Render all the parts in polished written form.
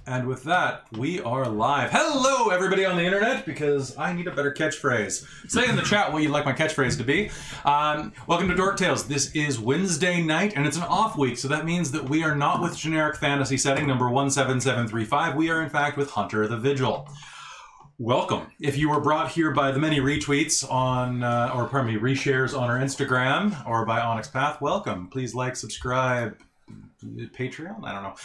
And with that, we are live. Hello, everybody on the internet, because I need a better catchphrase. Say in the chat what you'd like my catchphrase to be. Welcome to Dork Tales. This is Wednesday night, and it's an off week, so that means that we are not with generic fantasy setting number 17735. We are, in fact, with Hunter the Vigil. Welcome. If you were brought here by the many retweets on, reshares on our Instagram or by Onyx Path, welcome. Please like, subscribe, Patreon? I don't know.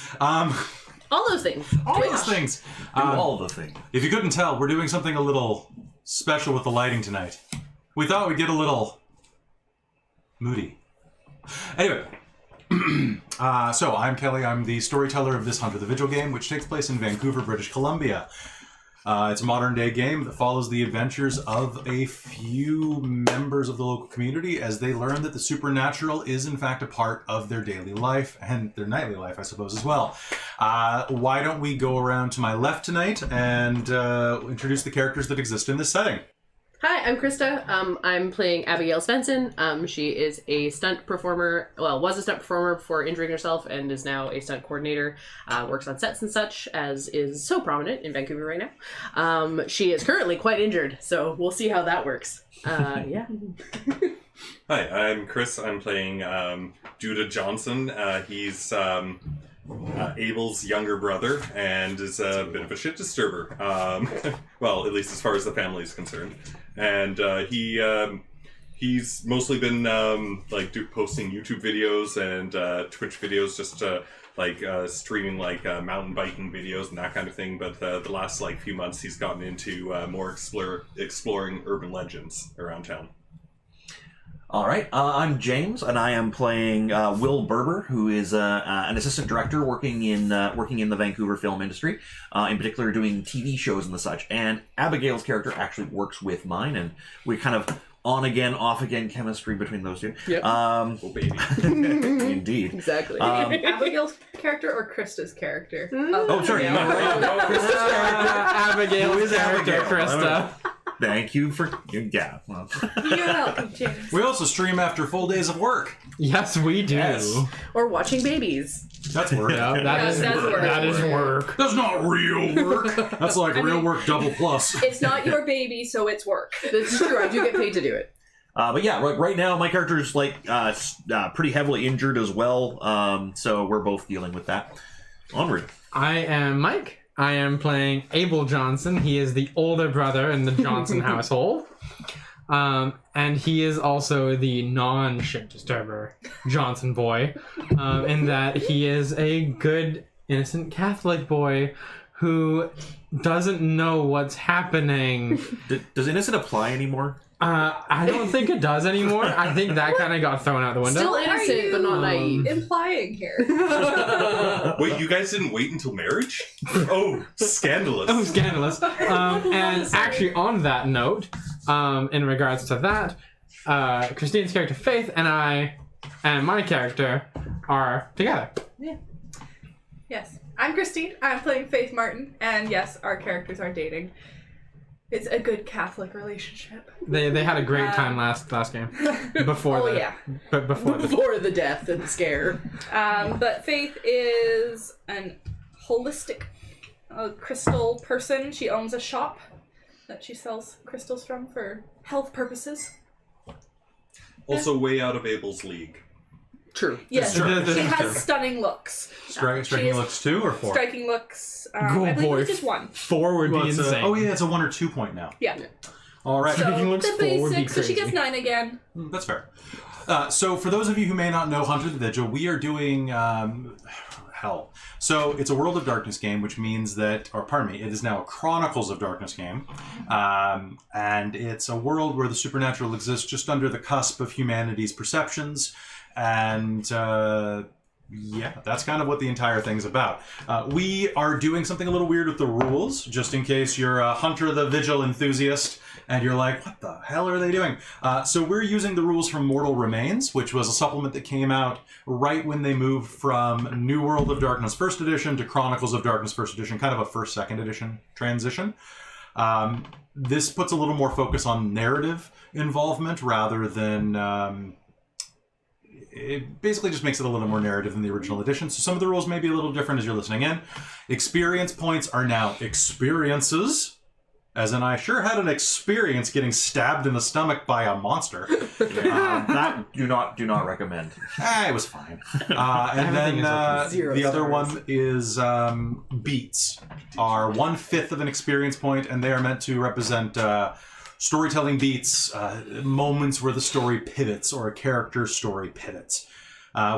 All those things. All those things. All the things. If you couldn't tell, we're doing something a little special with the lighting tonight. We thought we'd get a little moody. Anyway, so I'm Kelly. I'm the storyteller of this Hunter the Vigil game, which takes place in Vancouver, British Columbia. It's a modern-day game that follows the adventures of a few members of the local community as they learn that the supernatural is, in fact, a part of their daily life and their nightly life, I suppose, as well. Why don't we go around to my left tonight and introduce the characters that exist in this setting? Hi, I'm Krista. I'm playing Abigail Svensson. She is a stunt performer, was a stunt performer before injuring herself and is now a stunt coordinator, works on sets and such, as is so prominent in Vancouver right now. She is currently quite injured, so we'll see how that works. Yeah. Hi, I'm Chris. I'm playing Judah Johnson. He's Abel's younger brother and is a bit of a shit disturber. Well, at least as far as the family is concerned. And he's mostly been posting YouTube videos and Twitch videos, just streaming mountain biking videos and that kind of thing. But the last few months, he's gotten into more exploring urban legends around town. All right, I'm James, and I am playing Will Berber, who is an assistant director working in the Vancouver film industry, in particular doing TV shows and the such. And Abigail's character actually works with mine, and we kind of on again, off again chemistry between those two. Yep. Oh baby. Indeed. Exactly. Abigail's character or Krista's character? Oh, sorry. Yeah. No, Krista's character. Abigail's character, Krista. Thank you for... Yeah. Well. You're welcome, James. We also stream after full days of work. Yes, we do. Yes. Or watching babies. That's work. Yeah, that is work. That's not real work. That's like real work double plus. It's not your baby, so it's work. That's true. I do get paid to do it. But yeah, right now my character is pretty heavily injured as well. So we're both dealing with that. Onward. I am Mike. I am playing Abel Johnson. He is the older brother in the Johnson household. And he is also the non-shit disturber Johnson boy, in that he is a good, innocent Catholic boy who doesn't know what's happening. Does innocent apply anymore? I don't think it does anymore. I think that kind of got thrown out the window. Still innocent, but not naive. Implying here. Wait, you guys didn't wait until marriage? Oh, scandalous. Oh, scandalous. And actually, on that note, in regards to that, Christine's character Faith and I, and my character, are together. Yeah. Yes. I'm Christine. I'm playing Faith Martin, and yes, our characters are dating. It's a good Catholic relationship. They had a great time last game. Before before the death and scare. But Faith is an holistic crystal person. She owns a shop that she sells crystals from for health purposes. Also way out of Abel's league. True. Yes, True. she has stunning looks. Striking looks 2 or 4? Striking looks. Oh, I believe boy. it's just 1. 4 would be insane. It's a 1 or 2 point now. Yeah. All right. So Striking looks the 4 would be basics. So she crazy. gets 9 again. That's fair. So for those of you who may not know Hunter the Vigil, we are doing hell. So it's a World of Darkness game, which means that, it is now a Chronicles of Darkness game. And it's a world where the supernatural exists just under the cusp of humanity's perceptions. And that's kind of what the entire thing's about. We are doing something a little weird with the rules, just in case you're a Hunter the Vigil enthusiast and you're like, what the hell are they doing? So we're using the rules from Mortal Remains, which was a supplement that came out right when they moved from New World of Darkness First Edition to Chronicles of Darkness First Edition, kind of a first, second edition transition. This puts a little more focus on narrative involvement rather than it basically just makes it a little more narrative than the original edition. So some of the rules may be a little different as you're listening in. Experience points are now experiences. As in, I sure had an experience getting stabbed in the stomach by a monster. That do not recommend. It was fine. And then Everything is okay. Zero the other stars. one is beats are 1/5 of an experience point, and they are meant to represent storytelling beats, moments where the story pivots or a character's story pivots.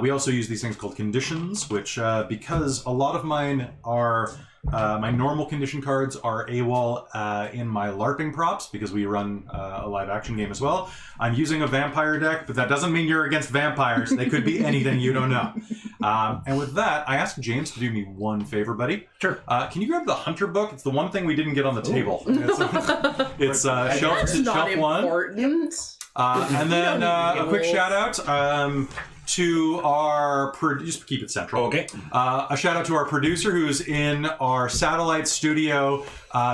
We also use these things called conditions, which because a lot of mine are my normal condition cards are AWOL in my LARPing props because we run a live action game as well. I'm using a vampire deck, but that doesn't mean you're against vampires. They could be anything you don't know. And with that, I asked James to do me one favor, buddy. Sure. Can you grab the Hunter book? It's the one thing we didn't get on the table. It's That's shelf not one. important. And then a quick rules. shout out to our just keep it central. Okay. A shout out to our producer who's in our satellite studio.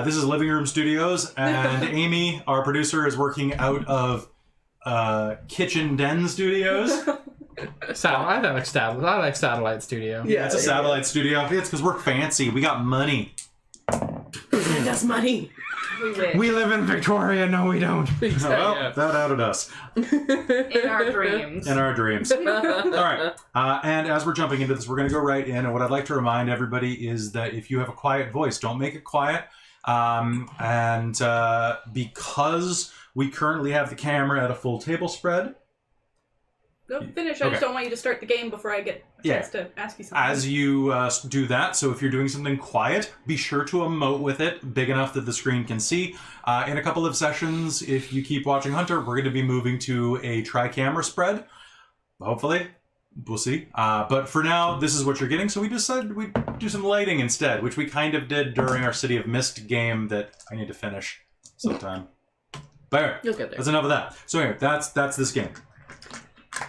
This is Living Room Studios, and Amy, our producer, is working out of Kitchen Den Studios. I like satellite studio. Yeah, It's a satellite studio. It's because we're fancy. We got money. Send us money. We wish. We live in Victoria. No, we don't. Well, that outed us. In our dreams. In our dreams. All right. And as we're jumping into this, we're going to go right in. And what I'd like to remind everybody is that if you have a quiet voice, don't make it quiet. Because we currently have the camera at a full table spread, No, finish. I just don't want you to start the game before I get a chance to ask you something. as you do that, so if you're doing something quiet, be sure to emote with it big enough that the screen can see. In a couple of sessions, if you keep watching Hunter, we're going to be moving to a tri-camera spread. Hopefully. We'll see. But for now, this is what you're getting, so we decided we'd do some lighting instead, which we kind of did during our City of Mist game that I need to finish sometime. But anyway, You'll get there. that's enough of that. So anyway, that's this game.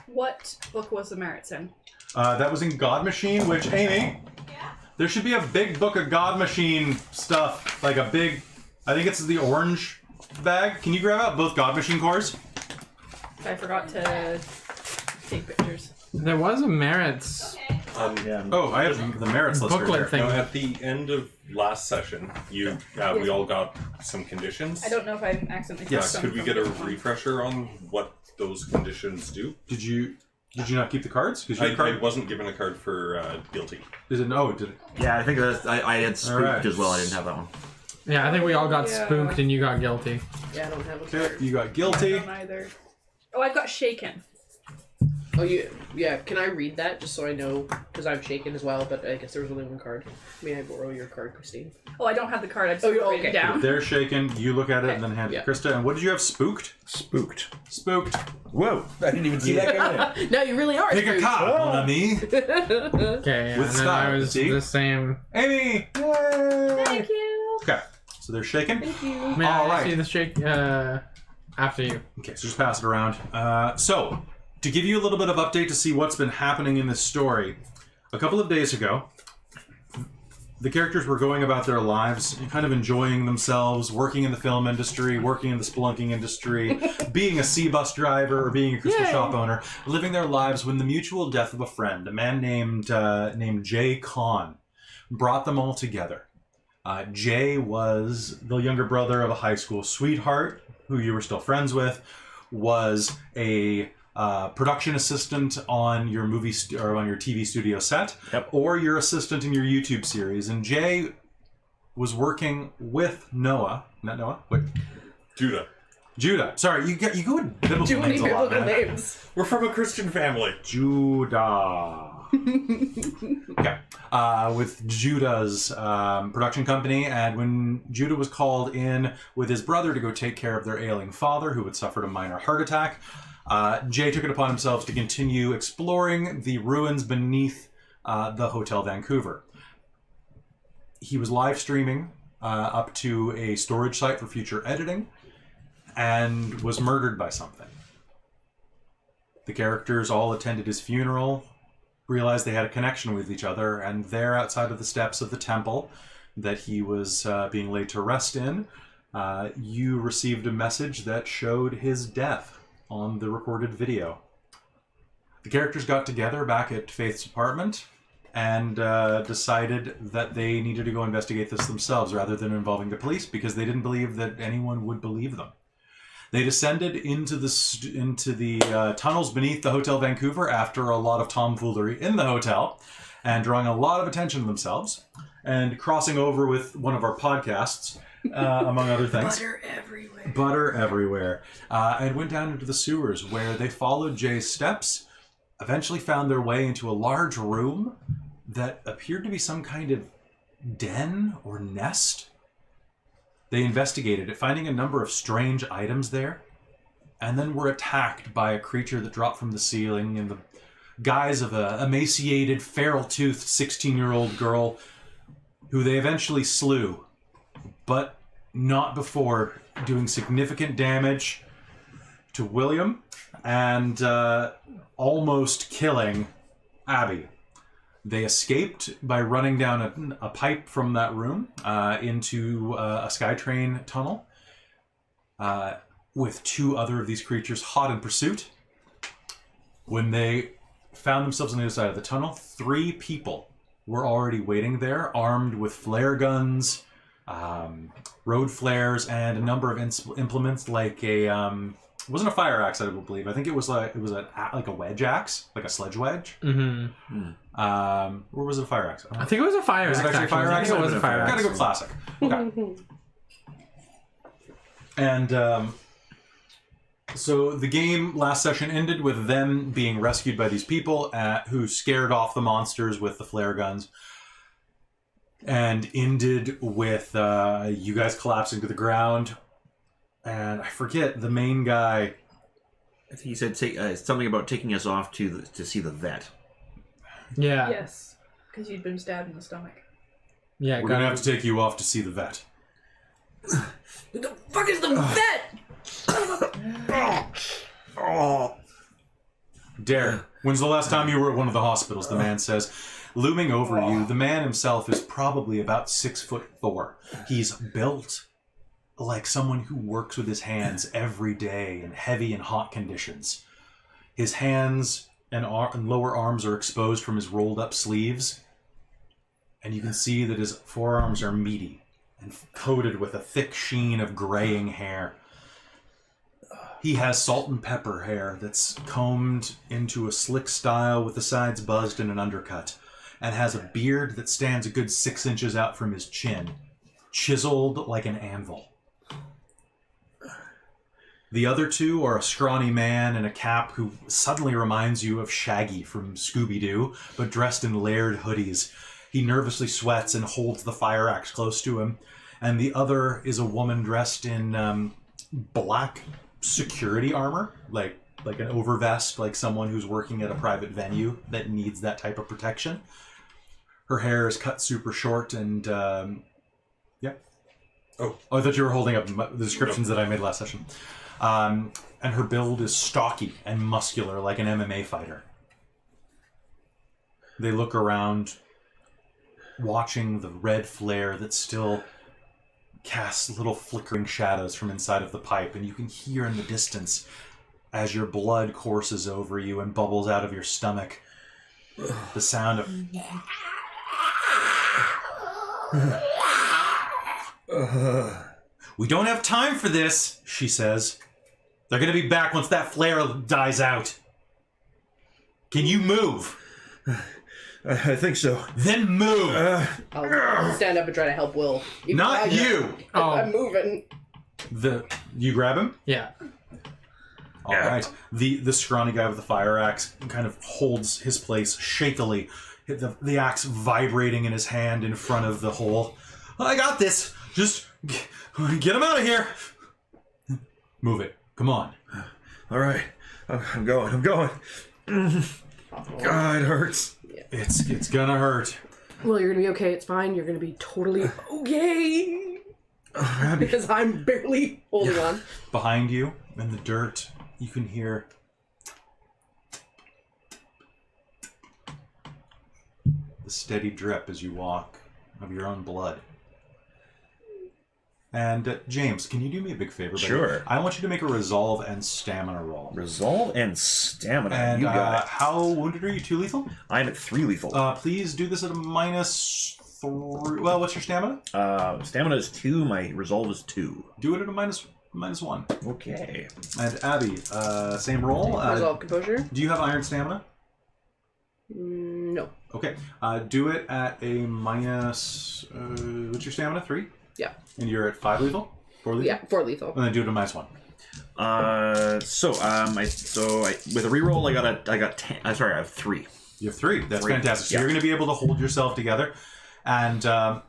What book was the merits in? That was in God Machine, which, Amy, there should be a big book of God Machine stuff. Like a big, I think it's the orange bag. Can you grab out both God Machine cores? I forgot to take pictures. There was a merits. Oh, I have the merits list Booklet right thing. here. Now, at the end of last session, we all got some conditions. I don't know if I accidentally Yes, took Could some we from get a this one. refresher on what those conditions do? Did you not keep the cards? Because your I card wasn't given a card for guilty. is it? Oh, did it? Yeah, I think that's, I had spooked Alright. as well. I didn't have that one. Yeah, I think we all got Yeah. spooked and you got guilty. Yeah, I don't have a Okay, card. you got I guilty. don't either. Oh, I've got shaken. Oh, yeah. Can I read that just so I know? Because I'm shaken as well, but I guess there was only one card. May I borrow your card, Christine? Oh, I don't have the card. I just Oh, wrote okay. it down. They're shaken. You look at it and then hand it Yeah. to Krista. And what did you have? Spooked? Spooked. Spooked. Whoa! I didn't even see that coming. No, you really are. Pick a spooked. card, mon ami. Okay, yeah, With and then style, I was see? the same. Amy. Yay. Thank you. Okay, so they're shaken. Thank you. May I Alright. see the shake after you? Okay, so just pass it around. So, to give you a little bit of update to see what's been happening in this story, a couple of days ago, the characters were going about their lives, kind of enjoying themselves, working in the film industry, working in the spelunking industry, being a C-bus driver or being a crystal shop owner, living their lives when the mutual death of a friend, a man named Jay Kahn, brought them all together. Jay was the younger brother of a high school sweetheart who you were still friends with, was a production assistant on your or on your TV studio set, or your assistant in your YouTube series. And Jay was working with Noah, not Noah. Wait, Judah. Sorry, you go with biblical Too many names a lot, biblical man. names. We're from a Christian family. Judah. Okay. With Judah's production company, and when Judah was called in with his brother to go take care of their ailing father, who had suffered a minor heart attack, Jay took it upon himself to continue exploring the ruins beneath the Hotel Vancouver. He was live streaming up to a storage site for future editing, and was murdered by something. The characters all attended his funeral, realized they had a connection with each other, and there outside of the steps of the temple that he was being laid to rest in, you received a message that showed his death on the recorded video. The characters got together back at Faith's apartment and decided that they needed to go investigate this themselves rather than involving the police because they didn't believe that anyone would believe them. They descended into the tunnels beneath the Hotel Vancouver after a lot of tomfoolery in the hotel and drawing a lot of attention to themselves and crossing over with one of our podcasts, among other things. Butter everywhere. And went down into the sewers where they followed Jay's steps, eventually found their way into a large room that appeared to be some kind of den or nest. They investigated it, finding a number of strange items there, and then were attacked by a creature that dropped from the ceiling in the guise of a emaciated, feral-toothed 16-year-old girl who they eventually slew, but not before doing significant damage to William and almost killing Abby. They escaped by running down a pipe from that room into a SkyTrain tunnel with two other of these creatures hot in pursuit. When they found themselves on the other side of the tunnel, 3 people were already waiting there, armed with flare guns, road flares, and a number of implements like a... it wasn't a fire axe, I believe. I think it was like a wedge axe, like a sledge wedge. Mm-hmm. Or was it a fire axe? I think it was a fire axe. Was it actually a fire axe? I think it was a fire axe. Gotta go classic. Okay. And so the game last session ended with them being rescued by these people who scared off the monsters with the flare guns, and ended with you guys collapsing to the ground. And I forget the main guy. I think he said something about taking us off to see the vet. Yeah. Yes, because you'd been stabbed in the stomach. Yeah. We're gonna have to take you off to see the vet. The fuck is the vet? Derek, when's the last time you were at one of the hospitals? The man says. Looming over you, the man himself is probably about 6'4". He's built like someone who works with his hands every day in heavy and hot conditions. His hands and lower arms are exposed from his rolled up sleeves, and you can see that his forearms are meaty and coated with a thick sheen of graying hair. He has salt and pepper hair that's combed into a slick style with the sides buzzed in an undercut, and has a beard that stands a good 6 inches out from his chin, chiseled like an anvil. The other 2 are a scrawny man in a cap who suddenly reminds you of Shaggy from Scooby-Doo, but dressed in layered hoodies. He nervously sweats and holds the fire axe close to him. And the other is a woman dressed in black security armor, like an overvest, like someone who's working at a private venue that needs that type of protection. Her hair is cut super short and, yeah. Oh, I thought you were holding up the descriptions that I made last session. And her build is stocky and muscular like an MMA fighter. They look around, watching the red flare that still casts little flickering shadows from inside of the pipe, and you can hear in the distance as your blood courses over you and bubbles out of your stomach the sound of... We don't have time for this, she says. They're going to be back once that flare dies out. Can you move? I think so. Then move. I'll stand up and try to help Will. Not you. I'm moving. You grab him? Yeah. All right. The scrawny guy with the fire axe kind of holds his place shakily, the axe vibrating in his hand in front of the hole. I got this. Just get him out of here. Move it. Come on. All right. I'm going. God, it hurts. It's gonna hurt. Well, you're gonna be okay. It's fine. You're gonna be totally okay. Because I'm barely holding on. Behind you, in the dirt, you can hear the steady drip as you walk of your own blood. And James, can you do me a big favor? Buddy? Sure. I want you to make a resolve and stamina roll. Resolve and stamina. And you got it. how wounded are you? 2 lethal? I'm at 3 lethal. Please do this at a -3. Well, what's your stamina? Stamina is 2. My resolve is 2. Do it at a -1. Okay. And Abby, same roll. Resolve composure. Do you have iron stamina? No. Okay. Do it at a minus. What's your stamina? 3. Yeah. And you're at 5 lethal. 4 lethal. Yeah, 4 lethal. And then do it at -1. With a reroll, I got 10. Sorry, I have 3. You have 3. That's 3. fantastic. So Yeah. you're going to be able to hold yourself together. And how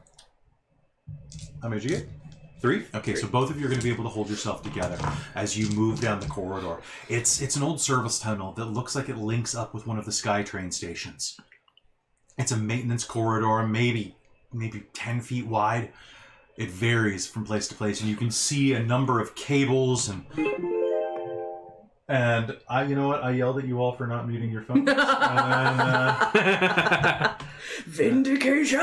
many did you get? 3? Okay, so both of you are going to be able to hold yourself together as you move down the corridor. It's an old service tunnel that looks like it links up with one of the SkyTrain stations. It's a maintenance corridor, maybe 10 feet wide. It varies from place to place, and you can see a number of cables and I, you know what? I yelled at you all for not muting your phones. Vindication!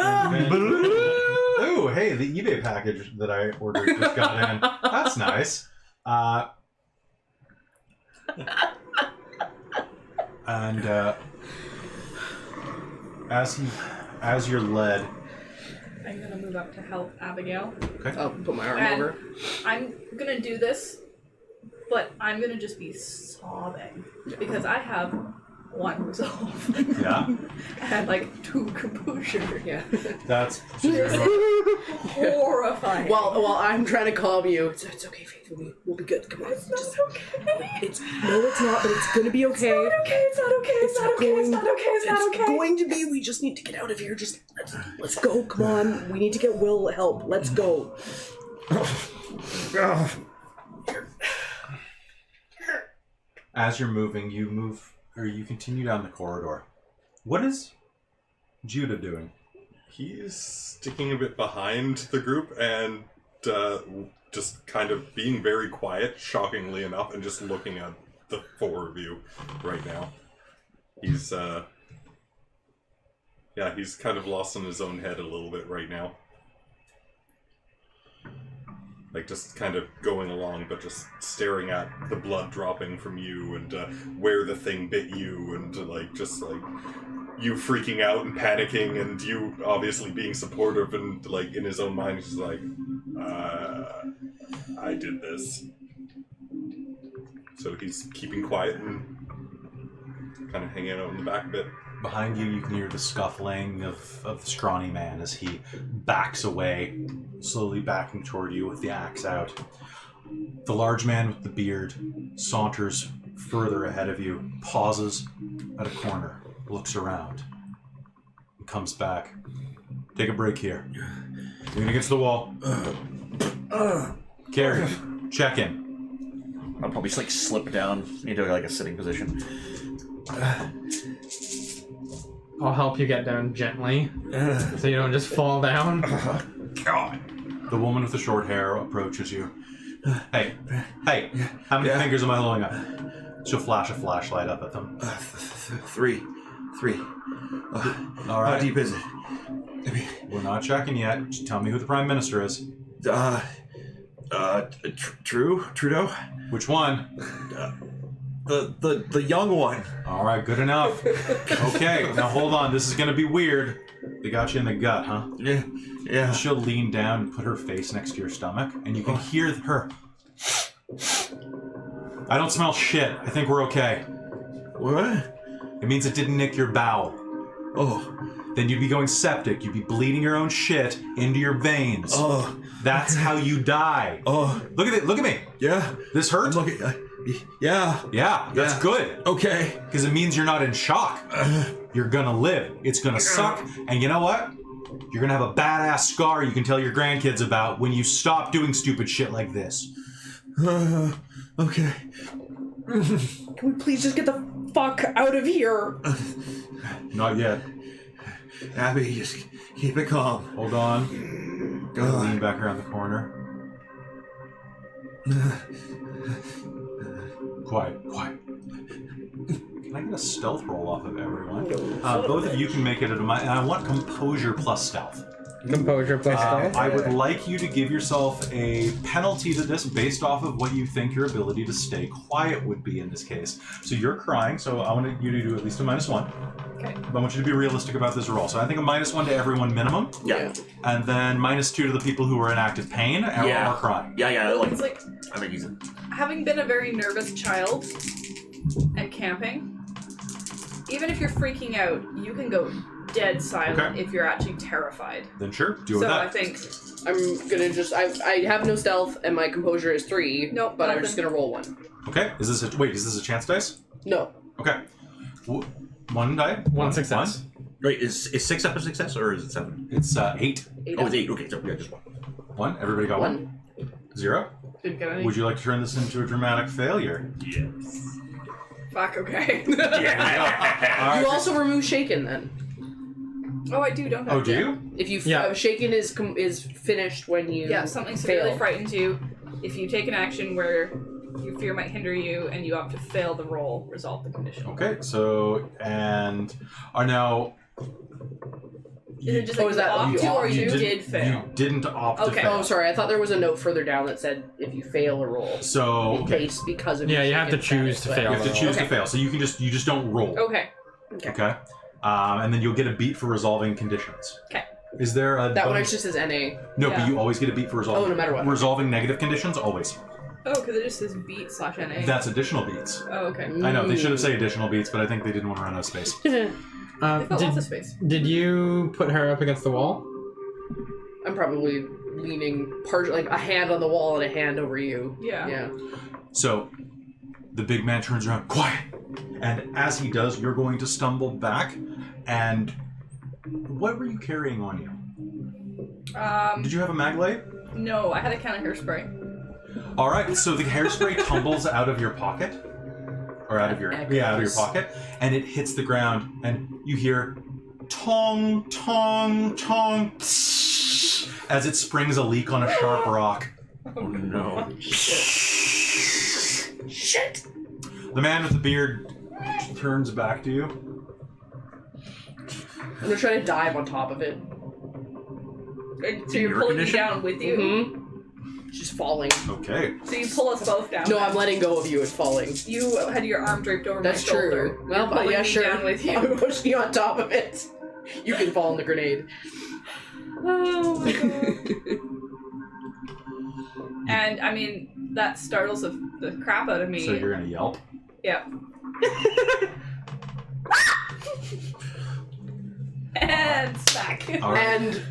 Oh, hey, the eBay package that I ordered just got in. That's nice. And as you're led. I'm gonna move up to help Abigail. Okay. I'll put my arm And over. I'm gonna do this, but I'm gonna just be sobbing because I have 1 resolve. Yeah. and like 2 composure. Yeah. That's Horrifying. While I'm trying to calm you, it's okay, Faith. We'll be good. Come on. It's not okay. It's not, but it's gonna be okay. It's not okay. It's not okay. It's not okay. It's not okay. It's going to be. We just need to get out of here. Just let's go. Come on. We need to get Will help. Let's go. As you're moving, you continue down the corridor. What is Judah doing? He's sticking a bit behind the group and just kind of being very quiet, shockingly enough, and just looking at the 4 of you right now. He's he's kind of lost in his own head a little bit right now. Like, just kind of going along, but just staring at the blood dropping from you and where the thing bit you and, just you freaking out and panicking and you obviously being supportive and, in his own mind, he's just like, I did this. So he's keeping quiet and kind of hanging out in the back a bit. Behind you, you can hear the scuffling of the scrawny man as he backs away, slowly backing toward you with the axe out. The large man with the beard saunters further ahead of you, pauses at a corner, looks around, and comes back. Take a break here. Lean against the wall. Carry. Check in. I'll probably just slip down into a sitting position. I'll help you get down gently, so you don't just fall down. God. The woman with the short hair approaches you. Hey, how many fingers am I holding up? She'll flash a flashlight up at them. 3. All right. How deep is it? We're not checking yet. Just tell me who the Prime Minister is. Trudeau? Which one? The young one. All right, good enough. Okay, now hold on. This is going to be weird. They got you in the gut, huh? Yeah. She'll lean down and put her face next to your stomach, and you can hear her. I don't smell shit. I think we're okay. What? It means it didn't nick your bowel. Oh. Then you'd be going septic. You'd be bleeding your own shit into your veins. Oh. That's how you die. Oh. Look at it. Look at me. Yeah. This hurt? I'm looking. Yeah. Yeah, that's good. Okay. Because it means you're not in shock. You're gonna live. It's gonna suck. And you know what? You're gonna have a badass scar you can tell your grandkids about when you stop doing stupid shit like this. Okay. Can we please just get the fuck out of here? Not yet. Abby, just keep it calm. Hold on. Lean back around the corner. Quiet. Can I get a stealth roll off of everyone? Both of you can make it at and I want composure plus stealth. Composure plus stealth. I would like you to give yourself a penalty to this based off of what you think your ability to stay quiet would be in this case. So you're crying, so I want you to do at least a -1. Okay. But I want you to be realistic about this roll. So I think a -1 to everyone minimum, Yeah. and then -2 to the people who are in active pain or Yeah. are crying. Yeah. Well, Like, it's like I think he's. having been a very nervous child at camping. Even if you're freaking out, you can go dead silent Okay. if you're actually terrified. Then sure, do So with I that. think I'm gonna just. I have no stealth and my composure is 3. Nope, But I'm nothing. just gonna roll 1. Okay, is this a chance dice? No. Okay. One die? One success. Wait, is 6 up a success or is it 7? It's 8. 8 Oh, it's 8. Okay, so yeah, just 1. 1. Everybody got 1? 0? Didn't get any. Would you like to turn this into a dramatic failure? Yes. fuck. Okay. Alright. You also remove shaken then. Oh, I do, don't I? Oh, do you? If you Yeah. shaken is finished when you Yeah, something severely fail. frightens you. If you take an action where your fear might hinder you and you opt to fail the roll, resolve the condition. Okay, so, and are now... Is it just Oh, like is that opt you to or opt- you you did fail? You didn't opt Okay. to fail. Oh, sorry. I thought there was a note further down that said if you fail a roll, So, okay. base because of Yeah, your you have to shaken choose status, to but- fail. You have to choose Okay. to fail, so you just don't roll. Okay. Okay? And then you'll get a beat for resolving conditions. Okay. Is there a... That one actually says NA. No, Yeah. but you always get a beat for resolving... Oh, no matter what. Resolving negative conditions, always. Oh, because it just says beat /NA. That's additional beats. Oh, okay. I know, they should have said additional beats, but I think they didn't want to run out of space. They've got lots of Did, space. did you put her up against the wall? I'm probably leaning like a hand on the wall and a hand over you. Yeah. Yeah. So, the big man turns around, quiet! And as he does, you're going to stumble back, and... What were you carrying on you? Did you have a MacLeod? No, I had a can of hairspray. Alright, so the hairspray tumbles out of your pocket. Or out of your... Yeah, out of your pocket. And it hits the ground, and you hear... Tong, tong, tong... as it springs a leak on a sharp rock. Oh no. Shit! The man with the beard turns back to you. I'm gonna try to dive on top of it. So you're your pulling me condition? down with you? Mm-hmm. She's falling. Okay. So you pull us both down. No, I'm letting go of you and falling. You had your arm draped over That's my shoulder. true. Well, You're pulling yeah, me sure. down with you. I'm pushing you on top of it. You can fall in the grenade. Oh my god. And I mean, that startles the crap out of me. So you're gonna yelp? Yeah. And smack. Alright. And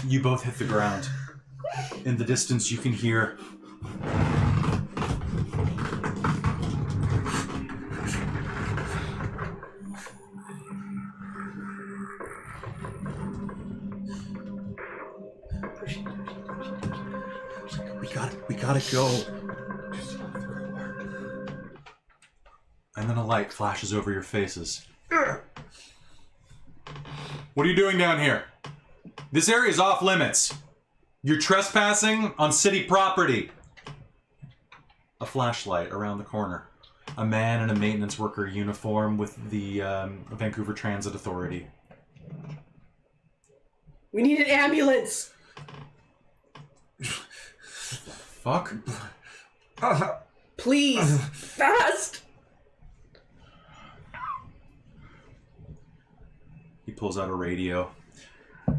You both hit the ground. In the distance, you can hear... We gotta go. And then a light flashes over your faces. What are you doing down here? This area is off limits. You're trespassing on city property. A flashlight around the corner. A man in a maintenance worker uniform with the Vancouver Transit Authority. we need an ambulance. Fuck. Please. Fast. He pulls out a radio.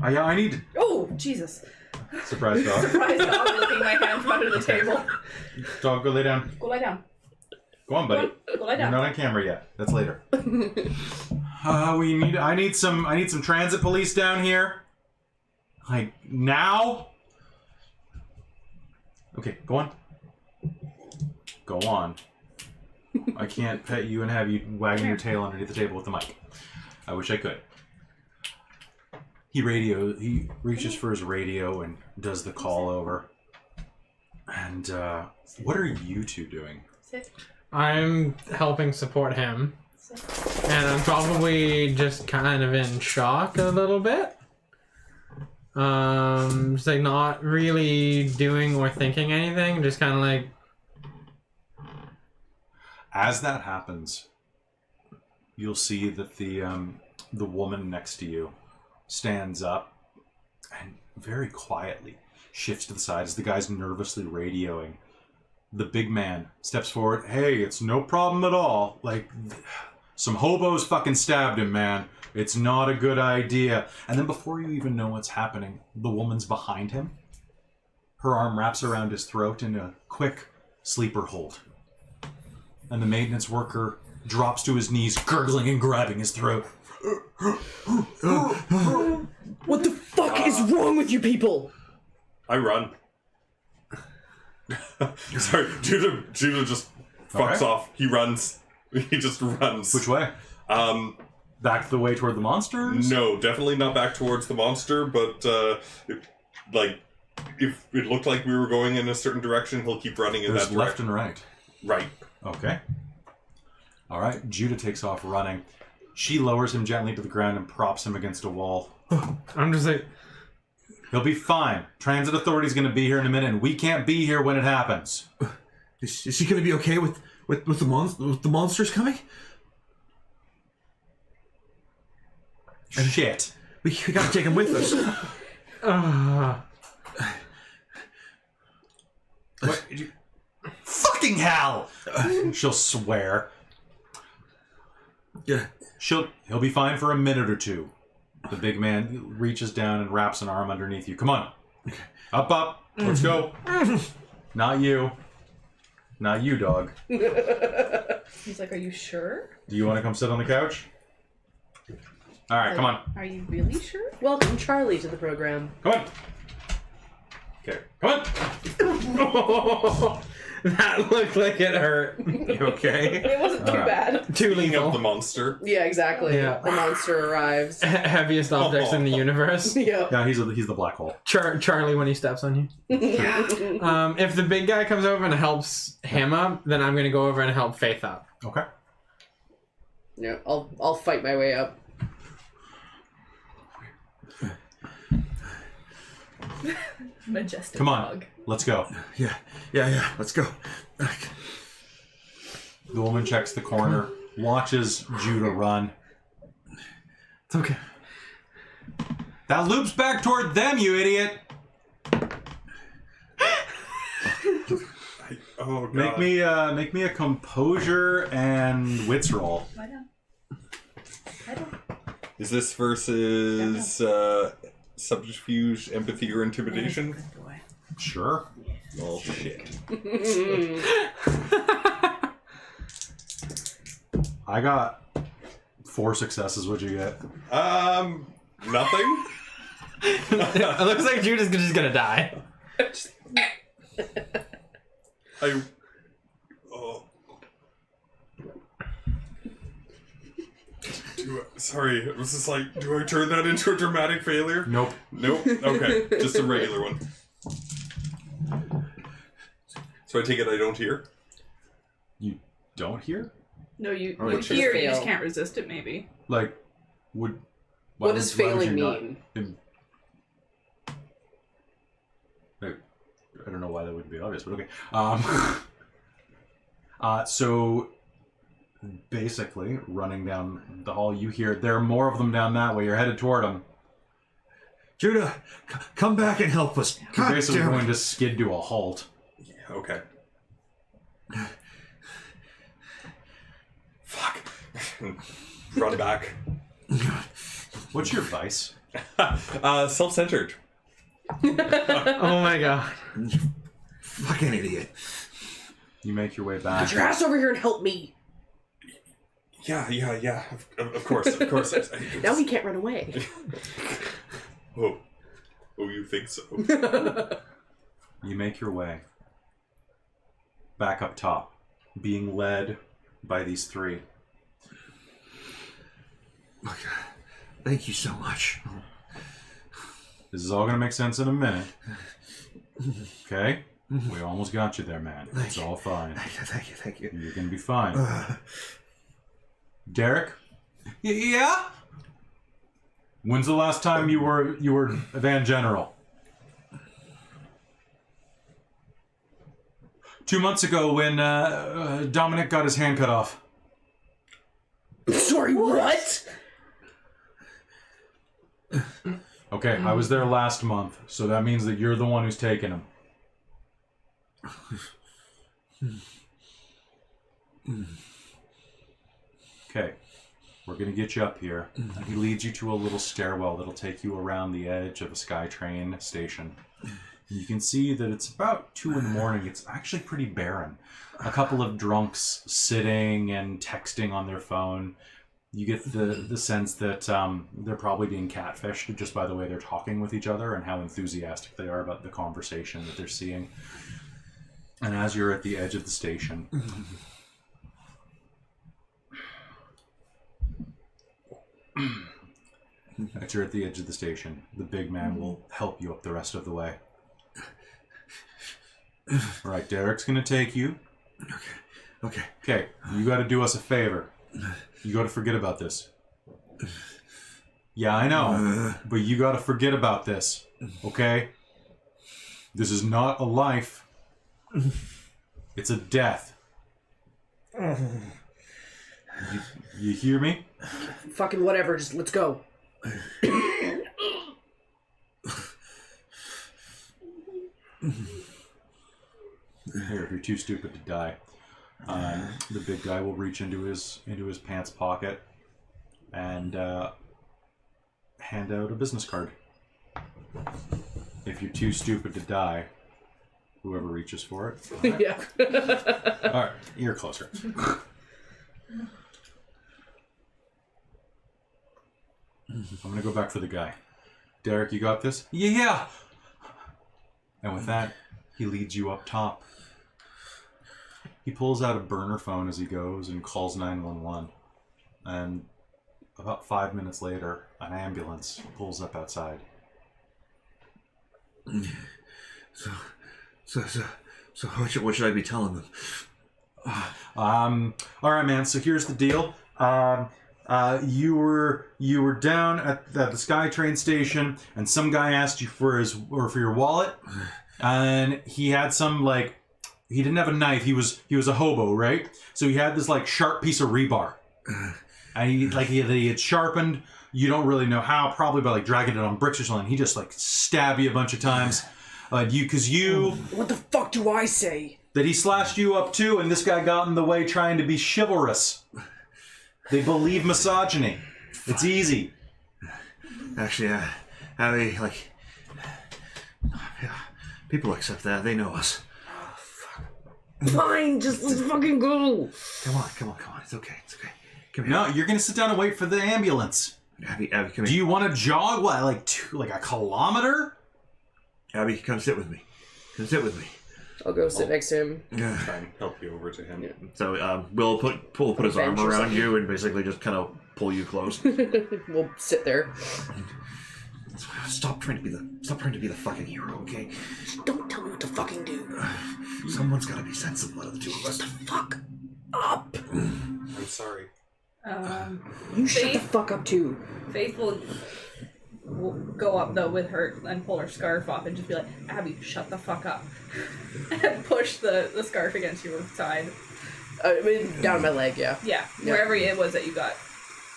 I need... Oh, Jesus. Surprise dog. Surprise dog lifting my hand from under the table. Dog, go lay down. Go lie down. Go on, buddy. Go lie You're down. not on camera yet. That's later. I need some transit police down here. Like now? Okay, go on. Go on. I can't pet you and have you wagging your tail underneath the table with the mic. I wish I could. He reaches for his radio and does the call over. And what are you two doing? Sit. I'm helping support him. And I'm probably just kind of in shock a little bit. Just like not really doing or thinking anything, just kind of like... As that happens, you'll see that the woman next to you stands up and very quietly shifts to the side as the guy's nervously radioing. The big man steps forward. Hey, it's no problem at all. Like, some hobos fucking stabbed him, man. It's not a good idea. And then before you even know what's happening, the woman's behind him. Her arm wraps around his throat in a quick sleeper hold. And the maintenance worker drops to his knees, gurgling and grabbing his throat. What the fuck is wrong with you people? I run. Sorry, Judah just fucks Okay. off. He runs. He just runs. Which way? Back the way toward the monsters? No, definitely not back towards the monster, but if it looked like we were going in a certain direction, he'll keep running in There's that left direction. and right. Right. Okay. All right. Judah takes off running. She lowers him gently to the ground and props him against a wall. I'm just like, He'll be fine. Transit authority's going to be here in a minute, and we can't be here when it happens. Is he going to be okay with the monsters coming? Shit. We got to take him with us. What? Fucking hell! She'll swear. Yeah. He'll be fine for a minute or two. The big man reaches down and wraps an arm underneath you. Come on. Up. Let's go. Not you. Not you, dog. He's like, are you sure? Do you want to come sit on the couch? All right, come on. Are you really sure? Welcome Charlie to the program. Come on. Okay, come on. that looked like it hurt. You okay? It wasn't too bad. Too Speaking of the lethal. monster, Yeah, exactly. Yeah. The monster arrives. Heaviest objects in the universe. Yeah. Yeah, he's the black hole. Charlie when he steps on you. If the big guy comes over and helps him up, then I'm gonna go over and help Faith up. Okay. Yeah, I'll fight my way up. Majestic Come on. dog. Let's go. Yeah. Let's go. The woman checks the corner, watches Judah run. It's okay. That loops back toward them, you idiot! oh god, Make me a composure and wits roll. I know. I don't. Is this versus subterfuge, empathy, or intimidation? Good boy. Sure. Oh shit! I got 4 successes. What'd you get? Nothing. It looks like Judah's just gonna die. Sorry, it was just like, do I turn that into a dramatic failure? Nope. Nope. Okay, just a regular one. So I take it I don't hear? You don't hear? No, you Oh, you it's hear, just you just fail. can't resist it, maybe. Like, would... What does why would failing you not- mean? I don't know why that wouldn't be obvious, but okay. So basically, running down the hall, you hear there are more of them down that way. You're headed toward them. Judah, come back and help us. You're God basically damn going it. to skid to a halt. Okay. Fuck. Run back. What's your vice? Self-centered. Oh my god. Fucking idiot. You make your way back. Get your ass over here and help me. Yeah. Of course. Now we can't run away. Oh, you think so? You make your way back up top, being led by these 3. Okay. Thank you so much. This is all going to make sense in a minute. Okay? We almost got you there, man. It's all fine. Thank you. You're going to be fine. Derek? Yeah? When's the last time you were Van General? 2 months ago when Dominic got his hand cut off. Sorry, what? Okay, I was there last month, so that means that you're the one who's taking him. Okay, we're gonna get you up here. He leads you to a little stairwell that'll take you around the edge of a SkyTrain station. You can see that it's about 2 in the morning. It's actually pretty barren. A couple of drunks sitting and texting on their phone. You get the sense that they're probably being catfished just by the way they're talking with each other and how enthusiastic they are about the conversation that they're seeing. And as you're at the edge of the station, the big man will help you up the rest of the way. All right, Derek's going to take you. Okay, you got to do us a favor. You got to forget about this. Yeah, I know, but you got to forget about this, okay? This is not a life. It's a death. You hear me? Fucking whatever, just let's go. Here, if you're too stupid to die, the big guy will reach into his pants pocket and hand out a business card. If you're too stupid to die, whoever reaches for it. All right. Yeah. All right, you're closer. I'm gonna go back for the guy. Derek, you got this? Yeah. And with that, he leads you up top. He pulls out a burner phone as he goes and calls 911. And about 5 minutes later, an ambulance pulls up outside. So what should I be telling them? All right, man. So here's the deal. You were down at the SkyTrain station, and some guy asked you for your wallet, and he had some he didn't have a knife. He was a hobo, right? So he had this sharp piece of rebar, and he had sharpened. You don't really know how, probably by dragging it on bricks or something. He just stabbed you a bunch of times, What the fuck do I say? That he slashed you up too, and this guy got in the way trying to be chivalrous. They believe misogyny. It's easy. Actually, Abby, people accept that. They know us. Fine, just let's fucking go. Come on. It's okay. Come here. No, you're gonna sit down and wait for the ambulance. Abby, come here. Do you want to jog? What, a kilometer? Abby, come sit with me. I'll go sit next to him. Try and help you over to him. Yeah. So Will put his arm around you and basically just kind of pull you close. We'll sit there. Stop trying to be the fucking hero, okay? Just don't tell me what to fucking do. Someone's got to be sensible out of the two of us. Shut the fuck up. I'm sorry. You shut the fuck up too. Faith will go up though with her and pull her scarf off and just be like, Abby, shut the fuck up. And push the scarf against your side. Down my leg, yeah. Yeah, wherever it was that you got.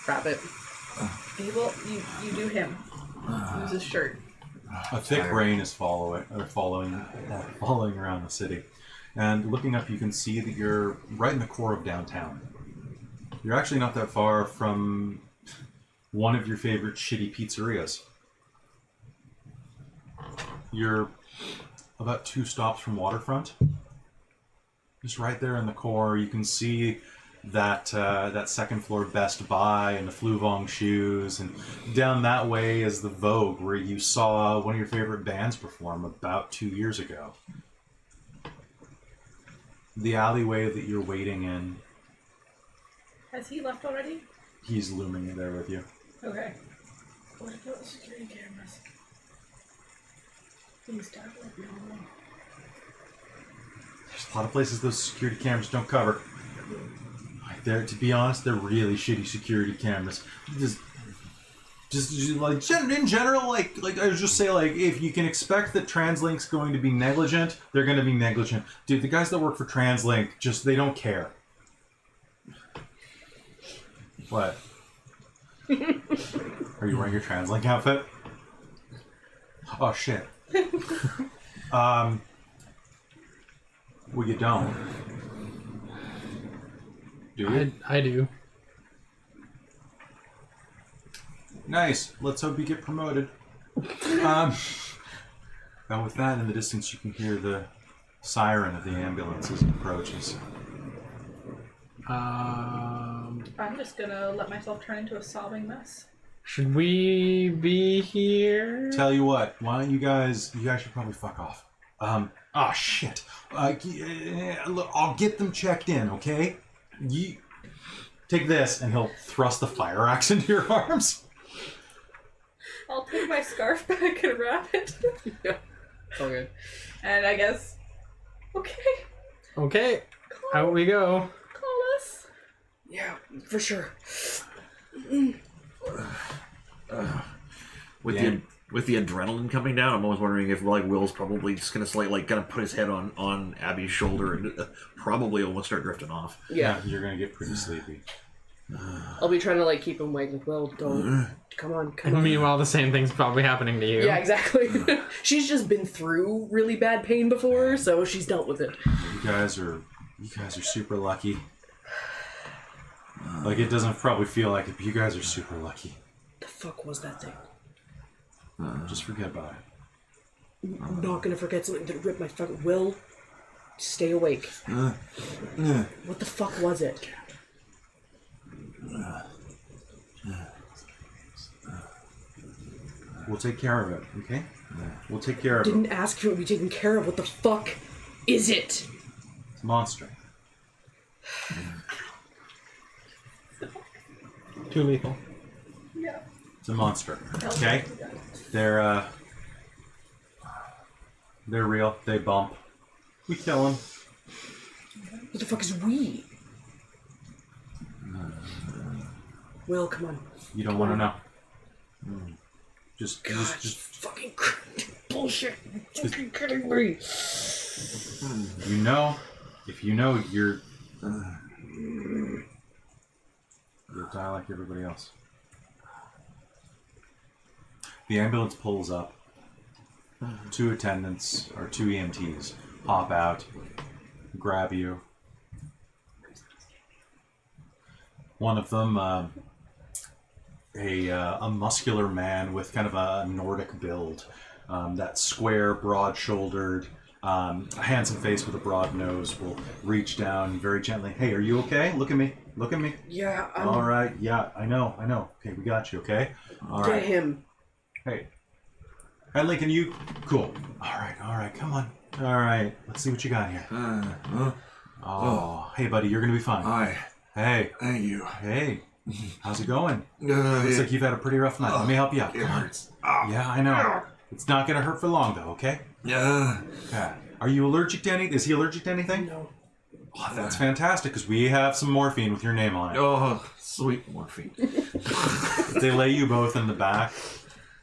Wrap it. Abel, you do him. Use his shirt. A thick rain is following around the city. And looking up, you can see that you're right in the core of downtown. You're actually not that far from one of your favorite shitty pizzerias. You're about 2 stops from Waterfront. Just right there in the core, you can see that second floor Best Buy and the Fluvong shoes, and down that way is the Vogue, where you saw one of your favorite bands perform about 2 years ago. The alleyway that you're waiting in, Has he left already? he's looming there with you. Okay. What about the security cameras? Things down like normal. There's a lot of places those security cameras don't cover. To be honest, they're really shitty security cameras. Just in general, I would just say, if you can expect that TransLink's going to be negligent, they're going to be negligent. Dude, the guys that work for TransLink, they don't care. What? Are you wearing your TransLink outfit? Oh shit. Well, you don't. Do you? I do. Nice. Let's hope you get promoted. And with that, in the distance, you can hear the siren of the ambulance as it approaches. I'm just gonna let myself turn into a sobbing mess. Should we be here? Tell you what, why don't you guys should probably fuck off. Oh shit. Look, I'll get them checked in, okay? You take this, and he'll thrust the fire axe into your arms. I'll take my scarf back and wrap it. Yeah. All good. And I guess, okay, Okay, out we go. call us. Yeah, for sure. With Yeah. with the adrenaline coming down, I'm always wondering if like Will's probably just gonna kind of put his head on Abby's shoulder and probably almost start drifting off. Yeah. You're gonna get pretty sleepy. I'll be trying to like keep him awake. Like, well, don't. Come on, come And on. meanwhile, the same thing's probably happening to you. Yeah, exactly. She's just been through really bad pain before, so she's dealt with it. You guys are super lucky. Like, it doesn't probably feel like it, but you guys are super lucky. The fuck was that thing? Just forget about it. I'm not gonna forget something that ripped my fucking will. Stay awake. What the fuck was it? We'll take care of it, okay? We'll take care of Didn't it. ask for it to be taken care of. What the fuck is it? It's a monster. Too lethal. It's a monster. Okay? They're real. They bump. We kill them. What the fuck is we? Will, come on. You don't want to know. Just Fucking bullshit. You're fucking kidding me. you know, if you know, you'll die like everybody else. The ambulance pulls up. 2 attendants, or 2 EMTs, hop out, grab you. One of them, a muscular man with kind of a Nordic build, that square, broad-shouldered, handsome face with a broad nose will reach down very gently. Hey, are you okay? Look at me. Look at me. Yeah, All right. Yeah, I know. Okay, we got you. Okay. All Get right. him. Hey, Lincoln, you... Cool. All right, come on. All right, let's see what you got here. Hey, buddy, you're going to be fine. Hi, Hey, thank you. how's it going? Looks like you've had a pretty rough night. Let me help you out. It Come on. hurts. Yeah, I know. It's not going to hurt for long, though, okay? Yeah. Okay. Are you allergic to anything? Is he allergic to anything? No. Oh, that's fantastic, because we have some morphine with your name on it. Oh, sweet morphine. They lay you both in the back.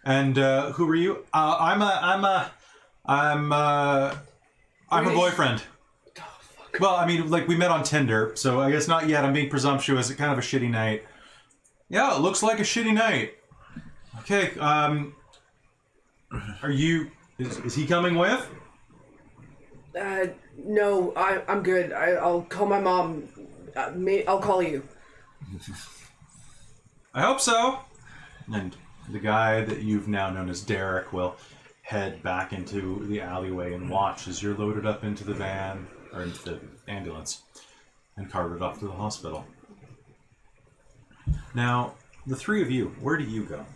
And who are you? I'm a boyfriend. Well, I mean, like, we met on Tinder, so I guess not yet. I'm being presumptuous. It's kind of a shitty night. Yeah, it looks like a shitty night. Okay, are you... Is he coming with? No, I'm good. I'll call my mom. I'll call you. I hope so. And the guy that you've now known as Derek will head back into the alleyway and watch as you're loaded up into the van, or into the ambulance, and carted off to the hospital. Now, the 3 of you, where do you go?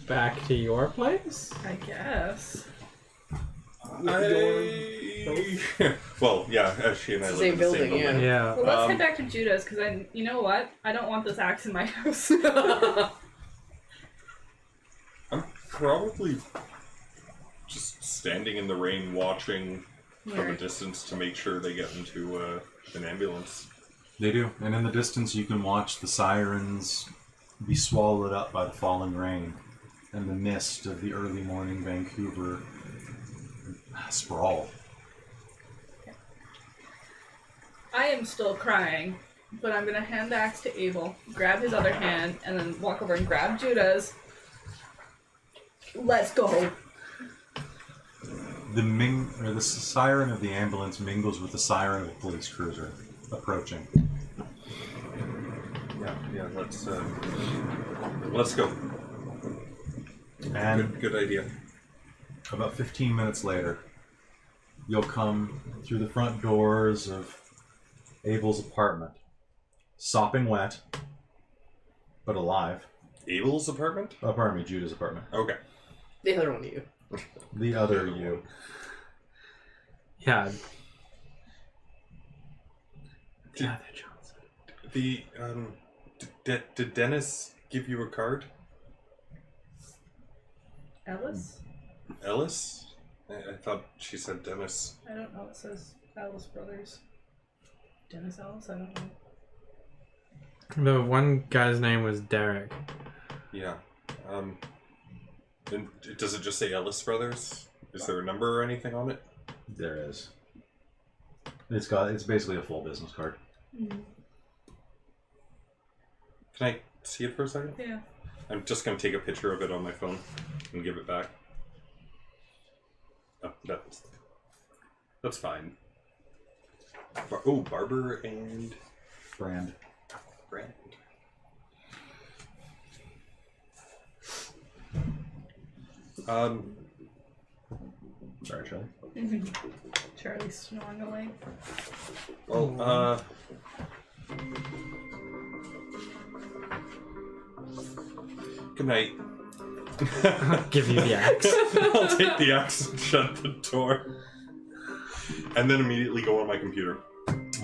Back to your place? I guess. Well, yeah, as she and I It's live the in the same same building, yeah. building. Yeah. Well, let's head back to Judah's, because you know what? I don't want this axe in my house. I'm probably just standing in the rain watching from a Right. distance to make sure they get into an ambulance. They do, and in the distance you can watch the sirens be swallowed up by the falling rain and the mist of the early morning Vancouver sprawl. I am still crying, but I'm gonna hand the axe to Abel, grab his other hand, and then walk over and grab Judah's. Let's go. The siren of the ambulance mingles with the siren of a police cruiser approaching. Yeah, let's go. And Good idea. about 15 minutes later, you'll come through the front doors of Abel's apartment, sopping wet, but alive. Abel's apartment? Oh, pardon me, Judah's apartment. Okay. The other one of you. The other you. Yeah. Yeah, they're Johnson. The did Dennis give you a card? Ellis? Ellis? I thought she said Dennis. I don't know. It says Ellis Brothers. Dennis Ellis? I don't know. The one guy's name was Derek. Yeah. And does it just say Ellis Brothers? Is there a number or anything on it? There is. It's basically a full business card. Mm. Can I see it for a second? Yeah. I'm just going to take a picture of it on my phone and give it back. Oh, that's fine. Barber and Brand. Brand. Sorry, Charlie. Charlie's snoring away. Well, good night. I'll give you the axe. I'll take the axe and shut the door. And then immediately go on my computer.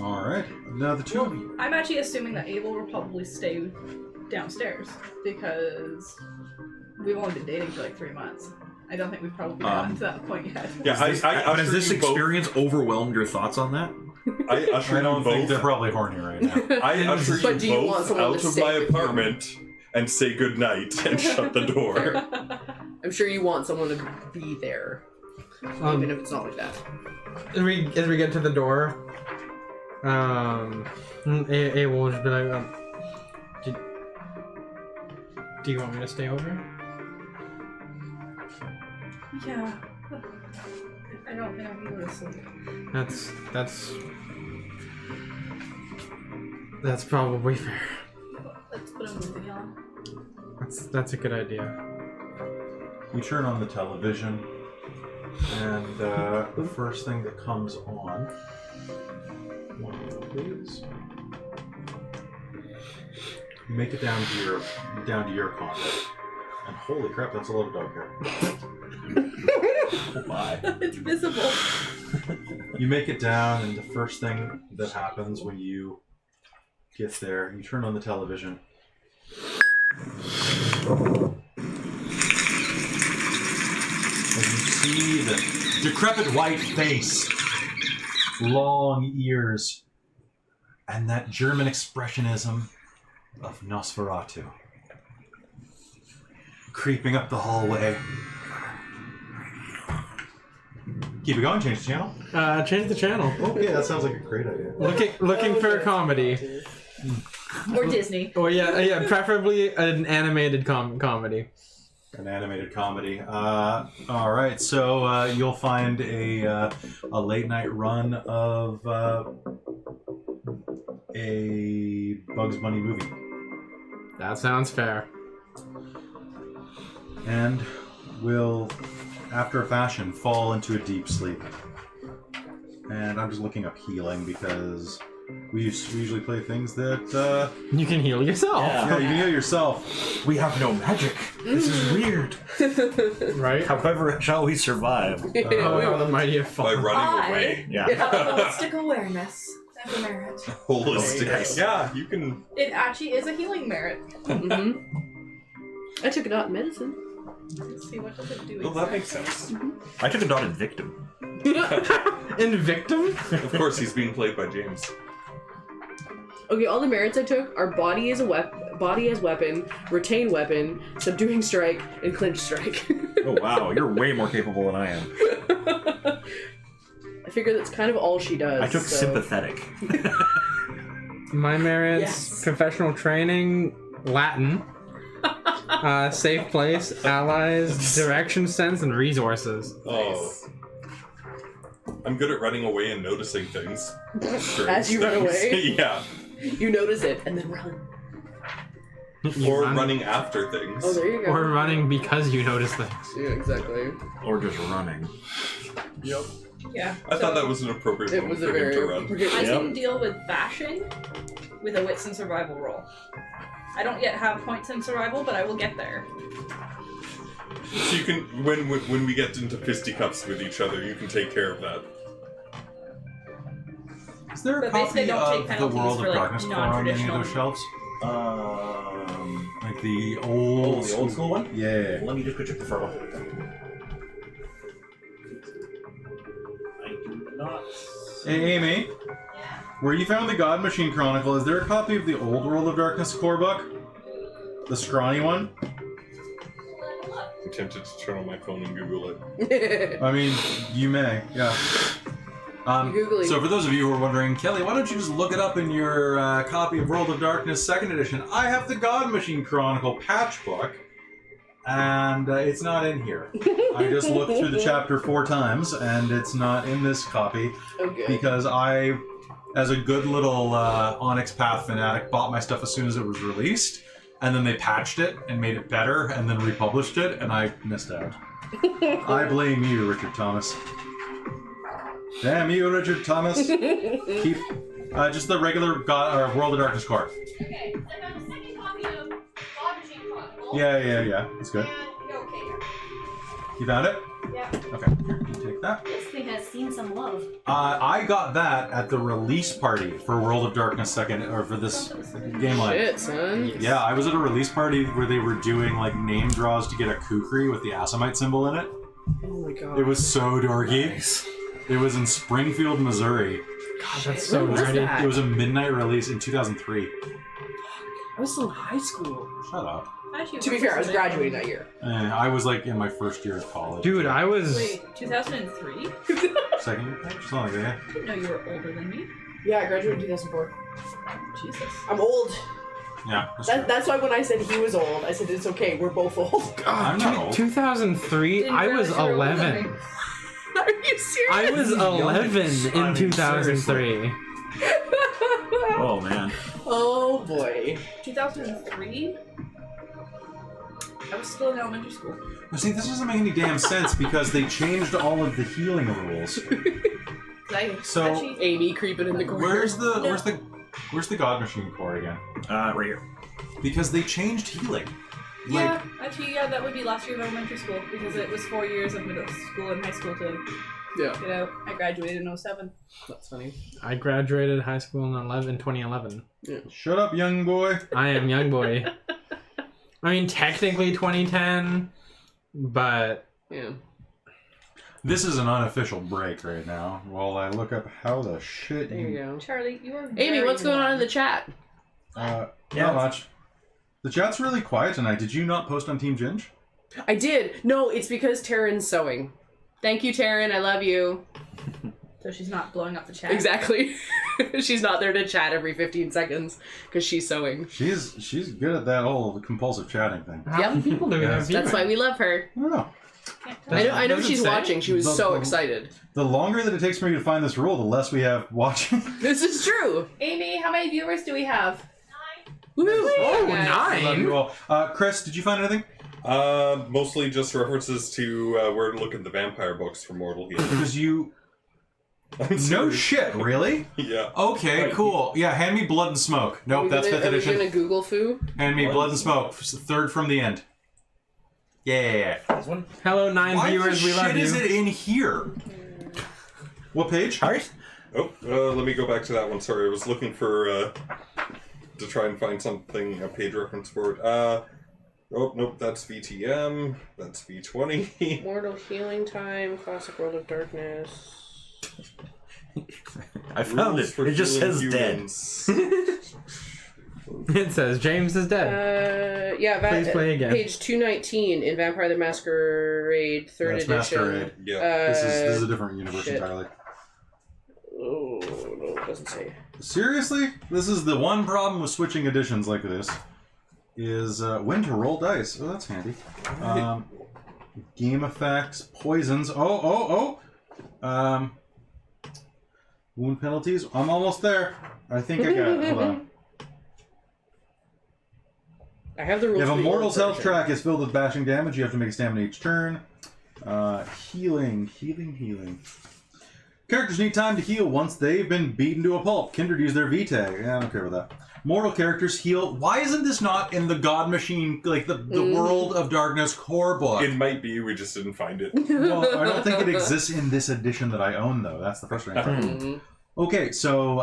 Alright. Now the two of you. I'm actually assuming that Abel will probably stay downstairs because we've only been dating for like 3 months. I don't think we've probably gotten to that point yet. Yeah, But has this experience overwhelmed your thoughts on that? I usher I don't you think both. they're probably horny right now. I usher But do you you want both someone out to of stay my with you? apartment and say goodnight and shut the door. I'm sure you want someone to be there, even if it's not like that. As we get to the door, Abel will just be like, do you want me to stay over? Yeah. I don't think I'm going to sleep. That's probably fair. Let's put a movie on. That's a good idea. You turn on the television, and the first thing that comes on, one moment, please. You make it down to your condo, and holy crap, that's a lot of dog hair. Oh my. It's visible. You make it down, and the first thing that happens when you get there, you turn on the television. And you see the decrepit white face, long ears, and that German expressionism of Nosferatu. Creeping up the hallway. Keep it going, change the channel. Change the channel. Okay, that sounds like a great idea. Looking for a comedy. Or Disney. Oh yeah, preferably an animated comedy. An animated comedy. All right, so you'll find a late night run of a Bugs Bunny movie, That sounds fair. and will, after a fashion, fall into a deep sleep. And I'm just looking up healing because we usually play things that You can heal yourself, yeah, you can heal yourself. We have no magic. This is weird. right? However, shall we survive? Oh, the mighty have By fallen. running away. Yeah. Holistic awareness as a merit. Holistic. Nice. Yeah, you can. It actually is a healing merit. Mm-hmm. I took it out in medicine. Let's see, what does it do? Well, that makes exactly? sense. I took a Undaunted victim. Invictum? Of course, he's being played by James. Okay, all the merits I took are body as weapon, retain weapon, subduing strike, and clinch strike. Oh wow, you're way more capable than I am. I figure that's kind of all she does. I took so. sympathetic. My merits: Yes. professional training, Latin, Safe place, allies, direction sense, and resources. Oh. I'm good at running away and noticing things. As you run away? Yeah. You notice it and then run. You Or run- running after things. Oh, there you go. Or running because you notice things. Yeah, exactly. Or just running. Yep. Yeah. I thought that was an appropriate It moment was a for him very to run. I Yep. can deal with bashing with a wits and survival roll. I don't yet have points in survival, but I will get there. So you can, when we get into fisticuffs with each other, you can take care of that. Is there a But basically copy don't take of the penalties World for, of like, Darkness core on any of non-traditional- those shelves? Like the old, the old school one? Yeah. Let me just go check the photo. I do not. Hey, Amy. Where you found the God Machine Chronicle, is there a copy of the old World of Darkness core book? The scrawny one? I'm tempted to turn on my phone and Google it. I mean, you may, yeah. Googling. So for those of you who are wondering, Kelly, why don't you just look it up in your copy of World of Darkness 2nd Edition? I have the God Machine Chronicle patch book, and it's not in here. I just looked through the chapter 4 times, and it's not in this copy, Okay. because I, as a good little Onyx Path fanatic, bought my stuff as soon as it was released, and then they patched it and made it better, and then republished it, and I missed out. I blame you, Richard Thomas. Damn you, Richard Thomas. Keep just the regular World of Darkness core. Okay, so I found a second copy of God Machine Chronicle. Yeah. That's good. And okay here. You found it? Yeah. Okay, here, you take that. This thing has seen some love. I got that at the release party for World of Darkness 2nd, or for this game line. Shit, son. Yeah, I was at a release party where they were doing like name draws to get a kukri with the Assamite symbol in it. Oh my god. It was so dorky. Nice. It was in Springfield, Missouri. God, that's so When was nerdy. that? It was a midnight release in 2003. I was still in high school. Shut up. Actually, To be fair, I was graduating that year. I was like in my first year of college. Dude, I was. Wait, 2003? Second year? Something like that, yeah. I didn't know you were older than me. Yeah, I graduated in 2004. Jesus. I'm old. Yeah, that's true. That's why when I said he was old, I said it's okay, we're both old. I'm not old. 2003, Didn't I realize was you were older than 11. me. Are you serious? I was 11 I in mean, 2003. Oh man. Oh boy. 2003? I was still in elementary school. Well, see, this doesn't make any damn sense because they changed all of the healing rules. So, Actually, Amy creeping in the corner. where's the God Machine core again? Right here. Because they changed healing. yeah, actually, yeah, that would be last year of elementary school because it was 4 years of middle school and high school to Yeah. get out. I graduated in 07. That's funny. I graduated high school in 2011. Shut up, young boy. I am young boy. I mean, technically 2010, but Yeah. This is an unofficial break right now while I look up how the shit There you go. Charlie, you are Amy, very what's going on in young. the chat? Not Yeah. much. The chat's really quiet tonight. Did you not post on Team Ginge? I did. No, it's because Taryn's sewing. Thank you, Taryn. I love you. So she's not blowing up the chat. Exactly. She's not there to chat every 15 seconds because she's sewing. She's good at that whole compulsive chatting thing. how many people do we have? That's why we love her. I don't know. I know Does it she's say? watching. She was The- so the- excited. The longer that it takes for me to find this rule, the less we have watching. This is true. Amy, how many viewers do we have? Woo! Oh, Guys. I love 9? you all. Chris, did you find anything? Mostly just references to where to look at the vampire books for Mortal Healing. Because you... I'm No serious. shit, really? Yeah. Okay, Right. cool. Yeah, hand me Blood and Smoke. Nope, that's 5th Are we edition. gonna Google foo? Hand me Blood Blood and and Smoke. 3rd from the end. Yeah. This one. Hello, 9 Why viewers. the We love shit you. is it in here? What page? Alright. Oh, let me go back to that one. Sorry, I was looking for to try and find something, a page reference for it. Oh, nope, that's VTM. That's V20. Mortal Healing Time, Classic World of Darkness. I found Rules it. for It just healing says dead. humans. It says James is dead. Yeah, Please play again. Page 219 in Vampire the Masquerade 3rd That's edition. Masquerade. Yeah. This is a different universe shit. entirely. Oh, no, it doesn't say. Seriously? This is the one problem with switching editions like this. is when to roll dice. Oh, that's handy. Game effects, poisons. Wound penalties. I'm almost there. I think I got it. Hold on. I have the rules. If a for the mortal's old health version. track is filled with bashing damage, you have to make a stamina each turn. Healing. Characters need time to heal once they've been beaten to a pulp. Kindred use their V-Tag. Yeah, I don't care about that. Mortal characters heal. Why isn't this not in the God Machine, like the World of Darkness core book? It might be, we just didn't find it. Well, I don't think it exists in this edition that I own, though. That's the frustrating part. Okay, so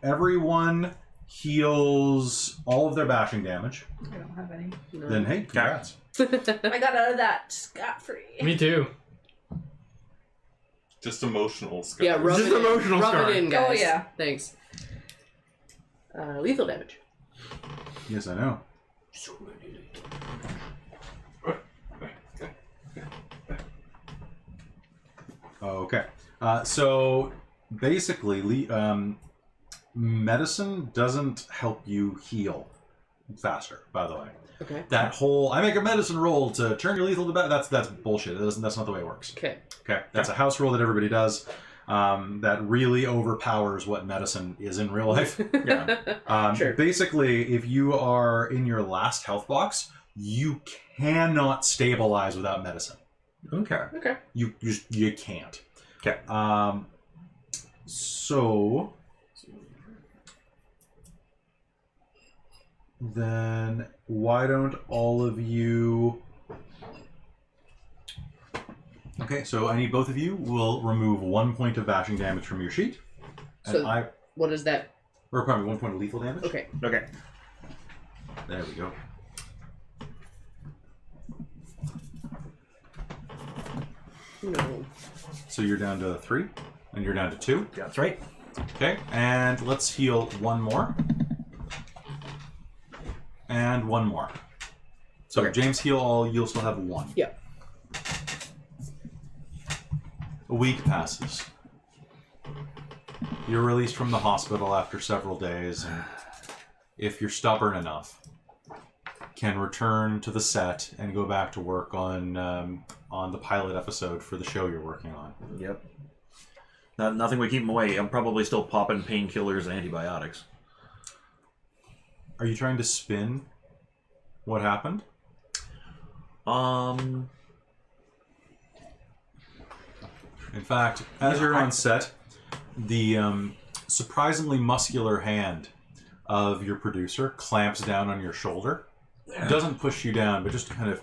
everyone heals all of their bashing damage. I don't have any. No. Then, hey, congrats. I got out of that scot-free. Me too. Just emotional scar. Yeah, rub Just it in. emotional Rub scarring. it in, guys. Oh, yeah. Thanks. Lethal damage. Yes, I know. Okay. So basically, medicine doesn't help you heal faster, by the way. Okay. That whole, I make a medicine roll to turn your lethal to bad, that's bullshit. That's not the way it works. Okay. Okay. That's a house rule that everybody does. That really overpowers what medicine is in real life. Yeah. Sure. Basically, if you are in your last health box, you cannot stabilize without medicine. Okay. Okay. You can't. Okay. So then why don't all of you... Okay, so I need both of you will remove 1 point of bashing damage from your sheet. And So- What is that? or pardon me, 1 point of lethal damage. Okay. Okay. There we go. No. So you're down to 3, and you're down to 2. That's right. Okay, and let's heal 1 more. And 1 more. So Okay. James, heal all, you'll still have 1. Yeah. A week passes. You're released from the hospital after several days, and if you're stubborn enough, can return to the set and go back to work on the pilot episode for the show you're working on. Yep. Nothing would keep him away. I'm probably still popping painkillers and antibiotics. Are you trying to spin what happened? In fact, as you're on set, the surprisingly muscular hand of your producer clamps down on your shoulder. It doesn't push you down, but just kind of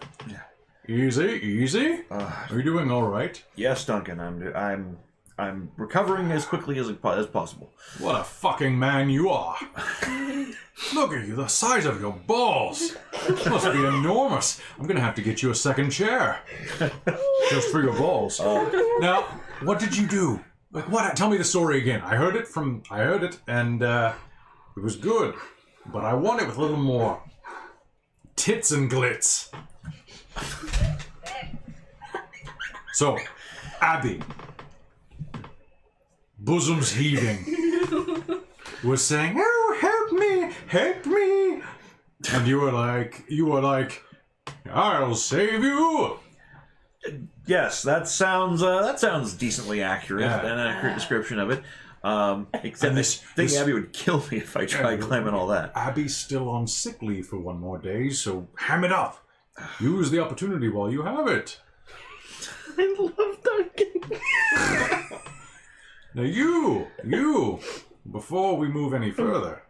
easy. Are you doing all right? Yes, Duncan. I'm recovering as quickly as possible. What a fucking man you are! Look at you, the size of your balls. Must be enormous. I'm gonna have to get you a second chair, just for your balls. Now, what did you do? Like what? Tell me the story again. I heard it, and it was good, but I want it with a little more tits and glitz. So, Abby, bosoms heaving, was saying, "Oh, help me!" And you were like, "I'll save you." Yes, that sounds decently accurate. Yeah. An accurate description of it. Except And I this- think this- Abby would kill me if I tried climbing all that. Abby's still on sick leave for 1 more day, so ham it up. Use the opportunity while you have it. I love Duncan. Now you, before we move any further,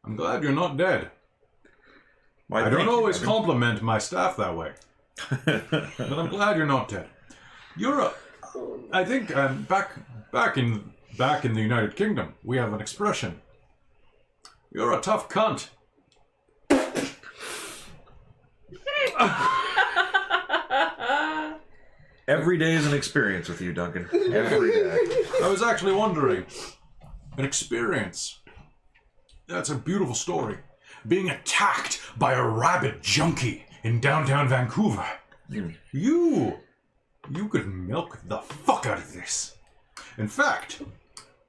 I'm glad you're not dead. Why, I thank don't you, always Abby. compliment my staff that way, but I'm glad you're not dead. I think back in the United Kingdom, we have an expression. You're a tough cunt. Every day is an experience with you, Duncan. Every day. I was actually wondering, an experience. That's a beautiful story. Being attacked by a rabid junkie in downtown Vancouver. You could milk the fuck out of this. In fact,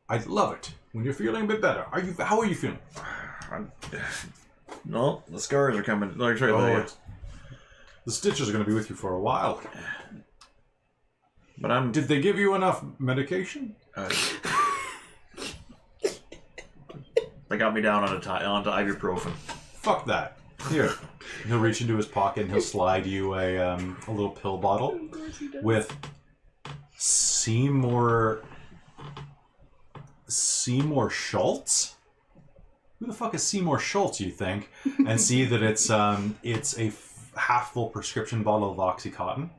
I'd love it when you're feeling a bit better. How are you feeling? No, the scars are coming. Like, sorry, The stitches are going to be with you for a while. but I'm. Did they give you enough medication? They got me down onto ibuprofen. Fuck that. Here. He'll reach into his pocket and he'll slide you a little pill bottle with Seymour Schultz? Who the fuck is Seymour Schultz, you think? And see that it's a half full prescription bottle of OxyContin.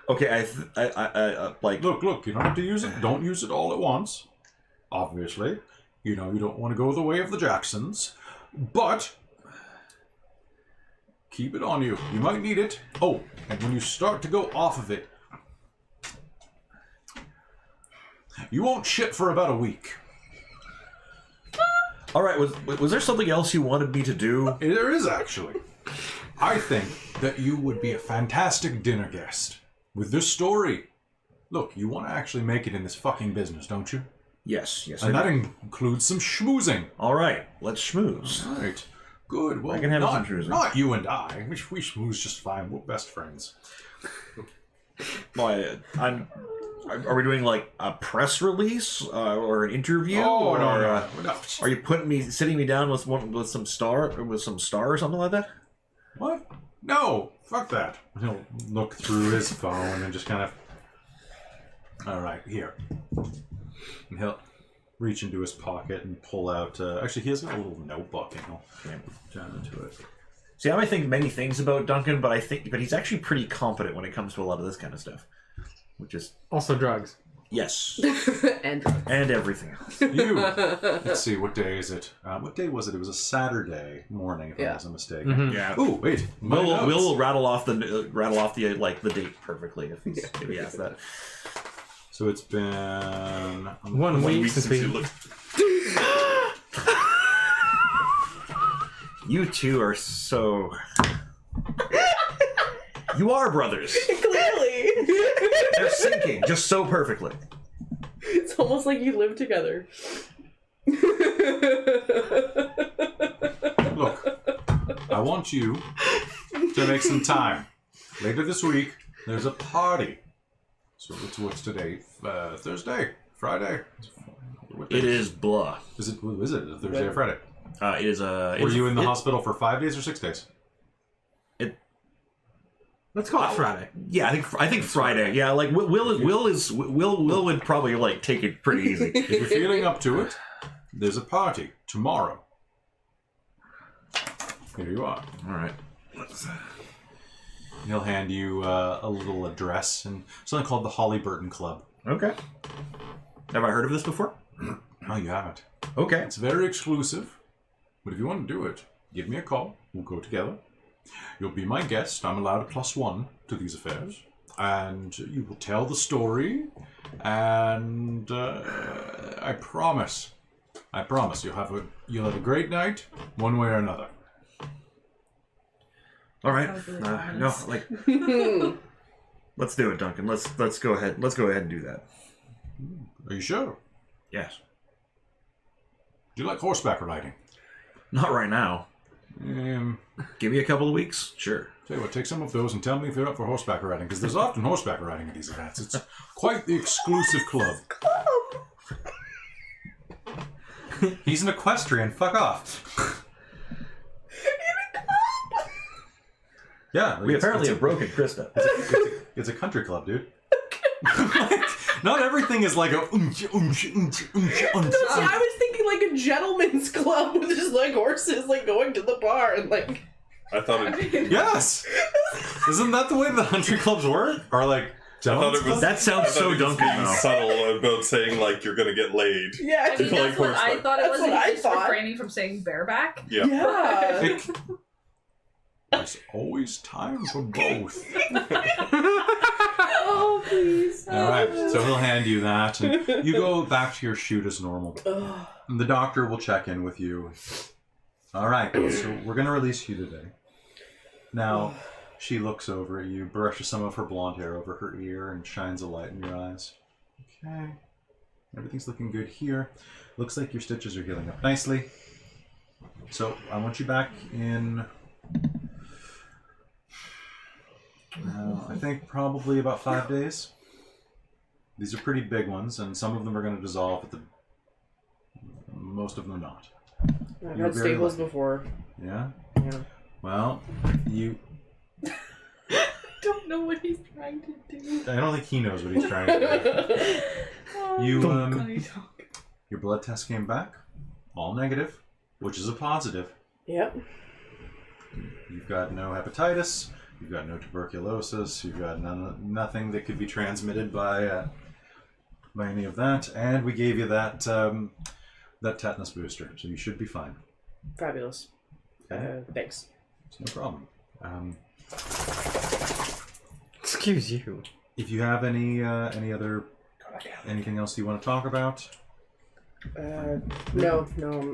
Okay, I like. Look, you don't have to use it. Don't use it all at once. Obviously. You know, you don't want to go the way of the Jacksons. But keep it on you. You might need it. Oh, and when you start to go off of it, you won't shit for about a week. All right, was there something else you wanted me to do? There is, actually. I think that you would be a fantastic dinner guest. With this story, look, you want to actually make it in this fucking business, don't you? Yes. And that includes some schmoozing. All right, let's schmooze. All right. Good. Well, I can have not, some schmoozing. not you and I. We schmooze just fine. We're best friends. Boy, are we doing like a press release or an interview? Oh, no. Are you sitting me down with some star or something like that? What? No. Fuck that. He'll look through his phone and just kind of... All right, here. And he'll reach into his pocket and pull out... actually, he has a little notebook and he'll jam into it. See, I might think many things about Duncan, but he's actually pretty competent when it comes to a lot of this kind of stuff. Which is... Also drugs. Yes. And everything else. You. Let's see, what day is it? What day was it? It was a Saturday morning, if I wasn't mistaken. Mm-hmm. Yeah. Oh, wait. Will rattle off the the date perfectly if he asks that. So it's been 1 week since we... You two are so... You are brothers. Clearly. They're syncing just so perfectly. It's almost like you live together. Look, I want you to make some time. Later this week, there's a party. So what's today? Thursday? Friday? What day? It is blah. Is it Thursday or Friday? It is Were you in the hospital for 5 days or 6 days? Let's call it Friday. Yeah, I think Friday. Yeah, like Will would probably like take it pretty easy. If you're feeling up to it, there's a party tomorrow. Here you are. All right. He'll hand you a little address and something called the Holly Burton Club. Okay. Have I heard of this before? No, you haven't. Okay. It's very exclusive, but if you want to do it, give me a call. We'll go together. You'll be my guest. I'm allowed a +1 to these affairs. And you will tell the story. And I promise you'll have a great night, one way or another. All right. That was really No, nice. like let's do it, Duncan. Let's go ahead. Let's go ahead and do that. Are you sure? Yes. Do you like horseback riding? Not right now. Um, Give me a couple of weeks. Sure. Tell you what, take some of those and tell me if you're up for horseback riding, because there's often horseback riding at these events. It's quite the exclusive club. He's an equestrian. Fuck off. Yeah, We apparently it's have broken Krista. it's a country club, dude. Not everything is like a. No, see, I was thinking like a gentleman's club with just like horses like going to the bar and like. I thought it. Yes. Isn't that the way the country clubs work? Or like I thought gentlemen's it was. clubs? That sounds I thought so it was Duncan. being though. subtle about saying like you're gonna get laid. Yeah, I mean, Like that's what I horseback. thought it That's was. what I He's just thought. refraining from saying bareback. Yeah. yeah. There's always time for both. Oh please. All right, so he'll hand you that, and you go back to your shoot as normal. And the doctor will check in with you. All right, so we're gonna release you today. Now, she looks over at you, brushes some of her blonde hair over her ear, and shines a light in your eyes. Okay, everything's looking good here. Looks like your stitches are healing up nicely. So I want you back in. I think probably about 5 days. These are pretty big ones, and some of them are going to dissolve, but most of them not. I've You're had very stables lucky. before. Yeah? Yeah. Well, you... Don't know what he's trying to do. I don't think he knows what he's trying to do. You, Funny talk. your blood test came back, all negative, which is a positive. Yep. You've got no hepatitis, you've got no tuberculosis, you've got nothing that could be transmitted by any of that, and we gave you that that tetanus booster, so you should be fine. Fabulous. Okay? Thanks. It's no problem. Excuse you. If you have any other anything else you want to talk about, No,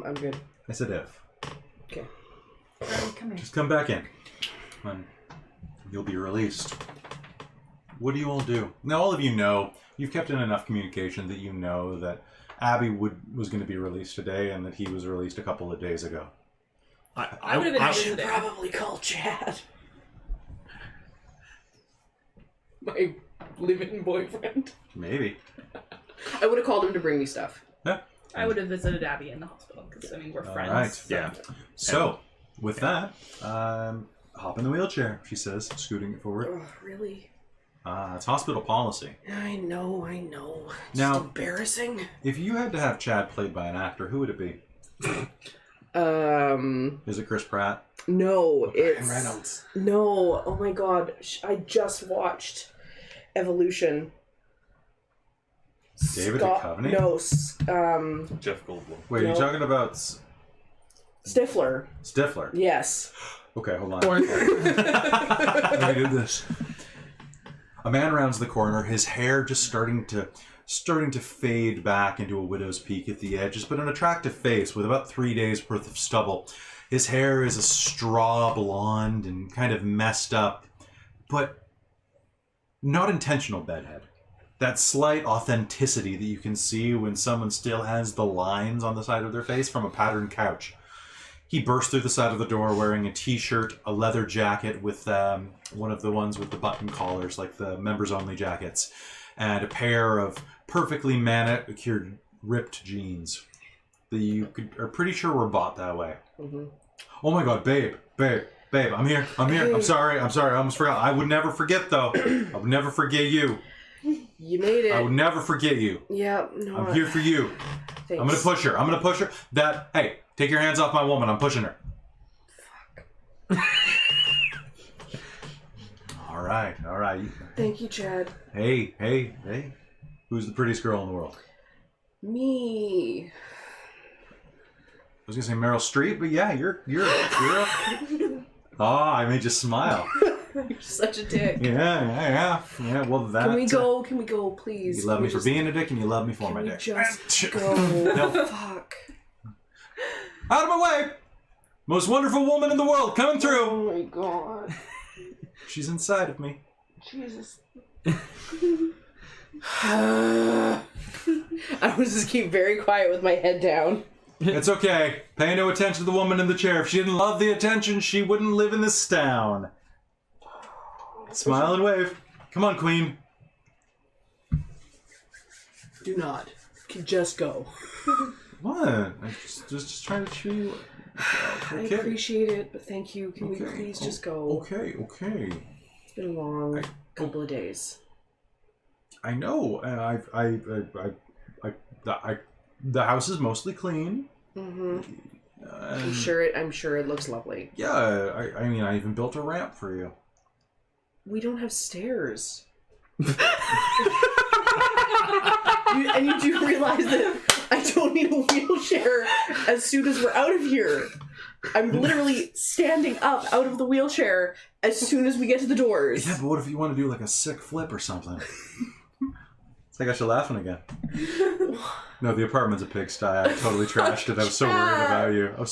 I'm good. I said if. Okay. Come here. Just come back in, and you'll be released. What do you all do? Now, all of you know, you've kept in enough communication that you know that Abby was going to be released today and that he was released a couple of days ago. I would have been happy today. Probably call Chad. My living boyfriend. Maybe. I would have called him to bring me stuff. Yeah. I would have visited Abby in the hospital because I mean we're All friends. right. so- Yeah. So, with that, hop in the wheelchair, she says, scooting it forward. Oh, really? It's hospital policy. I know. It's Now- embarrassing. If you had to have Chad played by an actor, who would it be? Is it Chris Pratt? No, it's Ryan Reynolds. No. Oh my god, I just watched Evolution. David Scott- Duchovny? No, Jeff Goldblum. Wait, are you No. talking about Stifler. Stifler? Yes. Okay, hold on. Or- Let me do this. A man rounds the corner, his hair just starting to fade back into a widow's peak at the edges, but an attractive face with about 3 days worth of stubble. His hair is a straw blonde and kind of messed up, but not intentional bedhead. That slight authenticity that you can see when someone still has the lines on the side of their face from a patterned couch. He burst through the side of the door wearing a t-shirt, a leather jacket with one of the ones with the button collars, like the members-only jackets, and a pair of perfectly manicured, ripped jeans that you are pretty sure were bought that way. Mm-hmm. Oh my god, babe, I'm here, I'm sorry, I almost forgot. I would never forget, though. I would never forget you. You made it. I would never forget you. Yeah, no. I'm here for you. Thanks. I'm gonna push her. Hey, take your hands off my woman. I'm pushing her. All right. Thank you, Chad. Hey. Who's the prettiest girl in the world? Me. I was gonna say Meryl Streep, but yeah, you're I made you smile. You're such a dick. Yeah. Well, that. Can we go? Can we go, please? You love Can me we for just- being a dick, and you love me for Can my we dick. just go? No. Fuck. Out of my way! Most wonderful woman in the world coming through. Oh my god. She's inside of me. Jesus. I was just keep very quiet with my head down. It's okay. Pay no attention to the woman in the chair. If she didn't love the attention, she wouldn't live in this town. Smile and wave. Come on, queen. Do not. Can just go. What? I'm just trying to cheer you up. I appreciate it, but thank you. Can we Okay. please just go? Okay. It's been a long couple of days. I know. The house is mostly clean. Mm-hmm. And I'm sure it looks lovely. yeah, I mean, I even built a ramp for you. We don't have stairs. And you do realize that I don't need a wheelchair as soon as we're out of here. I'm literally standing up out of the wheelchair as soon as we get to the doors. Yeah, but what if you want to do like a sick flip or something? It's like I should laughing again. No, the apartment's a pigsty. I totally trashed it. I was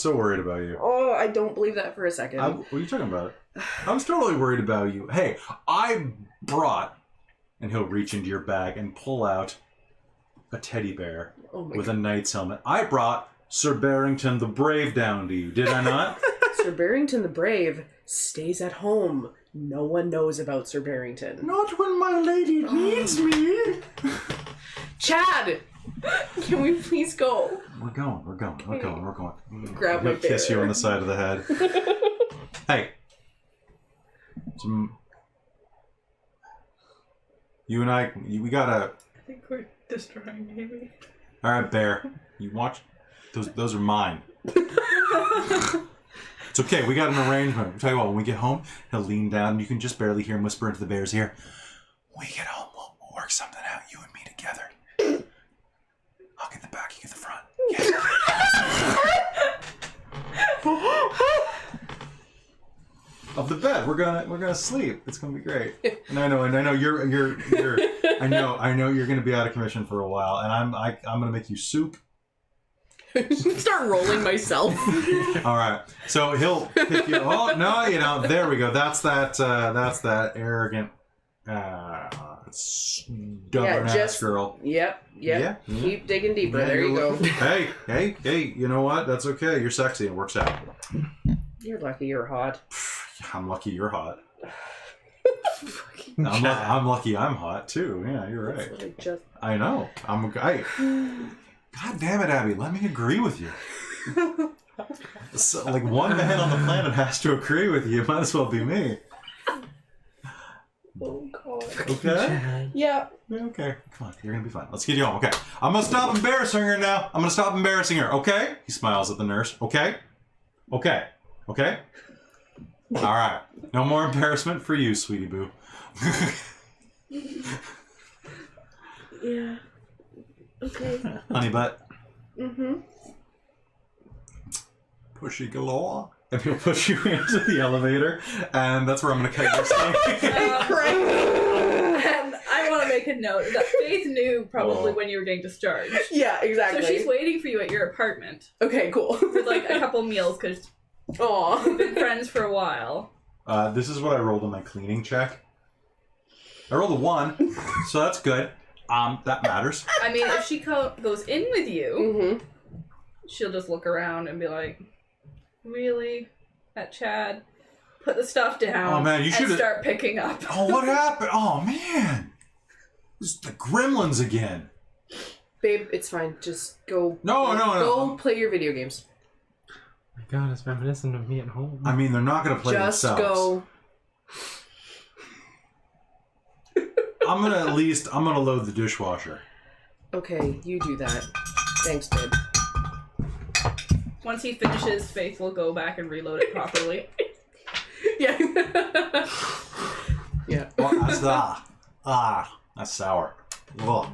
so worried about you. Oh, I don't believe that for a second. What are you talking about? I was totally worried about you. Hey, I brought, and he'll reach into your bag and pull out a teddy bear Oh my with god. a knight's helmet. I brought Sir Barrington the Brave down to you, did I not? Sir Barrington the Brave stays at home. No one knows about Sir Barrington. Not when my lady needs me. Chad! Can we please go? We're going. Grab my He'll kiss you bear. on the side of the head. Hey. You and I, we gotta... I think we're destroying Amy. Alright, Bear. You watch... Those are mine. It's okay, we got an arrangement. I'll tell you what, when we get home, he'll lean down and you can just barely hear him whisper into the bear's ear. When we get home, we'll work something out, you and me together. I'll get the back, you get the front. Of the bed, we're gonna sleep. It's gonna be great. And I know you're I know you're gonna be out of commission for a while, and I'm gonna make you soup. Start rolling myself. All right, so he'll pick you. Oh no, you know, there we go. That's that arrogant, stubborn ass girl. Yep. Yeah. Keep digging deeper. Yeah, there you go. Hey, you know what? That's okay. You're sexy. It works out. You're lucky you're hot. I'm lucky you're hot. I'm lucky I'm hot too. Yeah, you're right. That's what I just... I know. I'm a guy. God damn it, Abby. Let me agree with you. So, like, one man on the planet has to agree with you. Might as well be me. Oh, God. Okay? Yeah. Yeah, okay. Come on. You're going to be fine. Let's get you home. Okay. I'm going to stop embarrassing her now. Okay? He smiles at the nurse. Okay? Okay. All right. No more embarrassment for you, sweetie boo. Yeah. Okay. Honey butt. Mm-hmm. Pushy galore. And he'll push you into the elevator, and that's where I'm going to cut your scene. And I want to make a note that Faith knew probably when you were getting discharged. Yeah, exactly. So she's waiting for you at your apartment Okay, cool. with like a couple meals because Aw. we've been friends for a while. This is what I rolled on my cleaning check. I rolled a 1, so that's good. That matters. I mean, if she goes in with you, Mm-hmm. she'll just look around and be like, really? At Chad? Put the stuff down Oh, man, you and should've- start picking up. Oh, what happened? Oh, man. It's the gremlins again. Babe, it's fine. Just go. No. Go play your video games. Oh my God, it's reminiscent of me at home. I mean, they're not going to play Just themselves. go. I'm going to load the dishwasher. Okay, you do that. Thanks, babe. Once he finishes, Faith will go back and reload it properly. Yeah. Yeah. Oh, that's sour. Ugh.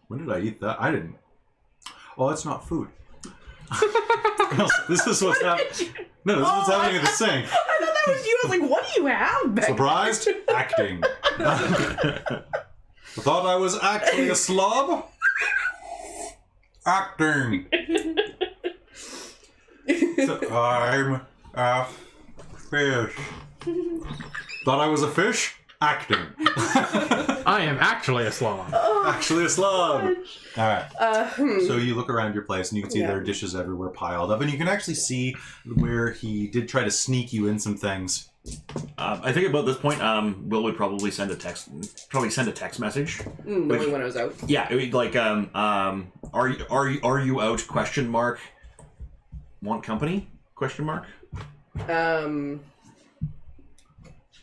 When did I eat that? I didn't. Oh, it's not food. This is what's happening. No, this is what's happening at the sink. I thought that was you. I was like, what do you have back Surprised? Acting. I thought I was actually a slob. Acting. So, I'm a fish. Thought I was a fish? Acting. I am actually a slob. Actually a slob. Alright. So you look around your place and you can see Yeah. there are dishes everywhere piled up. And you can actually see where he did try to sneak you in some things. I think about this point, Will would probably send a text message. Knowing when I was out. Yeah, it would, like, are you out? Question mark. Want company? Question mark.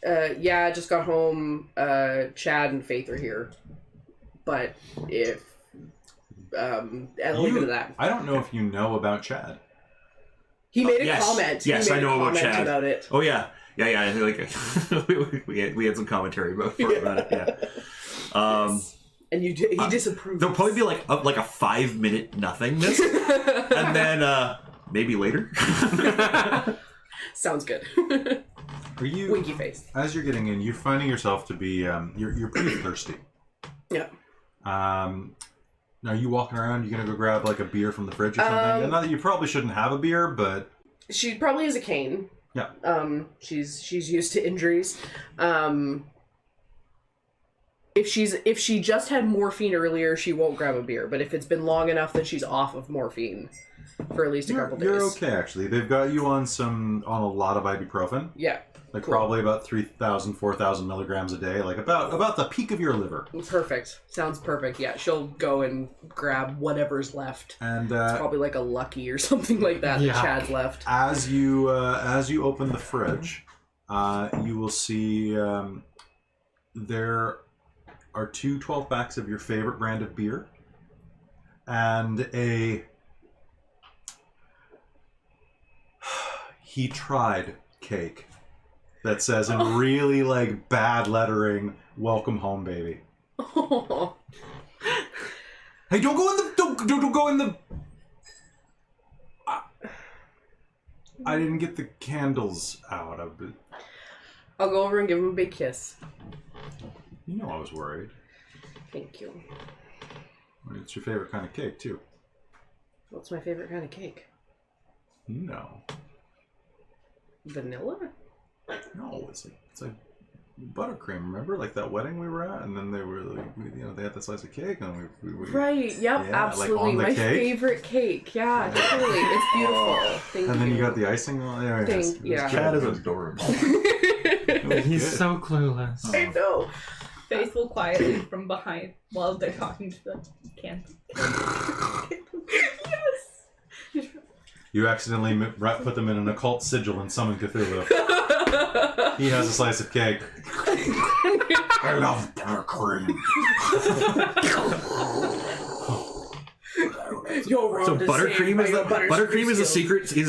Yeah, I just got home. Chad and Faith are here. But if... I'll leave it at that. I don't know if you know about Chad. He made a yes. comment. Yes, He made I know a about comment Chad. about it. Oh yeah. Like we had some commentary about it. Yeah. And he disapproved. There'll probably be like a 5-minute nothingness, and then maybe later. Sounds good. Are you... Winky face. As you're getting in, you're finding yourself to be... you're pretty thirsty. Yeah. Are you walking around? You gonna go grab like a beer from the fridge or something? And not that you probably shouldn't have a beer, but She probably has a cane. yeah. She's used to injuries. If she just had morphine earlier, she won't grab a beer. But if it's been long enough that she's off of morphine for at least a couple days. You're okay, actually. They've got you on a lot of ibuprofen. Yeah. Like Cool. probably about 3,000, 4,000 milligrams a day. Like about the peak of your liver. Perfect. Sounds perfect. Yeah, she'll go and grab whatever's left. And It's probably like a Lucky or something like that Yeah. that Chad's left. as you open the fridge, you will see there are 2 12-packs of your favorite brand of beer and a he tried cake that says in really like bad lettering, "Welcome home, baby." Oh. Hey, don't go in the don't go in the. I didn't get the candles out of it. I'll go over and give him a big kiss. You know I was worried. Thank you. It's your favorite kind of cake too. What's my favorite kind of cake? No, Vanilla? no, it's like buttercream. Remember, like that wedding we were at, and then they were like, they had that slice of cake, and we Right. Yep. Yeah, like absolutely. on the My cake? favorite cake. Yeah. Totally. It's beautiful. Thank and you. then you got the icing on there. Yeah. Chad is adorable. He's so clueless. I know. Faith will quietly from behind while they're talking to the can. Yes. You accidentally put them in an occult sigil and summoned Cthulhu. He has a slice of cake. I love buttercream. So buttercream is a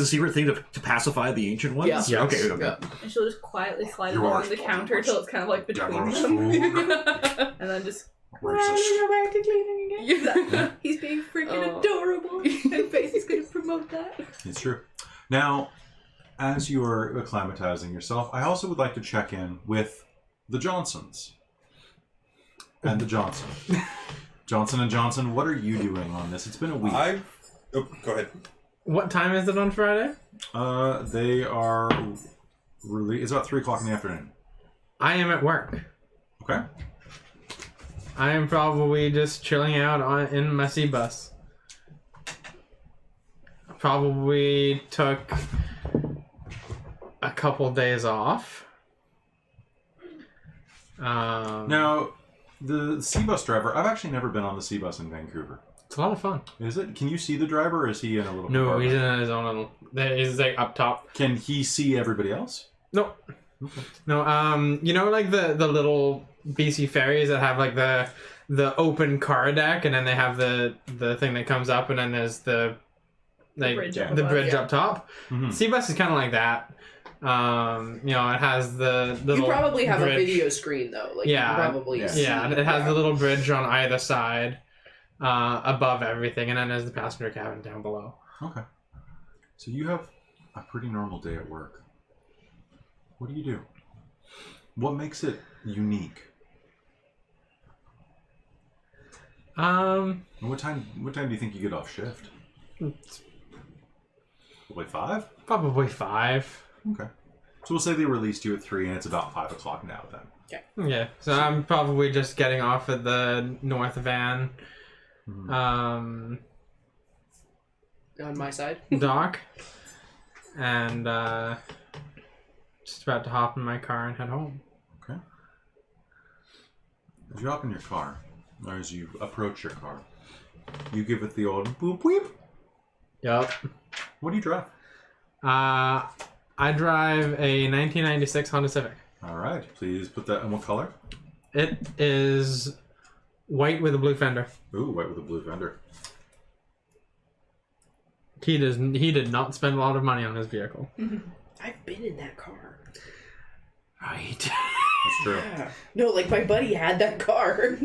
secret thing to pacify the ancient ones. Yeah. Yeah. Okay. Yeah. And she'll just quietly slide You along are the counter till it's kind of like between devil's them. food. And then just Racist. go back to cleaning again. Yeah. He's being freaking Oh. adorable. And Faith is going to promote that. It's true. Now, as you are acclimatizing yourself, I also would like to check in with the Johnsons. And the Johnson. Johnson and Johnson, what are you doing on this? It's been a week. Oh, go ahead. What time is it on Friday? They are really. It's about 3:00 in the afternoon. I am at work. Okay. I am probably just chilling out in my sea bus. Probably took a couple days off. Now, the sea bus driver. I've actually never been on the sea bus in Vancouver. It's a lot of fun. Is it? Can you see the driver, or is he in a little? No, compartment? he's in his own little. He's like up top. Can he see everybody else? No. No, you know, like the little BC ferries that have like the open car deck, and then they have the thing that comes up, and then there's the bridge up the above, bridge yeah. up top. Mhm. Sea bus is kind of like that. You know, it has the little. You probably have bridge. a video screen though. Like Yeah. you can probably Yeah. see. Yeah, it has the little bridge on either side, above everything, and then there's the passenger cabin down below. Okay. So you have a pretty normal day at work. What do you do? What makes it unique? And what time do you think you get off shift? Like 5? Probably 5. Okay. So we'll say they released you at 3 and it's about 5 o'clock now then. Yeah, so I'm probably just getting off at the North Van On my side. dock, and just about to hop in my car and head home. Okay. As you hop in your car, or as you approach your car, you give it the old boop weep. Yep. What do you drive? I drive a 1996 Honda Civic. All right. Please put that in what color? It is white with a blue fender. Ooh, white with a blue fender. He did not spend a lot of money on his vehicle. I've been in that car. Right. That's true. Yeah. No, like my buddy had that car.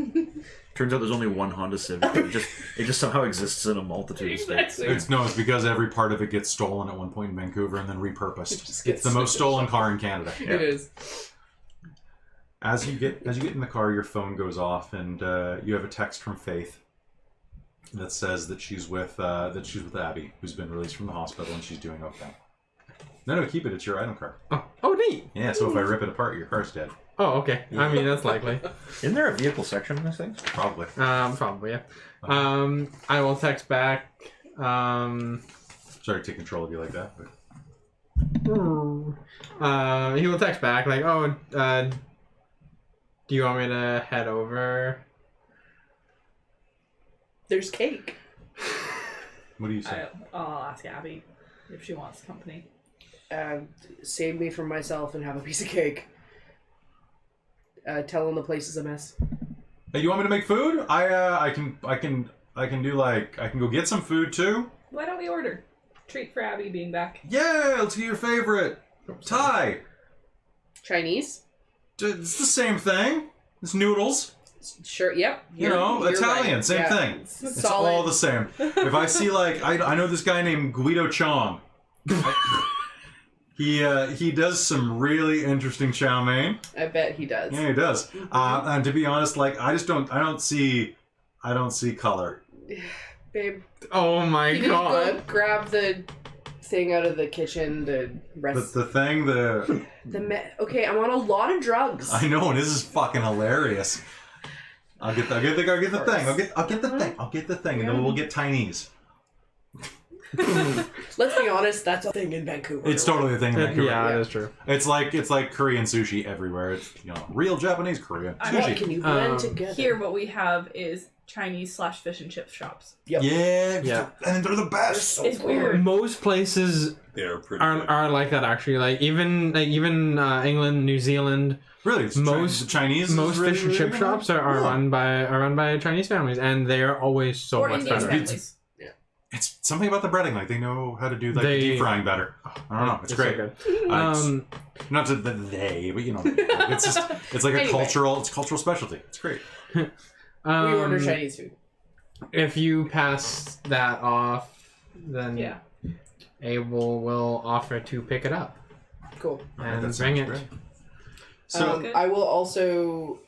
Turns out there's only one Honda Civic. It just somehow exists in a multitude of states. It's because every part of it gets stolen at one point in Vancouver and then repurposed. just It's gets the most switched. stolen car in Canada. It is. As you get in the car, your phone goes off, and you have a text from Faith that says that she's with Abby, who's been released from the hospital, and she's doing okay. No, keep it. It's your item card. Oh, neat. Yeah, so if I rip it apart, your car's dead. Oh, okay. I mean, that's likely. Isn't there a vehicle section in this thing? Probably. Probably, yeah. I will text back. Sorry to take control of you like that. But... he will text back like, "Oh, do you want me to head over?" There's cake. What do you say? I'll ask Abby if she wants company. Save me from myself and have a piece of cake. Tell him the place is a mess. Hey, you want me to make food? I can do like I can go get some food too. Why don't we order? Treat for Abby being back. Yeah, let's get your favorite. Thai. Chinese? It's the same thing. It's noodles. Sure. Yep. You know, you're Italian, right. same Yeah. thing. It's It's solid. all the same. If I see like I know this guy named Guido Chong. He does some really interesting chow mein. I bet he does. Yeah, he does. And to be honest, like I don't see color. Babe, Oh my you didn't go god. grab the thing out of the kitchen to But rest. the thing, Okay, I'm on a lot of drugs. I know, and this is fucking hilarious. I'll get the thing. I'll get the thing, and then we'll get Chinese. Let's be honest, that's a thing in Vancouver. It's totally a thing in Vancouver. Yeah, that is true. It's like Korean sushi everywhere. It's real Japanese Korean I What sushi. can you blend Um, together? Here, what we have is Chinese / fish and chip shops. Yeah, and they're the best. It's weird. Most places They're pretty good. are like that actually. Like even England, New Zealand, Really, it's most Chinese. is most really, fish and really chip good? shops are Yeah. run by Chinese families, and they are always so Or much Indian better. families. It's something about the breading. Like they know how to do like They- the deep frying better. I don't know. It's so great. good. It's- not to the they, but it's just it's like a Anyway. cultural specialty. It's great. We order Um, Chinese food. If you pass that off, then Yeah. Abel will offer to pick it up Cool. and That bring sounds it. great. So Good. I will also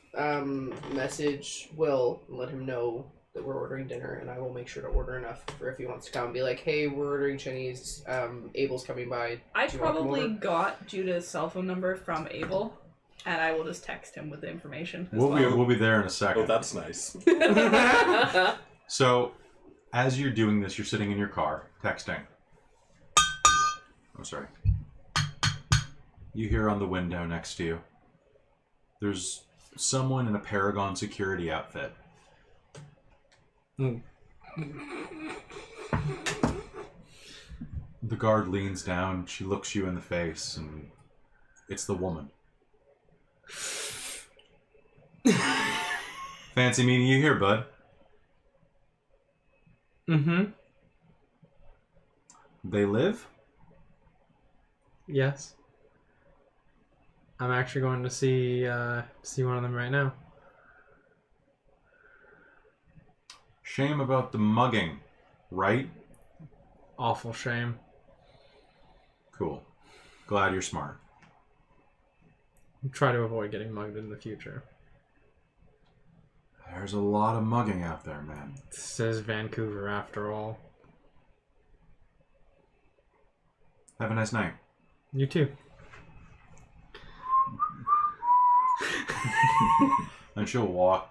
message Will and let him know that we're ordering dinner, and I will make sure to order enough for if he wants to come. Be like, hey, we're ordering Chinese. Abel's coming by. I Do you want to come probably over? got Judah's cell phone number from Abel, and I will just text him with the information. As we'll be there in a second. Oh, that's nice. So, as you're doing this, you're sitting in your car, texting. I'm sorry. You hear on the window next to you. There's someone in a Paragon security outfit. Hmm. The guard leans down, she looks you in the face, and it's the woman. Fancy meeting you here, bud. Mm-hmm. They live? Yes. I'm actually going to see one of them right now. Shame about the mugging, right? Awful shame. Cool. Glad you're smart. Try to avoid getting mugged in the future. There's a lot of mugging out there, man. This is Vancouver after all. Have a nice night. You too. And she'll walk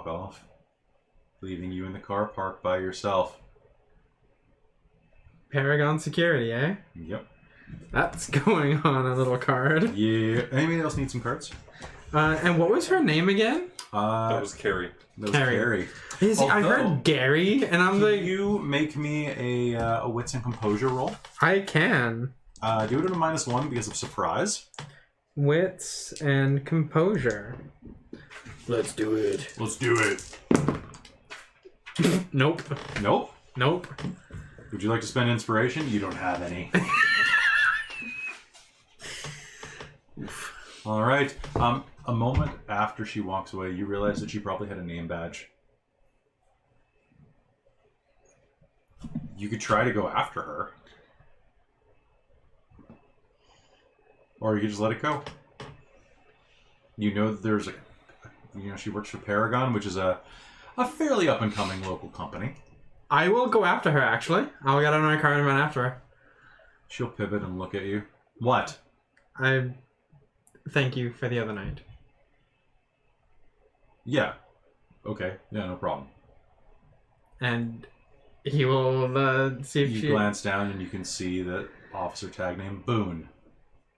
off, leaving you in the car parked by yourself. Paragon security, eh? Yep. That's going on a little card. Yeah. Anybody else need some cards? And what was her name again? That was Carrie. That was Carrie. Carrie. I Although- heard Gary, and I'm Can like, you make me a wits and composure roll? I can. Do it at a -1 because of surprise. Wits and composure. Let's do it. Let's do it. Nope. Nope. Nope. Would you like to spend inspiration? You don't have any. All right. A moment after she walks away, you realize that she probably had a name badge. You could try to go after her. Or you could just let it go. You know that there's she works for Paragon, which is a fairly up-and-coming local company. I will go after her, actually. I'll get on my card and run after her. She'll pivot and look at you. What? I thank you for the other night. Yeah. Okay. Yeah, no problem. And he will see if You she... glance down and you can see that officer tag name Boone.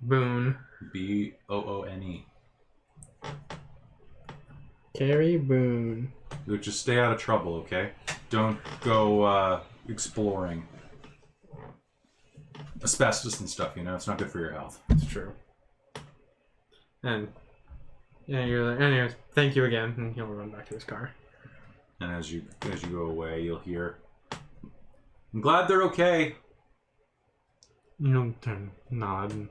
Boone. Boone. Carrie Boone. Look, just stay out of trouble, okay? Don't go exploring asbestos and stuff. It's not good for your health. It's true. And yeah, you're like, anyways, thank you again, and he'll run back to his car. And as you go away, you'll hear, "I'm glad they're okay." You'll nod. And...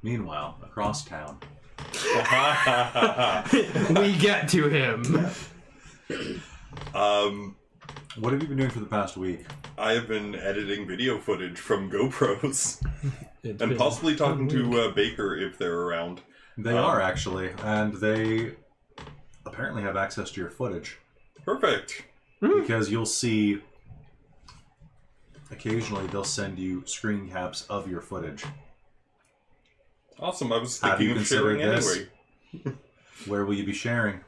Meanwhile, across town, we get to him. what have you been doing for the past week? I have been editing video footage from GoPros It's and been possibly talking a week. to Baker if they're around. They are actually, and they apparently have access to your footage Perfect. because you'll see. Occasionally, they'll send you screen caps of your footage. Awesome. I was Have you thinking of considered sharing this? anyway. Where will you be sharing?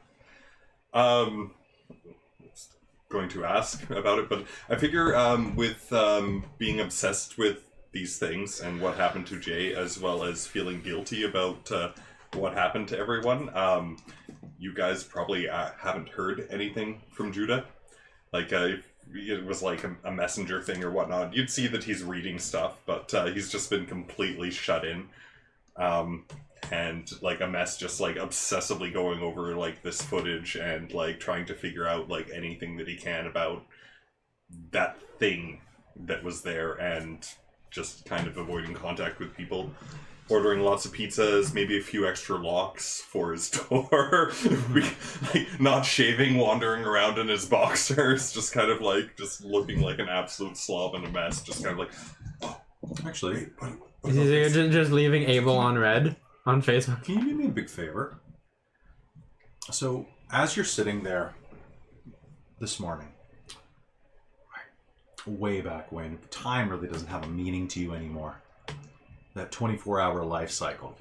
Going to ask about it, but I figure with being obsessed with these things and what happened to Jay, as well as feeling guilty about what happened to everyone, you guys probably haven't heard anything from Judah. Like, if it was like a messenger thing or whatnot, you'd see that he's reading stuff, but he's just been completely shut in. And like a mess just like obsessively going over like this footage and like trying to figure out like anything that he can about that thing that was there, and just kind of avoiding contact with people, ordering lots of pizzas, maybe a few extra locks for his door, like not shaving, wandering around in his boxers, just kind of like just looking like an absolute slob and a mess, just kind of like, oh, Actually, Is he just leaving Abel on red on Facebook? can you do me a big favor? So, as you're sitting there this morning, way back when, time really doesn't have a meaning to you anymore. That 24-hour life cycle,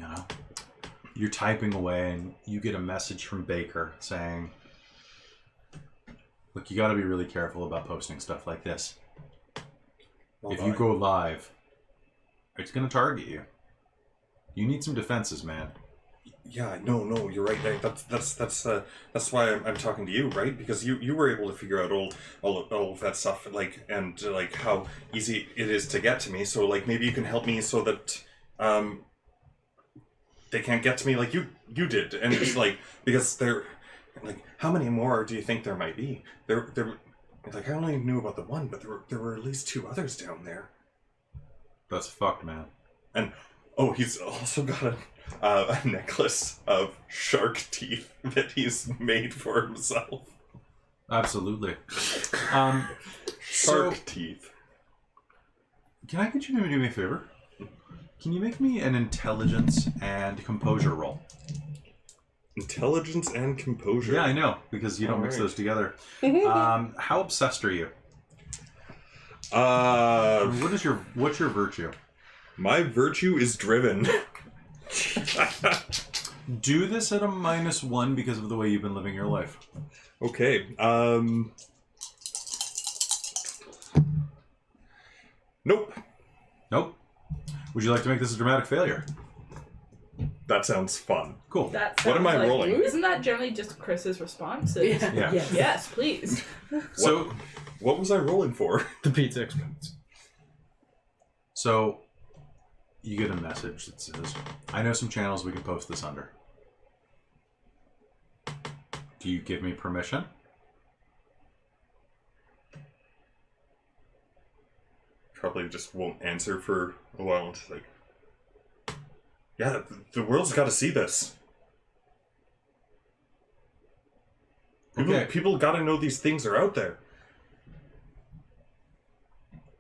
You're typing away and you get a message from Baker saying, look, you got to be really careful about posting stuff like this. If you go live, it's going to target you. You need some defenses, man. yeah, no, you're right. That's why I'm talking to you, right? Because you were able to figure out all of that stuff, like, and like how easy it is to get to me. So like maybe you can help me so that they can't get to me like you did. And it's like, because they're like, how many more do you think there might be? There like, I only knew about the one, but there were at least 2 others down there. That's fucked, man. And oh, he's also got a necklace of shark teeth that he's made for himself. Absolutely. Shark teeth. Can I get you to do me a favor? Can you make me an intelligence and composure roll? Intelligence and composure. Yeah, I know, because you don't mix Alright. those together. How obsessed are you? What's your virtue? My virtue is driven. Do this at a -1 because of the way you've been living your life. Okay. Nope. Nope. Would you like to make this a dramatic failure? That sounds fun. Cool. That What am sounds I like- rolling? Isn't that generally just Chris's response? Yeah. Yes, please. So, What was I rolling for? The pizza expense. so you get a message that says, I know some channels we can post this under. Do you give me permission? Probably just won't answer for a while. It's like, yeah, the world's got to see this. Okay. People got to know these things are out there.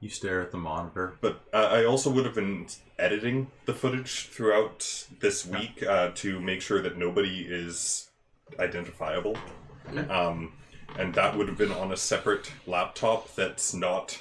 You stare at the monitor. But I also would have been editing the footage throughout this week to make sure that nobody is identifiable. And that would have been on a separate laptop that's not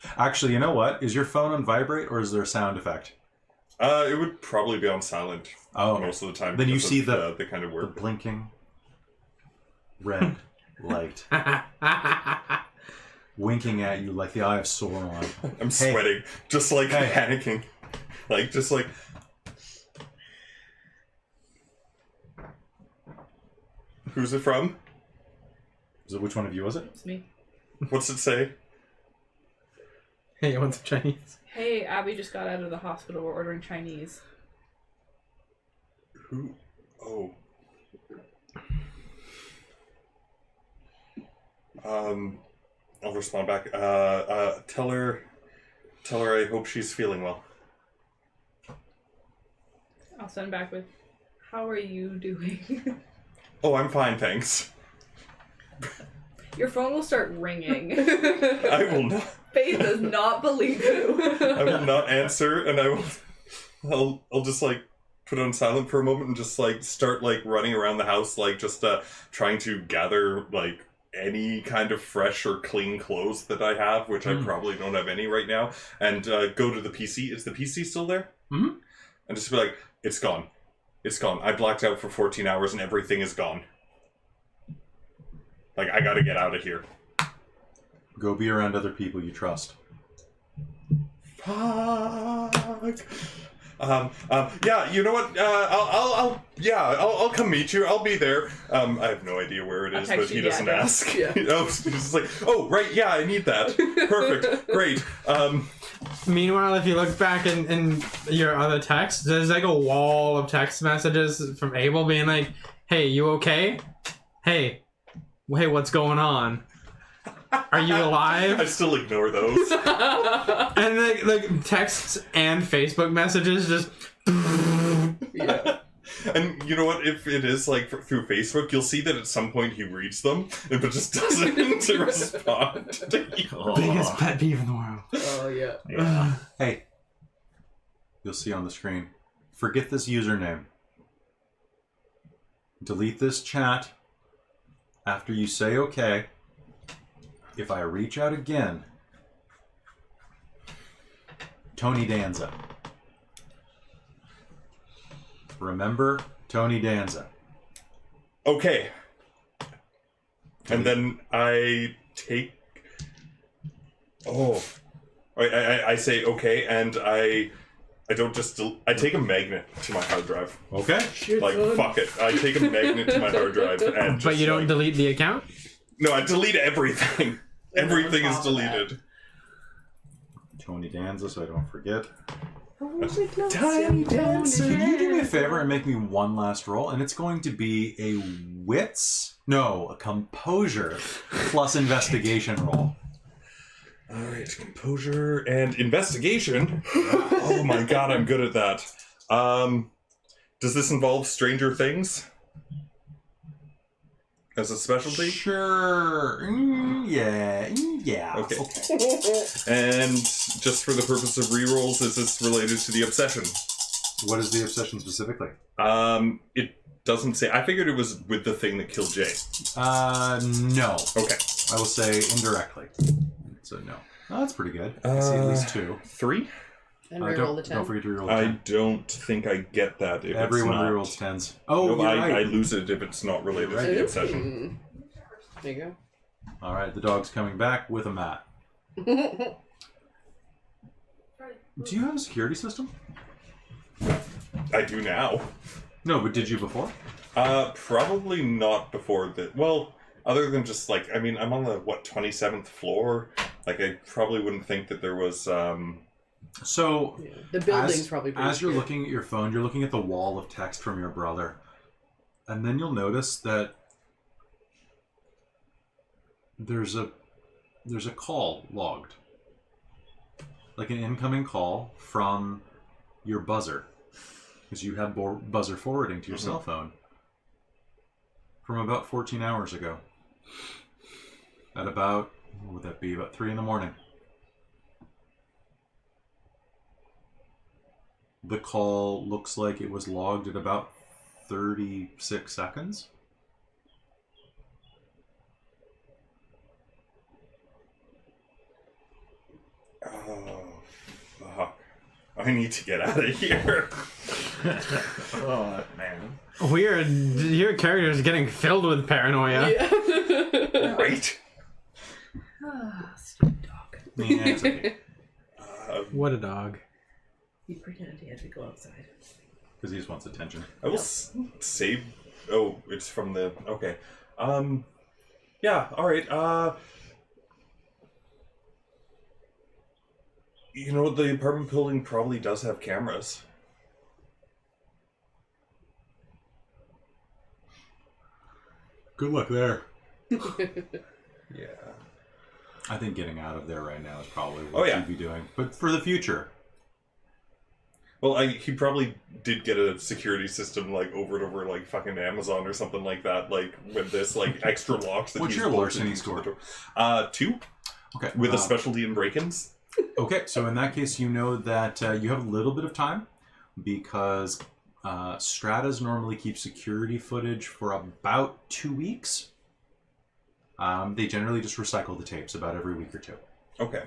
Actually, you know what? Is your phone on vibrate or is there a sound effect? It would probably be on silent Oh, most of the time. Then you because see of, the kind of the work. blinking red light winking at you like the eye of Sauron. I'm sweating, just like panicking, just like. Who's it from? So which one of you was it? It's me. What's it say? Hey, what's Chinese? Hey, Abby just got out of the hospital. We're ordering Chinese. Who? Oh. I'll respond back. Tell her I hope she's feeling well. I'll send back with, how are you doing? Oh, I'm fine, thanks. Your phone will start ringing. I will not. Faith does not believe you. I will not answer, and I'll just like put it on silent for a moment and just like start like running around the house, like just trying to gather like any kind of fresh or clean clothes that I have, which I probably don't have any right now, and go to the PC. Is the PC still there? Mm-hmm. And just be like, it's gone. It's gone. I blacked out for 14 hours and everything is gone. Like, I gotta get out of here. Go be around other people you trust. Fuck. Yeah, you know what? I'll come meet you. I'll be there. I have no idea where it is, but he doesn't ask. Yeah. Oh, he's just like, oh, right, yeah, I need that. Perfect, great. Meanwhile, if you look back in your other texts, there's like a wall of text messages from Abel being like, "Hey, you okay? Hey, what's going on? Are you I alive?" still ignore those. And like texts and Facebook messages just. Yeah. And you know what? If it is like through Facebook, you'll see that at some point he reads them, but just doesn't respond to you. Biggest pet peeve in the world. Oh, yeah. Yeah. Hey, you'll see on the screen. Forget this username. Delete this chat after you say okay. If I reach out again, Tony Danza. Remember Tony Danza. Okay. And then I take... Oh. I say okay, and I don't just... I take a magnet to my hard drive. Okay. Like, fuck it. I take a magnet to my hard drive and just, But you don't like, delete the account? No, I delete everything. Everything is deleted. Tony Danza, so I don't forget. Tiny Dancer. Can you do me a favor and make me one last roll? And it's going to be a composure plus investigation roll. Alright, composure and investigation. Oh my god, I'm good at that. Does this involve Stranger Things? As a specialty? Sure. Yeah. Okay. And just for the purpose of rerolls, is this related to the obsession? What is the obsession specifically? It doesn't say. I figured it was with the thing that killed Jay. No. Okay. I will say indirectly. So no. Oh, that's pretty good. I see at least 2. 3? And reroll the 10. Don't forget to reroll the I 10. don't think I get that if Everyone it's not. rerolls 10s. Oh, No, you're I right. lose it if it's not related to the obsession. There you go. All right, the dog's coming back with a mat. Do you have a security system? I do now. No, but did you before? Probably not before that. Well, other than just like, I mean, I'm on the 27th floor. Like, I probably wouldn't think that there was. So, Yeah. The building's probably pretty as you're secure. looking at your phone, you're looking at the wall of text from your brother, and then you'll notice that there's a call logged, like an incoming call from your buzzer, because you have buzzer forwarding to your cell phone from about 14 hours ago. At about, what would that be? About 3 in the morning. The call looks like it was logged at about 36 seconds. Oh, fuck. I need to get out of here. Oh, man. Weird. Your character is getting filled with paranoia. Yeah. Right? Stupid dog. Yeah, it's okay. What a dog. He pretended he had to go outside. Because he just wants attention. I will save... Oh, it's from the... Okay. Yeah, alright. You know, the apartment building probably does have cameras. Good luck there. Yeah. I think getting out of there right now is probably Oh, what yeah. you'd be doing. But for the future. Well, he probably did get a security system, like, over and over, like, fucking Amazon or something like that, like, with this, like, extra locks that What's he's your bolted larceny into score? the door. 2, Okay. with a specialty in break-ins. Okay, so in that case, you know that you have a little bit of time because Stratas normally keep security footage for about 2 weeks. They generally just recycle the tapes about every week or two. Okay.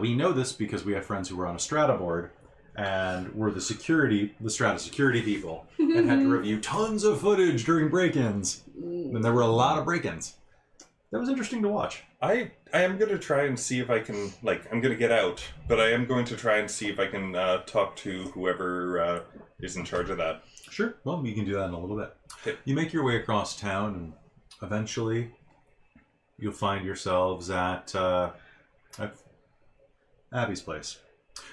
We know this because we have friends who were on a Strata board and were the Strata security people and had to review tons of footage during break-ins. And there were a lot of break-ins. That was interesting to watch. I am going to try and see if I can, like, I'm going to get out, but I am going to try and see if I can talk to whoever is in charge of that. Sure. Well, we can do that in a little bit. Okay. You make your way across town, and eventually you'll find yourselves at Abby's place.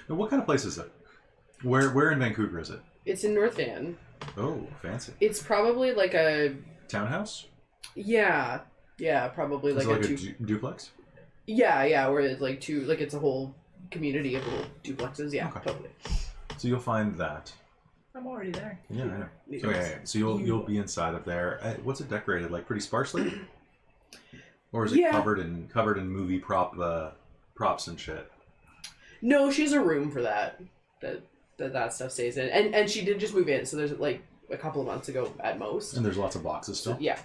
Now, what kind of place is it? Where in Vancouver is it? It's in North Van. Oh, fancy. It's probably like a... Townhouse? Yeah, probably Is like it a like a duplex? Yeah, where it's like it's a whole community of little duplexes. Yeah, Okay. totally. So you'll find that. I'm already there. Yeah, I know. So, yeah. So you'll be inside of there. What's it decorated like? Pretty sparsely, or is it Yeah. covered in movie props and shit? No, she has a room for that stuff stays in, and she did just move in, so there's like a couple of months ago at most. And there's lots of boxes still. Yeah.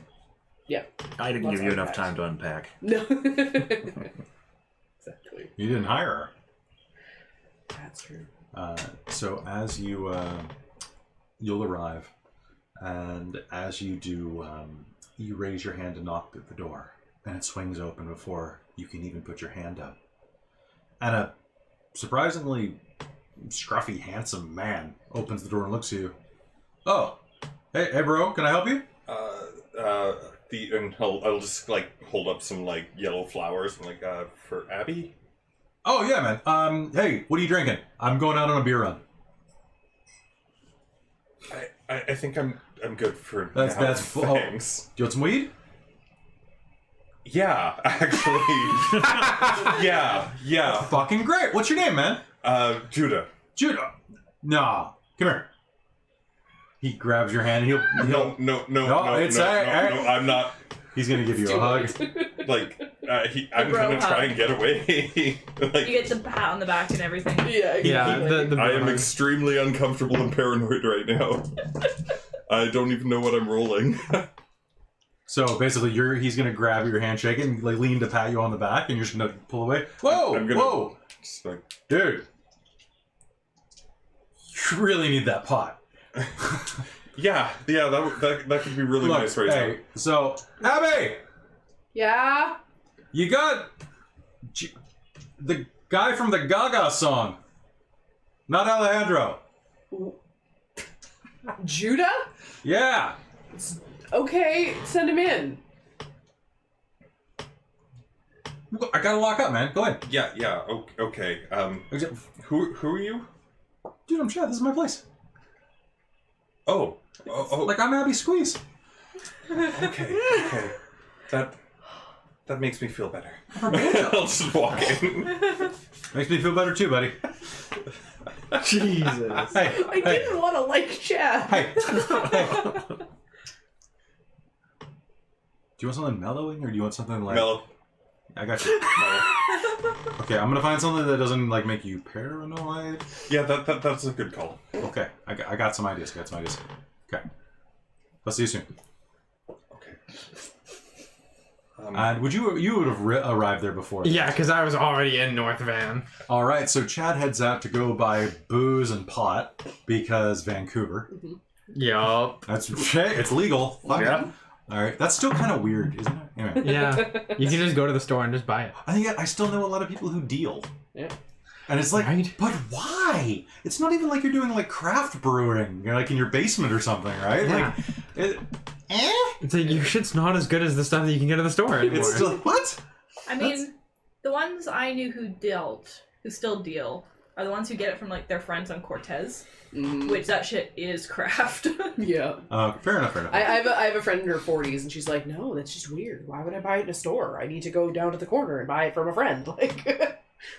I didn't Lots give you of enough artifacts. time to unpack. No. Exactly. You didn't hire her. That's true. So as you'll arrive, and as you do, you raise your hand to knock at the door, and it swings open before you can even put your hand up. And a surprisingly scruffy, handsome man opens the door and looks at you. Oh, hey, bro, can I help you? And I'll just, like, hold up some, like, yellow flowers and, like, for Abby? Oh yeah, man. Hey, what are you drinking? I'm going out on a beer run. I think I'm good for That's now. full. Thanks. Do you want some weed? Yeah, actually. yeah. Fucking great. What's your name, man? Judah. Judah. Nah, come here. He grabs your hand. He'll No, it's I'm not. He's gonna give you a hug. Like, I'm bro gonna try hug. and get away. Like, You get the pat on the back and everything. Yeah. Yeah, the I am extremely uncomfortable and paranoid right now. I don't even know what I'm rolling. So basically, he's gonna grab your handshake and like lean to pat you on the back, and you're just gonna pull away. Whoa, I'm gonna- whoa, Just like, dude! You really need that pot. yeah, that could be really Look, nice right hey, so Abby, Yeah. you got the guy from the Gaga song, not Alejandro. Judah? Yeah. Okay, send him in. I gotta lock up, man. Go ahead. now. Yeah, okay. Who are you? Dude, I'm Chad. This is my place. Oh. Like, I'm Abby Squeeze. Okay. That makes me feel better. I'll just walk in. Makes me feel better too, buddy. Jesus. Hey, I didn't want to like Chad. hey. Do you want something mellowing, or do you want something like... Mellow. I got you. Okay, I'm gonna find something that doesn't like make you paranoid. Yeah, that's a good call. Okay, I got some ideas. Okay, I'll see you soon. Okay. And you would have arrived there before? Yeah, because I was already in North Van. All right, so Chad heads out to go buy booze and pot because Vancouver. Yup. That's okay. It's legal. Fuck Yeah. it. All right, that's still kind of weird, isn't it? Anyway, Yeah. You can just go to the store and just buy it. I still know a lot of people who deal. Yeah. And it's like, Right. but why? It's not even like you're doing like craft brewing, like in your basement or something, right? Yeah. Like, It's like your shit's not as good as the stuff that you can get at the store anymore. it's still what? I mean, the ones I knew who still deal, are the ones who get it from like their friends on Cortez, which that shit is craft. Yeah. Fair enough. I have a friend in her 40s, and she's like, no, that's just weird. Why would I buy it in a store? I need to go down to the corner and buy it from a friend. Like,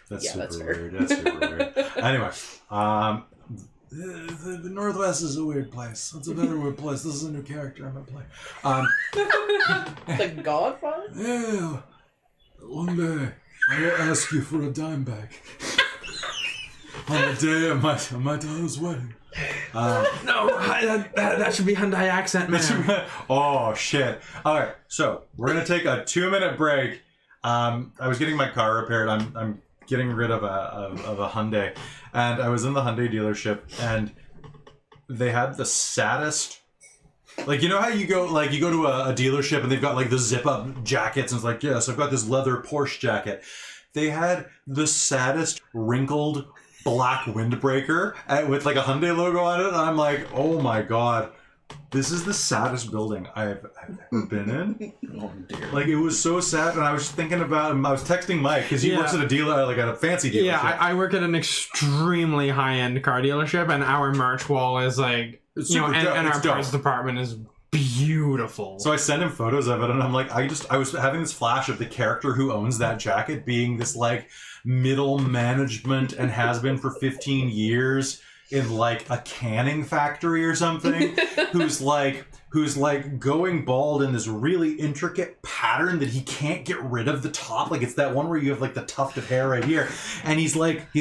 That's yeah, super that's fair. weird. That's super weird. Anyway, the Northwest is a weird place. It's a very weird place. This is a new character I'm gonna play. The Godfather? Yeah, one day I will ask you for a dime bag on the day of my daughter's wedding. No, that should be Hyundai accent, man. Oh shit! All right, so we're gonna take a 2-minute break. I was getting my car repaired. I'm getting rid of a Hyundai, and I was in the Hyundai dealership, and they had the saddest. Like, you know how you go to a dealership and they've got like the zip up jackets and it's like, yes, I've got this leather Porsche jacket. They had the saddest wrinkled black windbreaker with like a Hyundai logo on it, and I'm like, oh my god, this is the saddest building I've ever been in. Oh dear. Like, it was so sad, and I was thinking about him. I was texting Mike because he works at a dealer, like at a fancy dealership. Yeah, I work at an extremely high-end car dealership, and our merch wall is like, It's you know, super and dope. our It's dope. parts department is beautiful. So I sent him photos of it, and I'm like, I was having this flash of the character who owns that jacket being this like middle management and has been for 15 years in like a canning factory or something, who's like going bald in this really intricate pattern that he can't get rid of the top. Like, it's that one where you have like the tuft of hair right here, and he's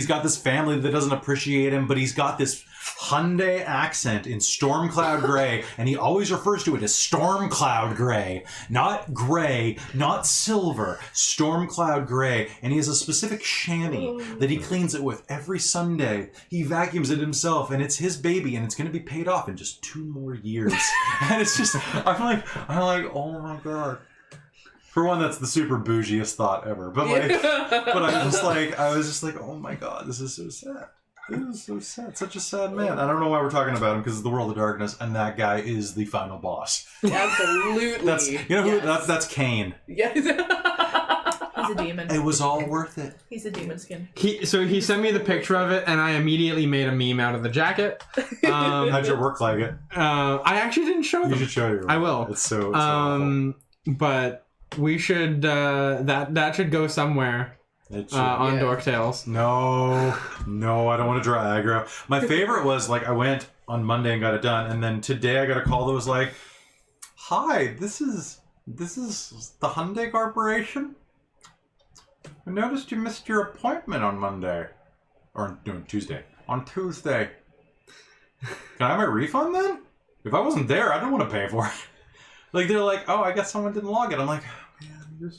got this family that doesn't appreciate him, but he's got this Hyundai accent in Stormcloud Gray, and he always refers to it as Stormcloud Gray, not gray, not silver, Stormcloud Gray, and he has a specific chamois that he cleans it with every Sunday. He vacuums it himself, and it's his baby, and it's going to be paid off in just 2 more years. And it's just, I'm like, oh my god. For one, that's the super bougiest thought ever. But like, but I was just like, oh my god, this is so sad. It was so sad. Such a sad man. I don't know why we're talking about him, because it's the World of Darkness, and that guy is the final boss. Absolutely. That's, you know who? Yes. That's Kane. Yes. He's a demon. It was all worth it. He's a demon skin. He sent me the picture of it, and I immediately made a meme out of the jacket. How'd your work like it? I actually didn't show them. You should show your work. I will. It's so awful. But we should that should go somewhere It should. on Yeah. Dork Tales. No, I don't want to draw aggro. My favorite was like, I went on Monday and got it done, and then today I got a call that was like, "Hi, this is the Hyundai Corporation. I noticed you missed your appointment on Monday, or no, Tuesday. On Tuesday, can I have my refund then? If I wasn't there, I don't want to pay for it." Like, they're like, "Oh, I guess someone didn't log it." I'm like, oh, man,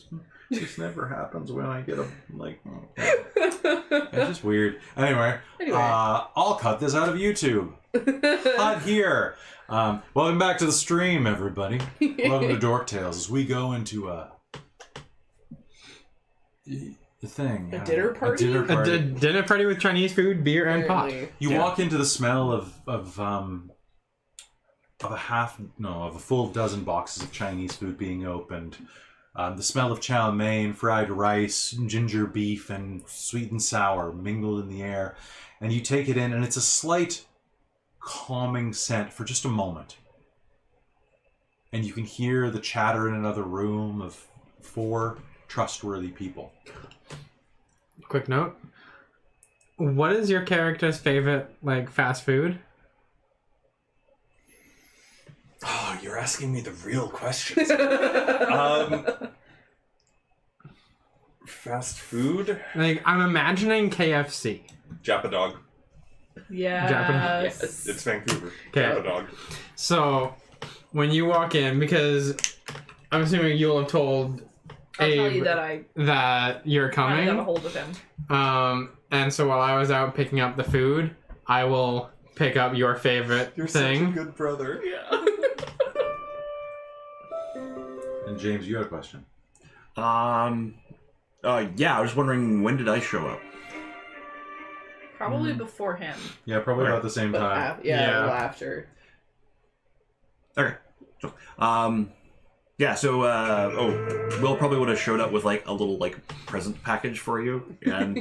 this never happens when I get a like. It's just weird. Anyway. I'll cut this out of YouTube. Cut here. Welcome back to the stream, everybody. Welcome to Dork Tales as we go into the thing. A dinner party? A dinner A party. dinner party with Chinese food, beer, and pot. Apparently. You walk into the smell of a full dozen boxes of Chinese food being opened. The smell of chow mein, fried rice, ginger beef, and sweet and sour mingled in the air. And you take it in, and it's a slight calming scent for just a moment. And you can hear the chatter in another room of 4 trustworthy people. Quick note. What is your character's favorite, like, fast food? Oh, you're asking me the real questions. Fast food? Like, I'm imagining KFC. Japa Dog. Yes. It's Vancouver. Okay. Japa Dog. So, when you walk in, because I'm assuming you'll have told I'll tell Abe, you that I that you're finally got a coming. hold of him. And so while I was out picking up the food, I will pick up your favorite You're such a thing. good brother. Yeah. And James, you had a question. Yeah, I was wondering, when did I show up? Probably before him. Yeah, probably about the same But, time. yeah, Yeah. a little after. Okay. So, yeah, so, Will probably would have showed up with, like, a little, like, present package for you, and,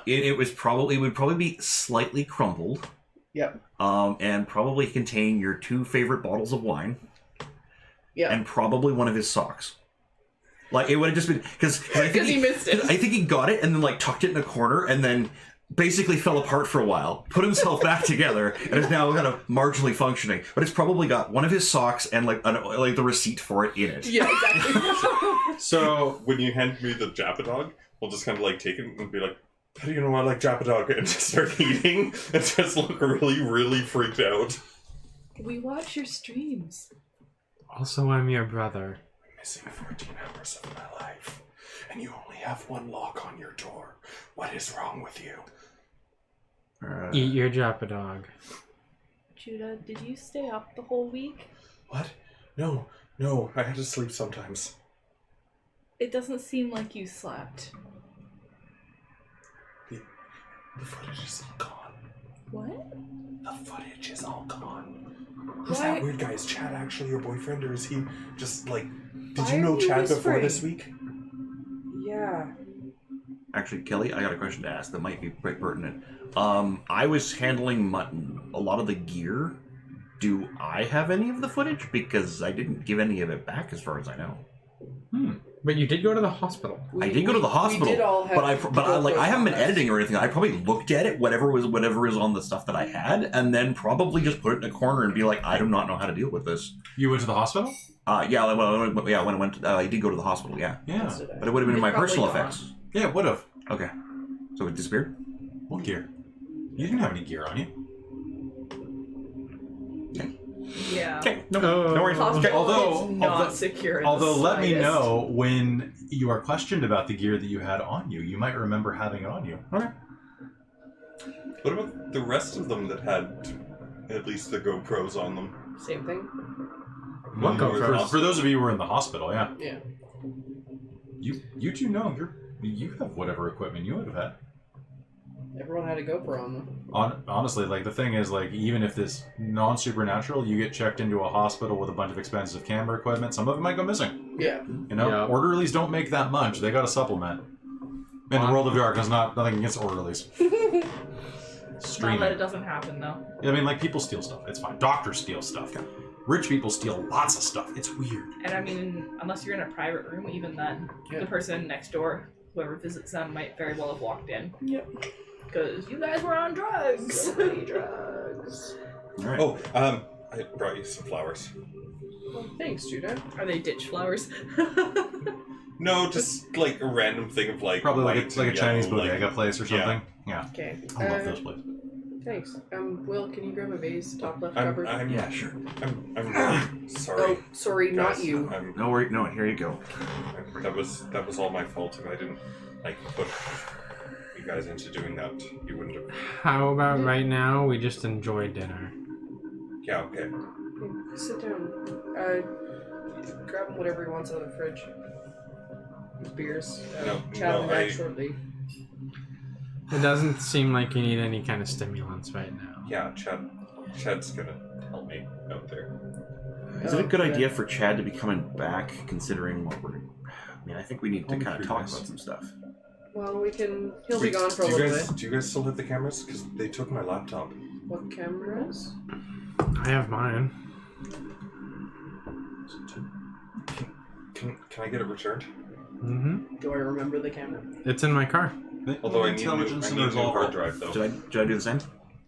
it would probably be slightly crumpled, Yep. and probably contain your 2 favorite bottles of wine, Yep. and probably one of his socks. Like, it would have just been, because I think Because he missed it. I think he got it, and then, like, tucked it in a corner, and then basically fell apart for a while, put himself back together, and is now kind of marginally functioning. But it's probably got one of his socks and like the receipt for it in it. Yeah, exactly. So, When you hand me the Japadog, we'll just kind of like take it and be like, how do you know I like Japadog? And just start eating and just look really, really freaked out. We watch your streams. Also, I'm your brother. Missing 14 hours of my life, and you only have one lock on your door. What is wrong with you? Eat your Japadog. Judah, did you stay up the whole week? What? No, I had to sleep sometimes. It doesn't seem like you slept. The footage is all gone. What? The footage is all gone. Who's Why- that weird guy? Is Chad actually your boyfriend, or is he just like... Did Why you are know you Chad before whispering? this week? Yeah. Actually, Kelly, I got a question to ask that might be quite pertinent. I was handling a lot of the gear. Do I have any of the footage? Because I didn't give any of it back, as far as I know. But you did go to the hospital. I did go to the hospital, We did all have but I haven't been GoPros. editing or anything. I probably looked at it, whatever is on the stuff that I had, and then probably just put it in a corner and be like, I do not know how to deal with this. you went to the hospital? When I went, I did go to the hospital, yeah, Yeah. but it would have been in my It's probably personal gone. effects. Yeah, it would have. Okay, so it disappeared. What gear? You didn't have any gear on you. Yeah. Okay, no Oh. worries. Hospital Although- is not although- secure. in the Although, let me slightest. know when you are questioned about the gear that you had on you. You might remember having it on you. Okay. What about the rest of them that had at least the GoPros on them? Same thing. What GoPros? For those of you who were in the hospital, yeah. Yeah. You two know you have whatever equipment you would have had. Everyone had a GoPro on them. Honestly, like the thing is, like even if this non-supernatural, you get checked into a hospital with a bunch of expensive camera equipment, some of it might go missing. Yeah. You know, Yeah. orderlies don't make that much. They got to supplement. In the world of darkness, nothing against orderlies. Not that Streaming. it doesn't happen though. I mean, like people steal stuff. It's fine. Doctors steal stuff. Rich people steal lots of stuff. It's weird. And I mean, unless you're in a private room, even then, Yeah. the person next door, whoever visits them, might very well have walked in. Yep. Because you guys were on drugs. So many drugs. All right. Oh, I brought you some flowers. Well, thanks, Judah. Are they ditch flowers? No, just like a random thing of like Probably like white a and Chinese yellow, bodega place or something. Yeah. Okay. I love those places. Thanks. Will, can you grab a vase, top left I'm cupboard? Yeah, sure. I'm really sorry. Oh, sorry, not guys. you. No worry. No, here you go. That was all my fault. If I didn't like put you guys into doing that, you wouldn't have. How about right now we just enjoy dinner? Yeah, okay. Okay, sit down. Grab him whatever he wants out of the fridge. His beers. Chat him back shortly. It doesn't seem like you need any kind of stimulants right now. Yeah, Chad's gonna help me out there. Is it a good Okay. idea for Chad to be coming back, considering what we're? I mean, I think we need to Only kind of 3 talk days. about some stuff. Well, we can. He'll Wait, be gone for a do you little guys, bit. Do you guys still have the cameras? Because they took my laptop. What cameras? I have mine. Can I get it returned? Mm-hmm. Do I remember the camera? It's in my car. Although I need intelligence a and resolve. hard drive though. Should I do the same?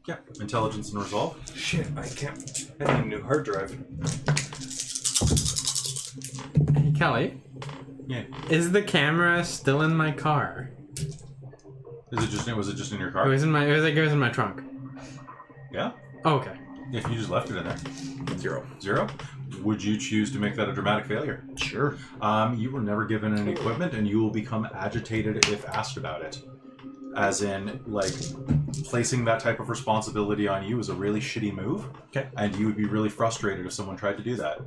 Yeah, intelligence and resolve. Shit, I can't. I need a new hard drive. Hey, Kelly, Yeah. is the camera still in my car? Was it just in your It car? was in my. It was in my trunk. Yeah. Okay. If you just left it in there. 0. 0? Would you choose to make that a dramatic failure? Sure. You were never given any equipment, and you will become agitated if asked about it. As in, like, placing that type of responsibility on you is a really shitty move. Okay. And you would be really frustrated if someone tried to do that.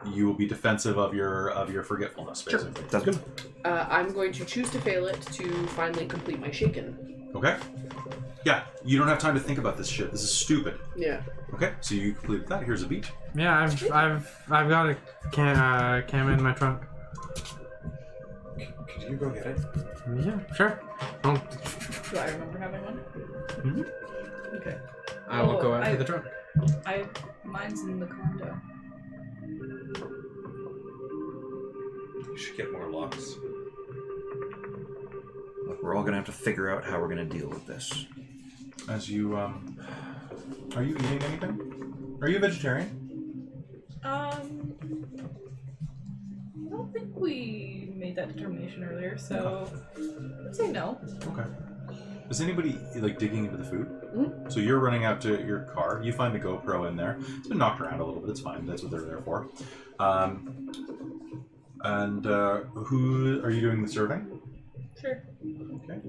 You will be defensive of your forgetfulness, basically. Sure. That's good. I'm going to choose to fail it to finally complete my shaken. Okay. Yeah, you don't have time to think about this shit. This is stupid. Yeah. Okay, so you completed that. Here's a beat. Yeah, I've got a cam in my trunk. Could you go get it? Yeah, sure. Oh, Do I remember having one? Mm-hmm. Okay. I will go out I- to the trunk. Mine's in the condo. You should get more locks. Look, we're all gonna have to figure out how we're gonna deal with this. As you, are you eating anything? Are you a vegetarian? I don't think we made that determination earlier, so I'd say no. Okay. Is anybody, like, digging into the food? Mhm. So you're running out to your car. You find the GoPro in there. It's been knocked around a little bit. It's fine. That's what they're there for. Who are you doing the serving? Sure. Okay.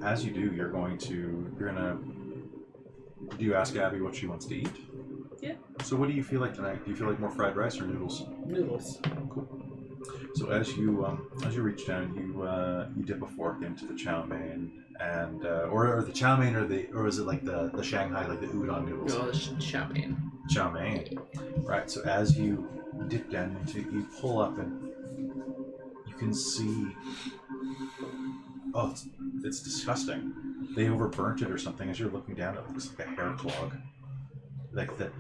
As you do, you're gonna. Do you ask Abby what she wants to eat? Yeah. So what do you feel like tonight? Do you feel like more fried rice or noodles? Noodles. Cool. So as you reach down, you dip a fork into the chow mein and or the chow mein or is it like the Shanghai, like the udon noodles? No, it's chow mein. Chow mein. Right. So as you dip down into it, you pull up and you can see. Oh, it's disgusting. They overburnt it or something. As you're looking down, it looks like a hair clog. Like the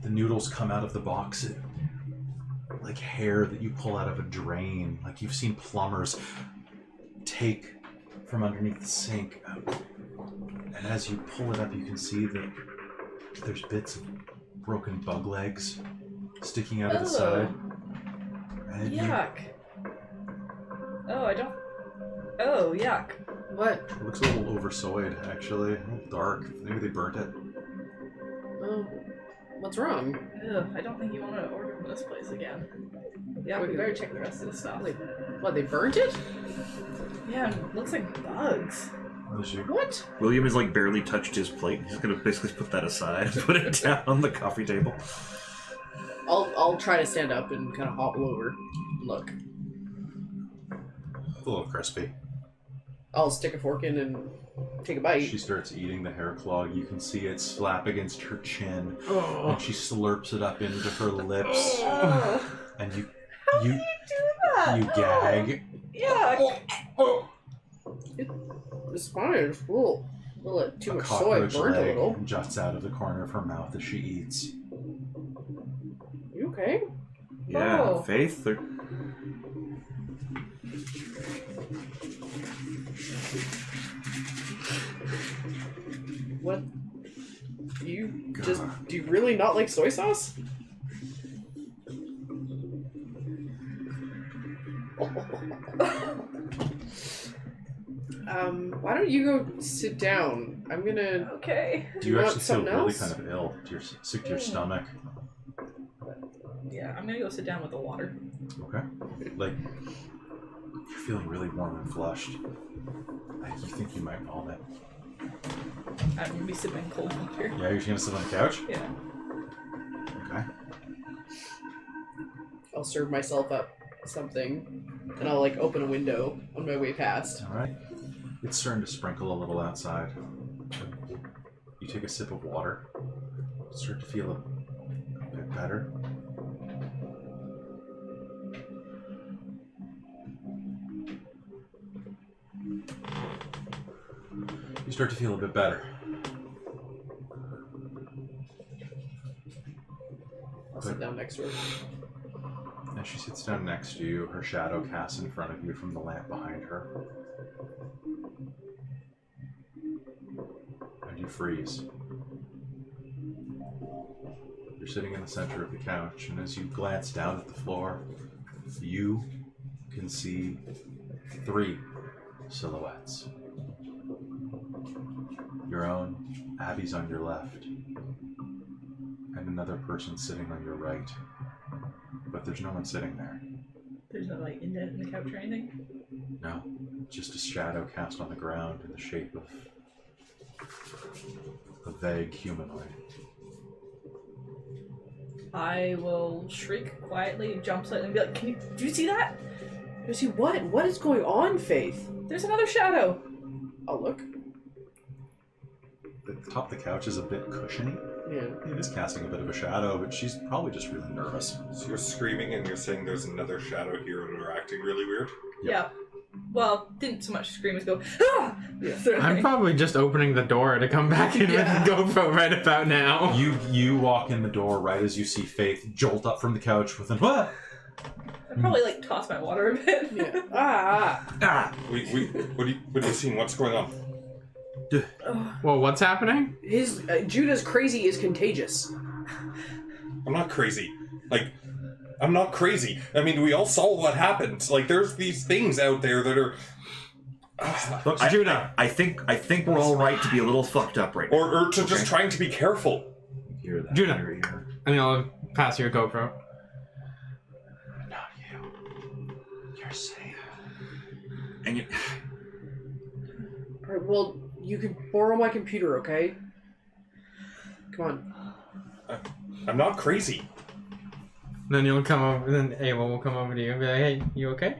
noodles come out of the box, like hair that you pull out of a drain. Like you've seen plumbers take from underneath the sink. And as you pull it up, you can see that there's bits of broken bug legs sticking out of the side. And Yuck. Oh, yuck. What? It looks a little oversoyed, actually. A little dark. Maybe they burnt it. Oh, what's wrong? Ugh, I don't think you want to order from this place again. Yeah, we better check the rest of the stuff. What, they burnt it? Yeah, it looks like bugs. Oh, shoot. What? William has like barely touched his plate. He's gonna basically put that aside and put it down on the coffee table. I'll try to stand up and kind of hobble over. Look. A little crispy. I'll stick a fork in and take a bite. She starts eating the hair clog. You can see it slap against her chin. Oh. And she slurps it up into her lips. Oh. And you How do you do that? you gag. Yuck. It's fine. It's a little too A much soy. cockroach Burnt a leg little. juts out of the corner of her mouth as she eats. You okay? Yeah, Oh. Faith. They're... What? Do you God. do you really not like soy sauce? Why don't you go sit down? I'm gonna. Okay. Do you want actually feel something really else? kind of ill? Sick to your stomach? Yeah, I'm gonna go sit down with the water. Okay. Like, you're feeling really warm and flushed. Like, you think you might vomit. I'm gonna be sipping cold water. Yeah, you're just gonna sit on the couch? Yeah. Okay. I'll serve myself up something, and I'll like open a window on my way past. Alright. It's starting to sprinkle a little outside. You take a sip of water. Start to feel a bit better. You start to feel a bit better. I'll sit down next to her. As she sits down next to you, her shadow casts in front of you from the lamp behind her. And you freeze. You're sitting in the center of the couch, and as you glance down at the floor, you can see 3 silhouettes. Your own, Abby's on your left. another person sitting on your right, but there's no one sitting there. There's no like indent in the couch or anything. No, just a shadow cast on the ground in the shape of a vague humanoid. I will shriek quietly, jump slightly, and be like, do you see that? You see what? What is going on, Faith? There's another shadow. Oh, look. The top of the couch is a bit cushiony. Yeah. It is casting a bit of a shadow, but she's probably just really nervous. So you're screaming and you're saying there's another shadow here and we're acting really weird? Yep. Yeah. Well, didn't so much scream as go, ah! Yeah. Sort of I'm thing. probably just opening the door to come back in Yeah. with the GoPro right about now. You walk in the door right as you see Faith jolt up from the couch with an what? I'd probably like toss my water a bit. Yeah. Ah. What are you seeing? What's going on? Well, what's happening? His Judah's crazy is contagious. I'm not crazy. Like, I'm not crazy. I mean, we all saw what happened. Like, there's these things out there that are... Look, Judah. I think we're all right to be a little fucked up right now. Or to just trying to be careful. You hear that? Judah. in your ear. And then I'll pass you a GoPro. Not you. You're safe. And you, Alright, well, you can borrow my computer, okay? Come on. I'm not crazy. Then you'll come over, then Abel will come over to you and be like, hey, you okay?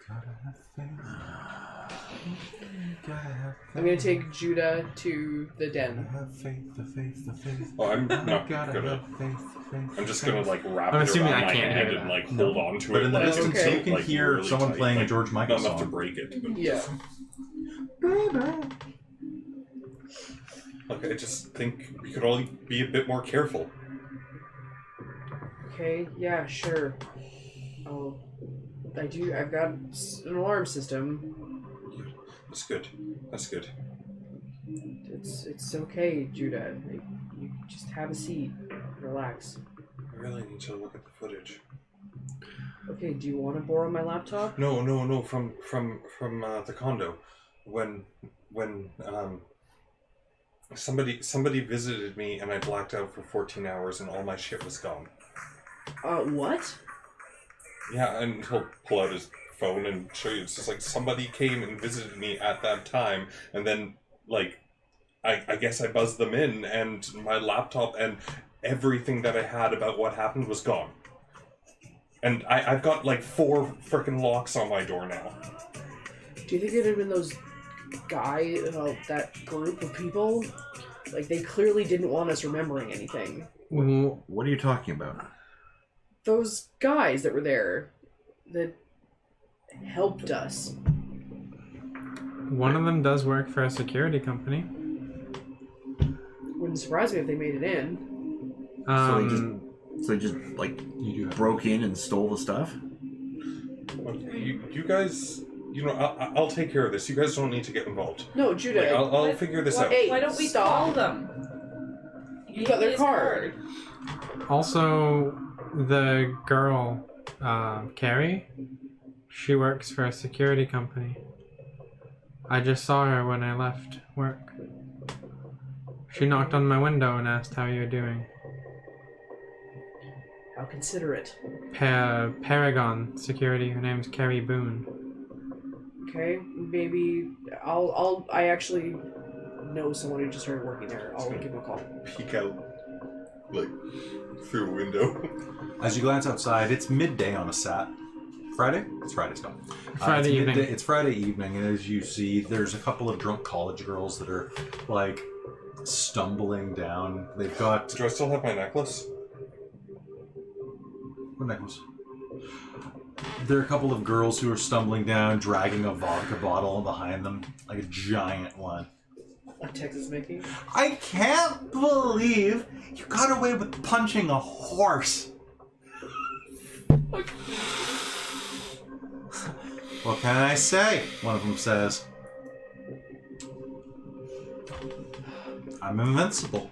Gotta have faith. Gotta have faith. I'm gonna take Judah to the den. Have faith, the faith, the faith. Oh, I'm not Gotta gonna... have faith, faith. I'm just gonna, like, wrap I'm it assuming around I my can't hand hear and, that. like, hold on to But it. in the like, distance, okay. you can like, hear really someone tight. playing a Like, George Michael not enough to song. break it. But Yeah. Look, I just think we could all be a bit more careful. Okay, yeah, sure. Oh, I've got an alarm system. That's good. That's good. It's okay, Judah. You just have a seat. Relax. I really need to look at the footage. Okay, do you want to borrow my laptop? No, from the condo. When somebody visited me and I blacked out for 14 hours and all my shit was gone. What? Yeah, and he'll pull out his phone and show you. It's just like somebody came and visited me at that time, and then like I guess I buzzed them in, and my laptop and everything that I had about what happened was gone. And I've got like 4 frickin' locks on my door now. Do you think it'd have been those that group of people? Like, they clearly didn't want us remembering anything. what are you talking about? Those guys that were there that helped us. One of them does work for a security company. Wouldn't surprise me if they made it in. So they just like You do have broke in and stole the stuff. You guys, I'll take care of this. You guys don't need to get involved. No, Judah. Like, I'll What? figure this What? out. Hey, Why don't we stop. call them? You got their His card. Also, the girl, Carrie, she works for a security company. I just saw her when I left work. She knocked on my window and asked how you're doing. How considerate. Paragon Security. Her name's Carrie Boone. Okay, maybe I actually know someone who just started working there. I'll give him a call. Peek out, like, through a window. As you glance outside, it's midday on a Friday? It's Friday still. Friday it's evening. It's Friday evening, and as you see, there's a couple of drunk college girls that are, like, stumbling down. They've got... Do I still have my necklace? What necklace? There are a couple of girls who are stumbling down, dragging a vodka bottle behind them, like a giant one. Like Texas Mickey. I can't believe you got away with punching a horse. What can I say? One of them says. I'm invincible.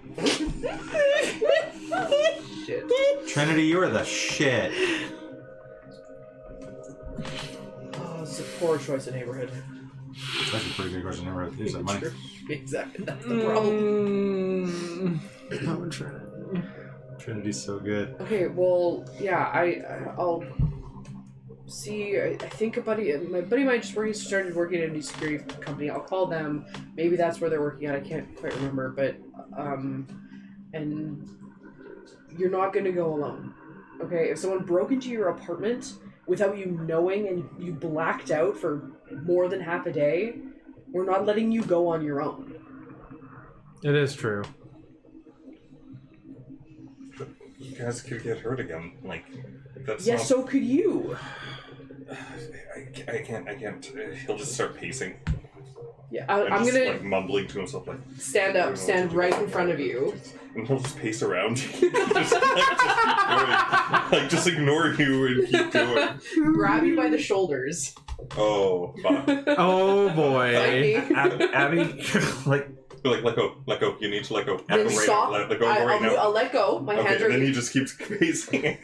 Shit. Trinity, you are the shit. Oh, this is a poor choice of neighborhood. It's actually a pretty good question. Never use that money. Exactly, that's the problem. Trinity's so good. Okay, well, yeah, I'll see. I think my buddy might just started working at a new security company. I'll call them. Maybe that's where they're working at. I can't quite remember, but and you're not gonna go alone. Okay, if someone broke into your apartment without you knowing and you blacked out for more than half a day, we're not letting you go on your own. It is true. You guys could get hurt again. Like, that's Yeah, not... so could you. I can't. He'll just start pacing. Yeah, And I'm just, gonna like, mumbling to himself, like... stand right in front of you. And he'll just pace around. just keep going. Just ignore you and keep going. Grab you by the shoulders. Oh, fuck. Oh boy. Abby, like, Let go. You need to let go. Then stop. Let go right now. I'll let go. My hands Okay, are. and then he just keeps pacing.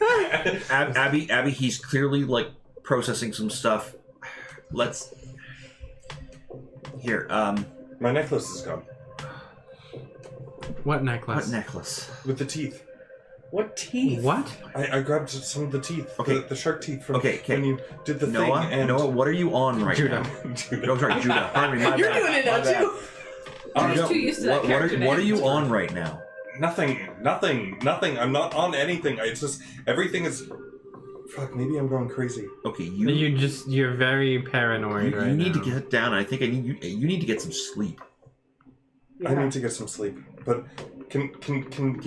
Abby, he's clearly like processing some stuff. Let's. Here, My necklace is gone. What necklace? what necklace? With the teeth. What teeth? What? I grabbed some of the teeth. Okay. The shark teeth from Okay. when you did the Noah, thing. And Noah, what are you on right Judah. now? Oh, sorry, Judah. Pardon me, my You're bad. doing it now My bad. too. I'm just No, too used to that what character are name. you on right now? Nothing. I'm not on anything. It's just everything is. Fuck. Maybe I'm going crazy. Okay, You're very paranoid you right need now. to get down. I think I need you need to get some sleep. Yeah. I need to get some sleep. But can Do you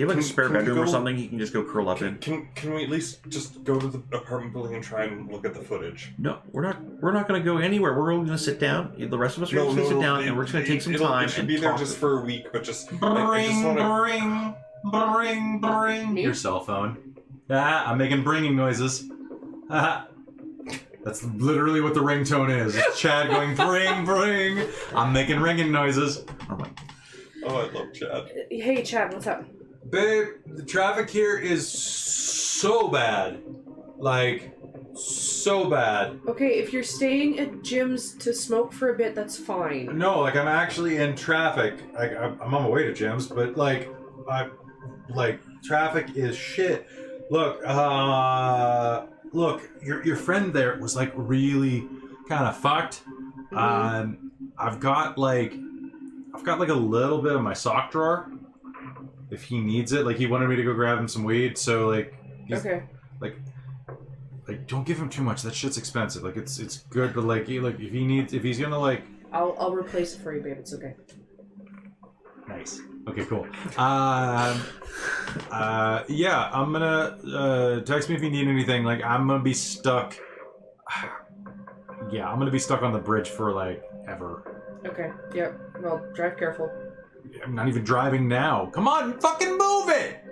have like a spare bedroom or something you can just go curl up in? Can we at least just go to the apartment building and try and look at the footage? No, we're not going to go anywhere. We're all going to sit down. The rest of us are going to sit down, and we're just going to take some time. It should and be there talk. just for a week, but just I Bring, just want to. bring. Your cell phone. Ah, I'm making bringing noises. Ah. That's literally what the ringtone is. It's Chad going bring. I'm making ringing noises. Oh my. Oh, I love Chad. Hey, Chad, what's up? Babe, the traffic here is so bad. Like, so bad. Okay, if you're staying at Jim's to smoke for a bit, that's fine. No, like, I'm actually in traffic. I'm on my way to Jim's, but, like, traffic is shit. Look, your friend there was, like, really kind of fucked. I've got like a little bit of my sock drawer. If he needs it, like he wanted me to go grab him some weed, so like, Okay. like don't give him too much. That shit's expensive. Like it's good, but like if he's gonna like. I'll replace it for you, babe. It's okay. Nice. Okay, cool. Yeah, I'm gonna text me if you need anything. Like I'm gonna be stuck. Yeah, I'm gonna be stuck on the bridge for like ever. Okay. Yep. Well, drive careful. I'm not even driving now. Come on, fucking move it!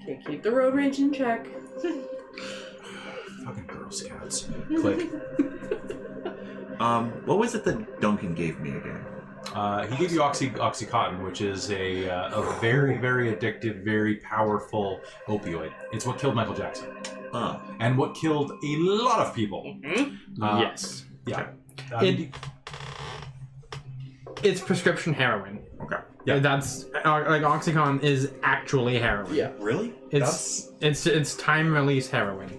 Okay, keep the road rage in check. Fucking Girl Scouts. Click. What was it that Duncan gave me again? He gave you Oxycontin, which is a very, very addictive, very powerful opioid. It's what killed Michael Jackson. And what killed a lot of people. Yes. Yeah. It's prescription heroin. Okay. Yeah. That's like Oxycontin is actually heroin. Yeah. Really? It's time release heroin.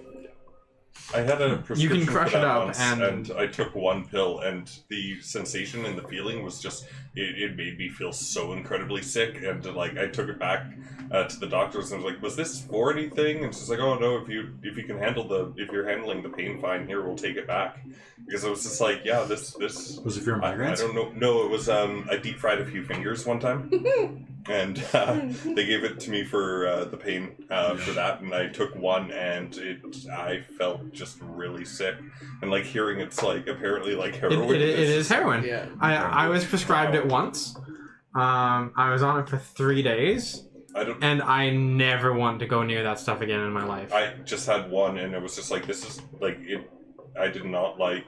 I had a prescription You can crush for that it up once, and I took one pill, and the sensation and the feeling was just it made me feel so incredibly sick. And like I took it back to the doctors and was like, "Was this for anything?" And she's like, "Oh no, if you're handling the pain fine, here we'll take it back." Because I was just like, "Yeah, this Was it for your migraines? I don't know. No, it was I deep fried a few fingers one time, and they gave it to me for the pain for that, and I took one, and I felt just really sick, and like hearing it's like apparently like heroin. it is heroin. Yeah. I was prescribed it once. I was on it for 3 days, and I never want to go near that stuff again in my life. I just had one, and it was just like this is like it. I did not like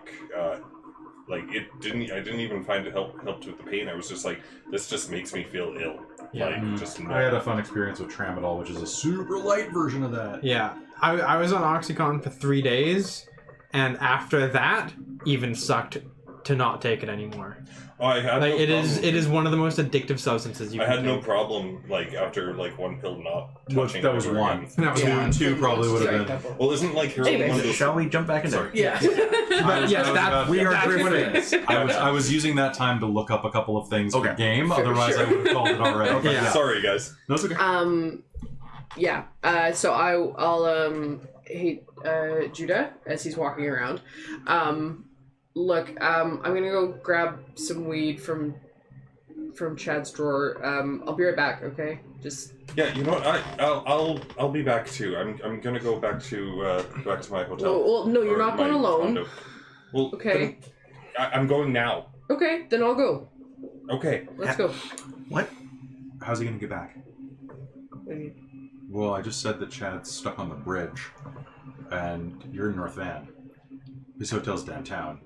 it didn't. I didn't even find it helped with the pain. I was just like, this just makes me feel ill. Yeah. Like just. I had a fun experience with Tramadol, which is a super light version of that. Yeah, I was on Oxycontin for 3 days, and after that, even sucked to not take it anymore. Oh, I had Like no it problem. is one of the most addictive substances you I can had no take. problem, like, after, like, one pill not Well, touching that was ever one. again. That was Yeah. one. Two probably would Sorry, have been. Pepper. Well, isn't, like, heroin Anyways, one of those... Shall we jump back into? Sorry. Yeah. But yes, that We are that's what it drifting. is. I was using that time to look up a couple of things for Okay. game. Sure, Otherwise, sure. I would have called it already. Okay. Yeah. Sorry, guys. No, it's okay. Yeah. So I'll hey Judah as he's walking around. Look, I'm gonna go grab some weed from Chad's drawer. I'll be right back. Okay. Just. Yeah, you know what? I'll be back too. I'm gonna go back to my hotel. Well, no, you're Or not my going alone. condo. Well, Okay. I'm going now. Okay, then I'll go. Okay. Let's go. What? How's he gonna get back? Well, I just said that Chad's stuck on the bridge, and you're in North Van. His hotel's downtown.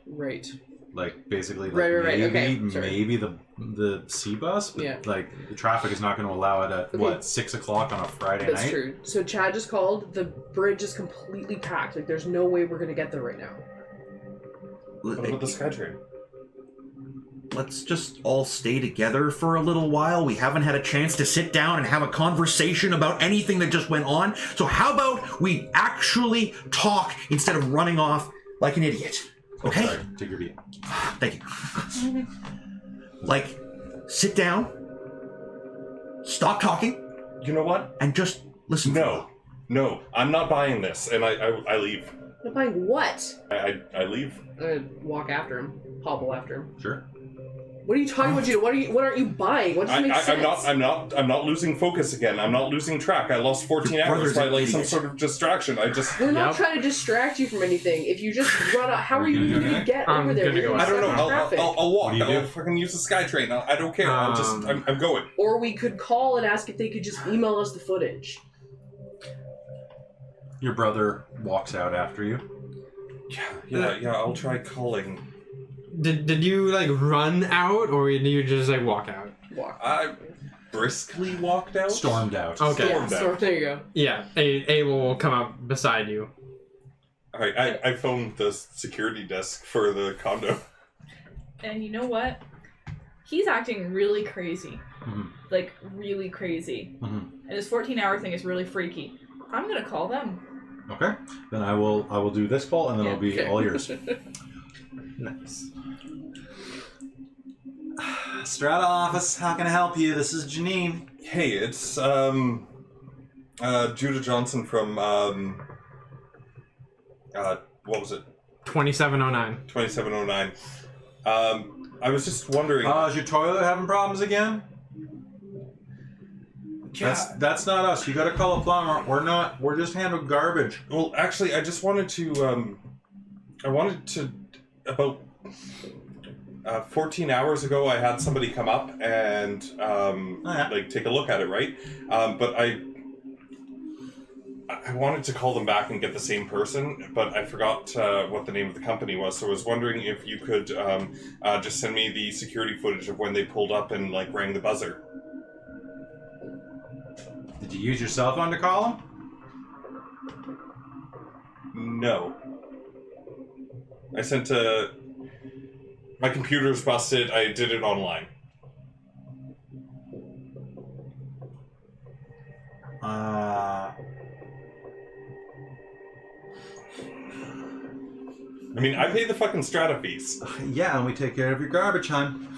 Right. Like basically, like Right, maybe okay, sorry. maybe the C bus, but Yeah. like the traffic is not going to allow it at Okay. what 6 o'clock on a Friday That's night. true. So Chad just called. The bridge is completely packed. Like, there's no way we're gonna get there right now. What about the SkyTrain? Let's just all stay together for a little while. We haven't had a chance to sit down and have a conversation about anything that just went on. So how about we actually talk instead of running off like an idiot? Okay? Sorry, take your beat. Thank you. Like, sit down, stop talking, You know what? and just listen. No, I'm not buying this, and I leave. Not buying what? I leave. I'm gonna walk after him. Hobble after him. Sure. What are you talking about, Judah? What aren't you buying? What doesn't make sense? I'm not losing focus again. I'm not losing track. I lost 14 Your hours brother's by an like some idiot. sort of distraction. We're not Yep. trying to distract you from anything. If you just run out, how are you Are you even gonna gonna do get I'm over there? gonna You're go. gonna I don't stuck know. in traffic. I'll walk. What do you I'll do? fucking use the SkyTrain. I don't care. I'm going. Or we could call and ask if they could just email us the footage. Your brother walks out after you. Yeah. I'll try calling. Did you like run out or did you just like walk out? Walk. I briskly walked out. Stormed out. Okay. Yeah, so there you go. Yeah, Abel will come up beside you. All right. I phoned the security desk for the condo. And you know what? He's acting really crazy. Mhm. Like, really crazy. Mhm. And his 14-hour thing is really freaky. I'm gonna call them. Okay. Then I will do this call, and then it'll be Okay. all yours. Nice. Strata office. How can I help you? This is Janine. Hey, it's Judah Johnson from what was it? 2709. 2709. I was just wondering. Is your toilet having problems again? That's not us. You got to call a plumber. We're just handling garbage. Well, actually, I just wanted to. About 14 hours ago, I had somebody come up and like take a look at it, right? But I wanted to call them back and get the same person, but I forgot what the name of the company was. So I was wondering if you could just send me the security footage of when they pulled up and like rang the buzzer. Did you use your cell phone to call him? No. I sent a... My computer's busted. I did it online. I mean, I pay the fucking strata fees. Yeah, and we take care of your garbage, hon.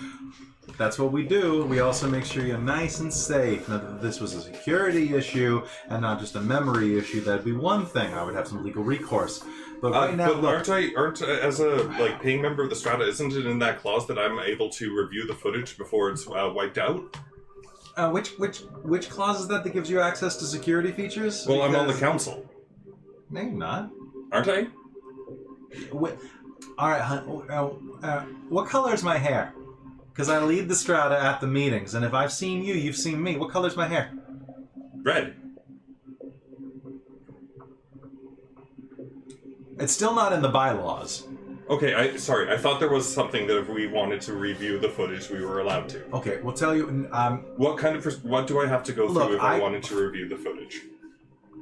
That's what we do. We also make sure you're nice and safe. Now, if this was a security issue and not just a memory issue, that'd be one thing. I would have some legal recourse. But right now, but look, aren't as a like paying member of the strata, isn't it in that clause that I'm able to review the footage before it's wiped out? which clause is that gives you access to security features? Well, I'm on the Because- council, No, you're not. aren't I? All right, hon. What color is my hair? Because I lead the strata at the meetings, and if I've seen you, you've seen me. What color's my hair? Red. It's still not in the bylaws. Okay, sorry. I thought there was something that if we wanted to review the footage, we were allowed to. Okay, we'll tell you. What do I have to go through Look, if I wanted to review the footage?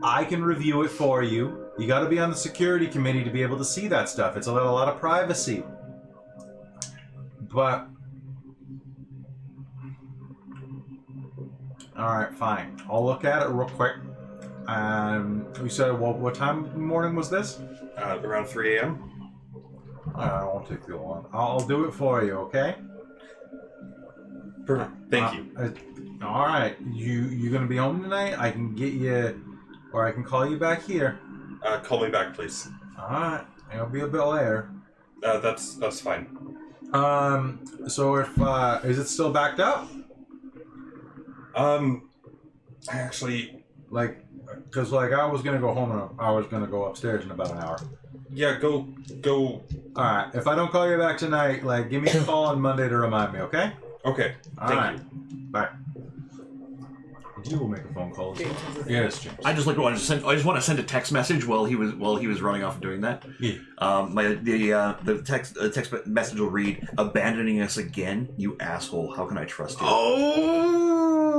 I can review it for you. You got to be on the security committee to be able to see that stuff. It's a lot of privacy. But all right, fine. I'll look at it real quick. You said what time in the morning was this? Around 3 a.m. I won't take too long. I'll do it for you, okay? Perfect. Thank you. All right. You gonna be home tonight? I can get you, or I can call you back here. Call me back, please. All right. It'll be a bit later. That's fine. So if is it still backed up? Actually, Because I was gonna go home and I was gonna go upstairs in about an hour. yeah, go. All right. If I don't call you back tonight, give me a call on Monday to remind me, okay? Okay. All Thank right. you. Bye. You will make a phone call. Yes, James. I just want to send a text message while he was running off and doing that. Yeah. The text message will read, "Abandoning us again, you asshole. How can I trust you?" Oh!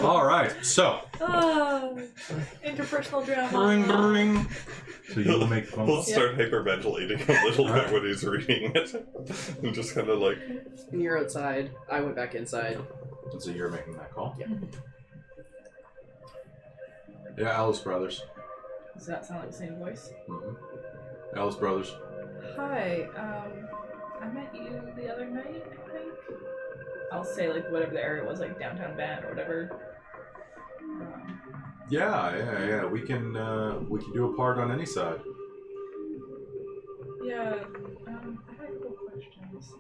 All right. So. Interpersonal drama. Ring. So you will make phone He'll calls. start hyperventilating a little bit when he's reading it, and just kind of And you're outside. I went back inside. And so you're making that call. Yeah. Yeah, Alice Brothers. Does that sound like the same voice? Mm-hmm. Alice Brothers. Hi, I met you the other night, I think. I'll say, whatever the area was, downtown Band or whatever. Yeah. We can do a part on any side. Yeah, I had a couple questions.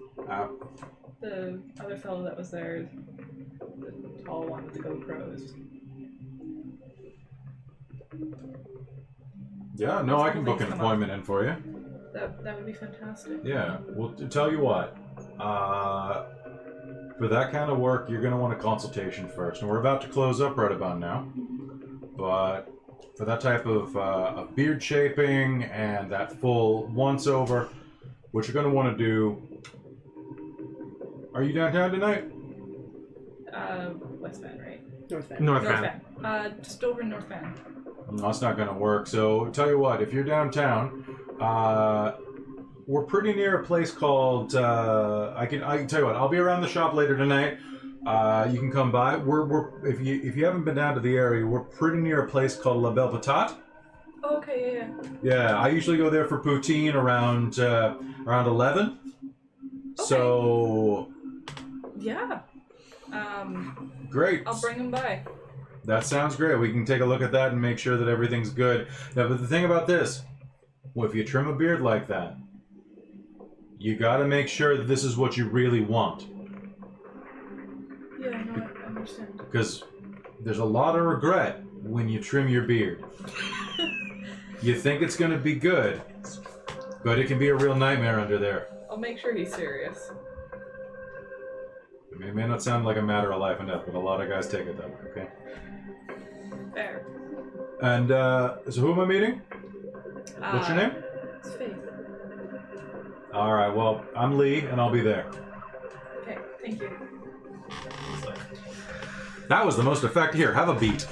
The other fellow that was there, the tall one with the GoPros. Yeah, no, I can book an appointment in for you. That would be fantastic. Yeah, well, to tell you what, for that kind of work, you're going to want a consultation first. And we're about to close up right about now. But for that type of beard shaping and that full once-over, what you're going to want to do... Are you downtown tonight? West Van, right? North Van. North North Van. Van. Just over in North Van. No, that's not going to work. So, tell you what, if you're downtown, we're pretty near a place called. I can tell you what. I'll be around the shop later tonight. You can come by. If you haven't been down to the area, we're pretty near a place called La Belle Patate. Oh, okay, yeah. Yeah, I usually go there for poutine around 11. Okay. So. Yeah. Great. I'll bring him by. That sounds great. We can take a look at that and make sure that everything's good. Now, but the thing about this, well, if you trim a beard like that, you got to make sure that this is what you really want. Yeah, no, I understand. Because there's a lot of regret when you trim your beard. You think it's going to be good, but it can be a real nightmare under there. I'll make sure he's serious. It may not sound like a matter of life and death, but a lot of guys take it that way, okay? Fair. And, so who am I meeting? What's your name? It's Faith. Alright, well, I'm Lee, and I'll be there. Okay, thank you. That was the most effective. Here, have a beat.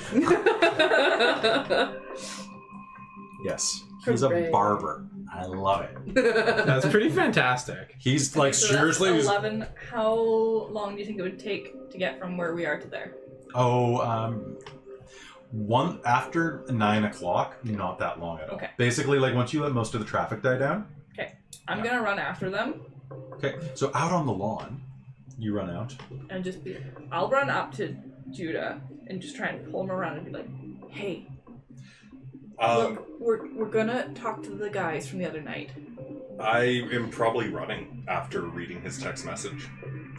Yes. He's a Hooray. barber. I love it. That's pretty fantastic. He's So seriously. that's 11. How long do you think it would take to get from where we are to there? One after 9 o'clock, not that long at all. Okay. Basically, once you let most of the traffic die down. Okay, I'm gonna run after them Okay, so out on the lawn, you run out. and I'll run up to Judah and just try and pull him around and be like, hey, look, we're gonna talk to the guys from the other night. I am probably running after reading his text message.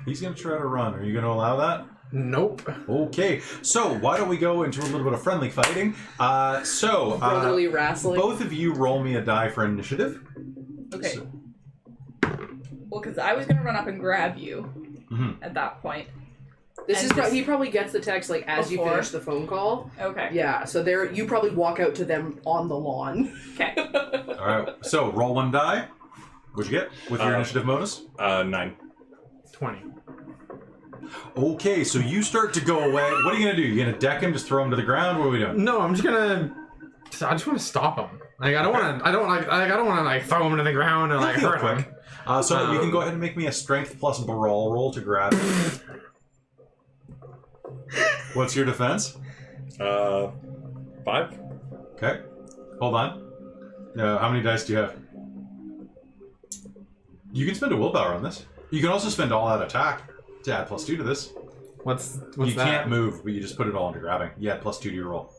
He's gonna try to run. Are you gonna allow that? Nope. Okay, so why don't we go into a little bit of friendly fighting? Brotherly wrestling. Both of you roll me a die for initiative. Okay. So- Well, because I was gonna run up and grab you Mhm. at that point. This And is just- he probably gets the text as you Before? finish the phone call. Okay. Yeah, so there you probably walk out to them on the lawn. Okay. All right, so roll one die. What'd you get with your initiative bonus? 9. 20. Okay, so you start to go away. What are you gonna do? You gonna deck him? Just throw him to the ground? What are we doing? No, I just want to stop him. Like I don't want to like throw him to the ground and like hurt him. So you can go ahead and make me a strength plus brawl roll to grab him. What's your defense? 5. Okay. Hold on. How many dice do you have? You can spend a willpower on this. You can also spend all out attack to add +2 to this. What's you that? can't move, but you just put it all into grabbing. You add +2 to your roll.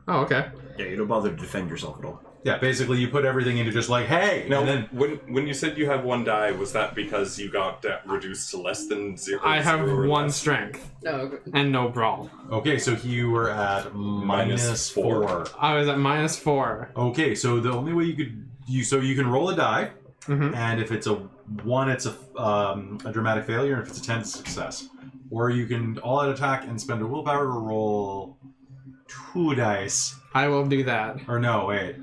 Oh, okay. Yeah, you don't bother to defend yourself at all. Yeah, basically you put everything into just like, hey! Now, And then when you said you have 1 die, was that because you got reduced to less than 0? I have 0 or 1 less? Oh, strength okay. and no brawl. Okay, so you were at -4. I was at -4. Okay, so the only way you could you can roll a die, and if it's a 1, it's a dramatic failure, and if it's a 10, it's a success. Or you can all out attack and spend a willpower to roll 2 dice. I will do that. Or no, wait.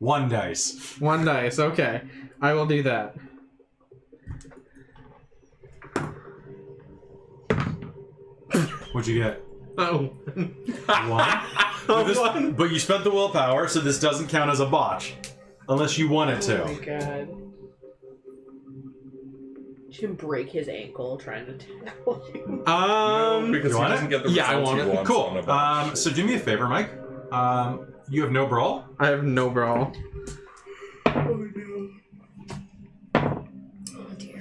1 dice. 1 dice. Okay, I will do that. What'd you get? Oh. 1. But you spent the willpower, so this doesn't count as a botch. Unless you want it to. Oh my god. You can break his ankle trying to tackle you. Because You he want doesn't it? get the Yeah, I results want he it. wants on a Cool. botch. So do me a favor, Mike. You have no brawl? I have no brawl.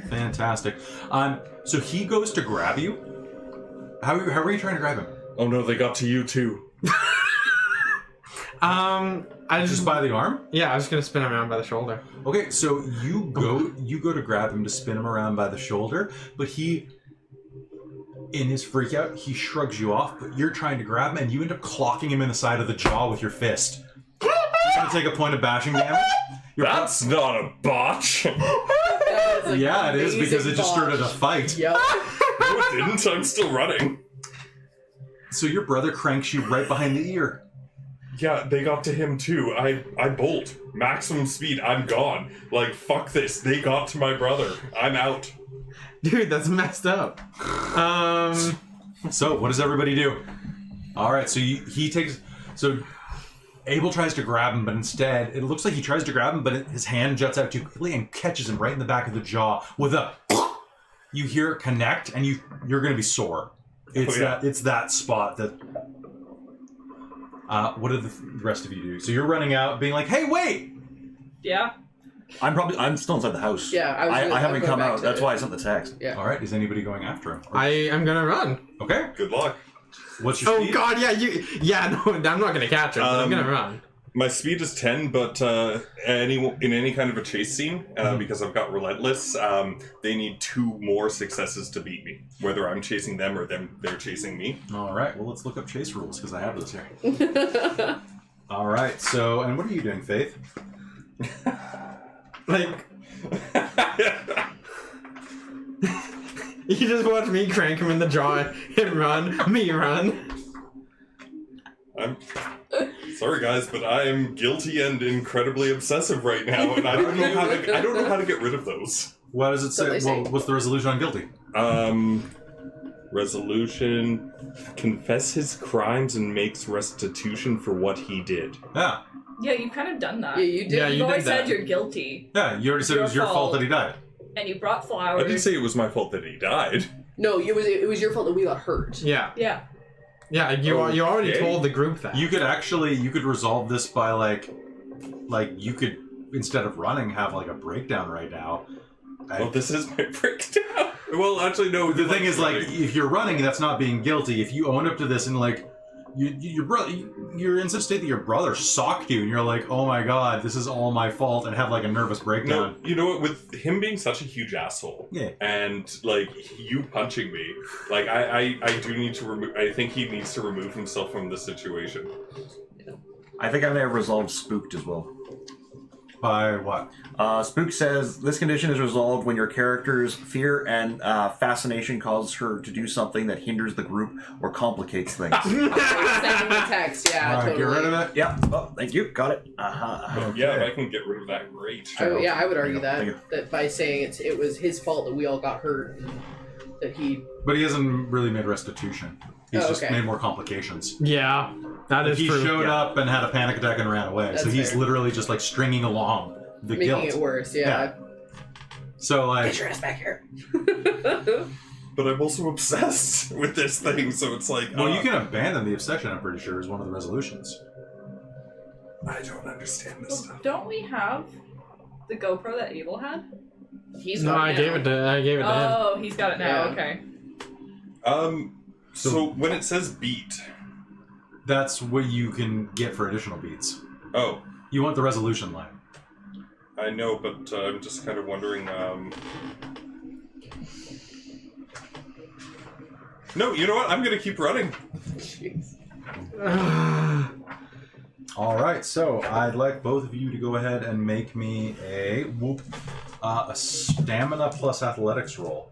Fantastic. So he goes to grab you. How are you trying to grab him? Oh no, they got to you too. I Just by the arm? Yeah, I was gonna spin him around by the shoulder. Okay, so you go to grab him to spin him around by the shoulder, but he, in his freak out, he shrugs you off, but you're trying to grab him and you end up clocking him in the side of the jaw with your fist. You're gonna take a point of bashing damage. That's not a botch. Yeah, it is because it just started a fight. Yep. No, it didn't. I'm still running. So your brother cranks you right behind the ear. Yeah, they got to him too. I bolt. Maximum speed. I'm gone. Like, fuck this. They got to my brother. I'm out. Dude, that's messed up. So what does everybody do? All right, so he takes. So Abel tries to grab him, but instead it looks like he tries to grab him, but his hand juts out too quickly and catches him right in the back of the jaw with a. You hear it connect, and you're going to be sore. It's that spot that. What do the rest of you do? So you're running out, being like, "Hey, wait!" Yeah. I'm still inside the house. Yeah, I haven't come out. That's why I sent the Yeah. text. All right, is anybody going after him? I am gonna run. Okay. Good luck. What's your Oh speed? god, yeah, no, I'm not gonna catch him, but I'm gonna run. My speed is 10, but in any kind of a chase scene, because I've got Relentless, they need 2 more successes to beat me. Whether I'm chasing them or they're chasing me. All right. Well, let's look up chase rules because I have those here. All right. So, and what are you doing, Faith? Like, you just watch me crank him in the jaw, him run, me run. I'm sorry, guys, but I am guilty and incredibly obsessive right now, and I don't know how to get rid of those. What does it say? they say. Well, what's the resolution on guilty? Resolution: confess his crimes and makes restitution for what he did. Yeah. Yeah, you've kind of done that. Yeah, you did. Yeah, You've you always did that. said you're guilty, Yeah. You already said it was your fault that he died. and you brought I flowers. didn't say it was my fault that he died. No, it was your fault that we got hurt. Yeah, Yeah. yeah, you already Okay. told the group that. You could resolve this by like you could, instead of running, have like a breakdown right now. Well, this is my breakdown. Well, actually, no. The thing is, like, running. if you're running, that's not being guilty. If you own up to this and like, your brother, you're in such a state that your brother socked you, and you're like, oh my god, this is all my fault, and have like a nervous breakdown. No, you know what? With him being such a huge asshole, Yeah. and like you punching me, like I do need to remove. I think he needs to remove himself from the situation. I think I may have resolved Spooked as well. By what? Spook says, this condition is resolved when your character's fear and fascination causes her to do something that hinders the group or complicates things. Send him a text, yeah, All right, totally. get rid of it. Yeah. Oh, thank you. Got it. Uh-huh. Yeah, if I can get rid of that, great. I would argue Thank you. that by saying it was his fault that we all got hurt. that he. But he hasn't really made restitution. He's Oh, just okay. made more complications. Yeah, that is He true. showed up and had a panic attack and ran away. So That's he's fair. literally just like stringing along the Making guilt. it worse, yeah. So like, Get your ass back here. But I'm also obsessed with this thing, so it's like. well, you can abandon the obsession. I'm pretty sure is one of the resolutions. I don't understand this stuff. Don't we have the GoPro that Abel had? He's No, gone I now. gave it to him. Oh, he's got it now. Yeah. Okay. So when it says beat, That's what you can get for additional beats. oh, You want the resolution line. I know, but I'm just kind of wondering. No, you know what? I'm gonna keep running. Jeez. All right, so I'd like both of you to go ahead and make me a stamina plus athletics roll.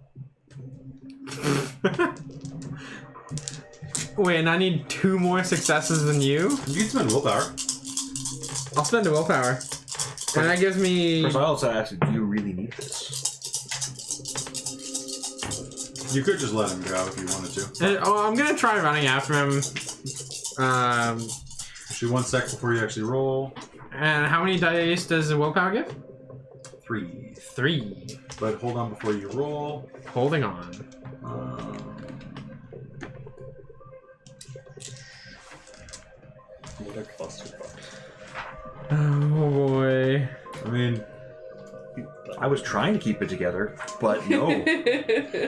Wait, and I need 2 more successes than you? You can spend willpower. I'll spend a willpower. And that gives me... Chris, I also asked, do you really need this? You could just let him go if you wanted to. I'm gonna try running after him. Actually, 1 sec before you actually roll. And how many dice does a willpower give? 3. 3. But hold on before you roll. Holding on. What a clusterfuck. Oh boy. I mean, I was trying to keep it together, but no.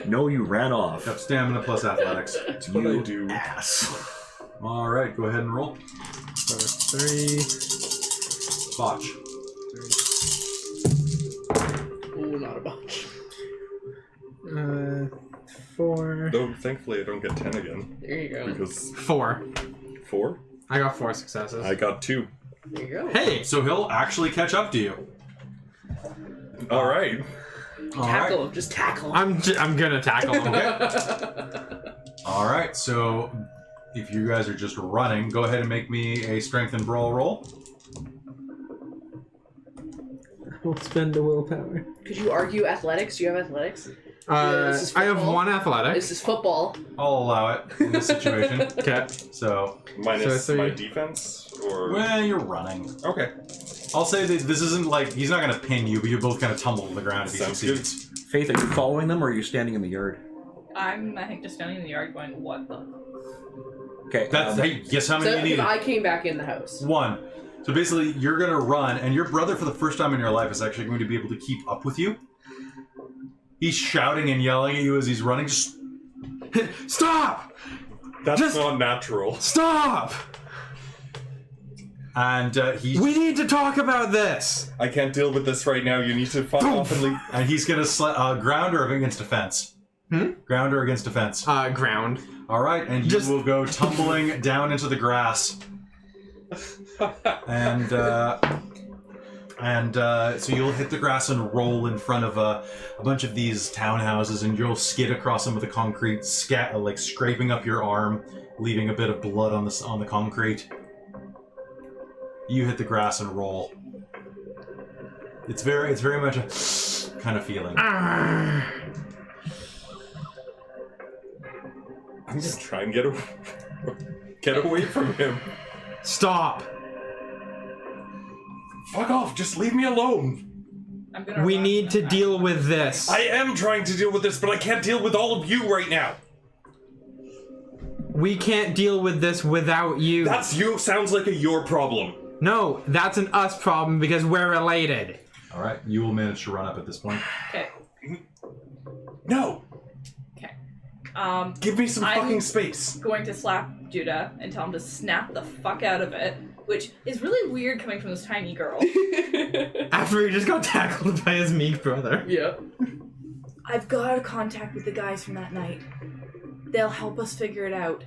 No, you ran off. got stamina plus athletics. That's what I do. Ass. All right, go ahead and roll. So 3. Botch. Ooh, not a bunch. 4. Though, thankfully, I don't get 10 again. There you go. Because 4. 4? I got 4 successes. I got 2. There you go. Hey! So he'll actually catch up to you. Alright. Tackle him. Just tackle him. I'm gonna tackle him. All right, so if you guys are just running, go ahead and make me a strength and brawl roll. We'll spend a willpower. Could you argue athletics? Do you have athletics? This is I have football. 1 athletic. This is football. I'll allow it in this situation. Okay. So, Minus So my 3. defense? Or. well, you're running. Okay. I'll say that this isn't like, he's not going to pin you, but you both kind of tumble to the ground if he Sounds succeeds. Faith, are you following them or are you standing in the yard? I think, just standing in the yard going, what the? Okay. That's, hey, guess how many So you need? I came back in the house. 1. So basically, you're going to run, and your brother, for the first time in your life, is actually going to be able to keep up with you. He's shouting and yelling at you as he's running. Just Stop! That's Just- not natural. Stop! and he's We need to talk about this! I can't deal with this right now. You need to fuck off and leave. and he's going to ground or against defense. Ground or against defense. Ground. All right, and you will go tumbling down into the grass. And so you'll hit the grass and roll in front of a bunch of these townhouses, and you'll skid across some of the concrete, like scraping up your arm, leaving a bit of blood on the concrete. You hit the grass and roll. It's very much a kind of feeling. Ah. I'm just trying to get away from him. Stop! Fuck off. Just leave me alone. I'm gonna We run need to back. deal with this. I am trying to deal with this, but I can't deal with all of you right now. We can't deal with this without you. That's you. Sounds like a your problem. No, that's an us problem because we're related. All right, you will manage to run up at this point. Okay. No. Okay. Give me some I'm- fucking space. Going to slap Judah and tell him to snap the fuck out of it, which is really weird coming from this tiny girl. After he just got tackled by his meek brother. Yep. I've got a contact with the guys from that night. They'll help us figure it out.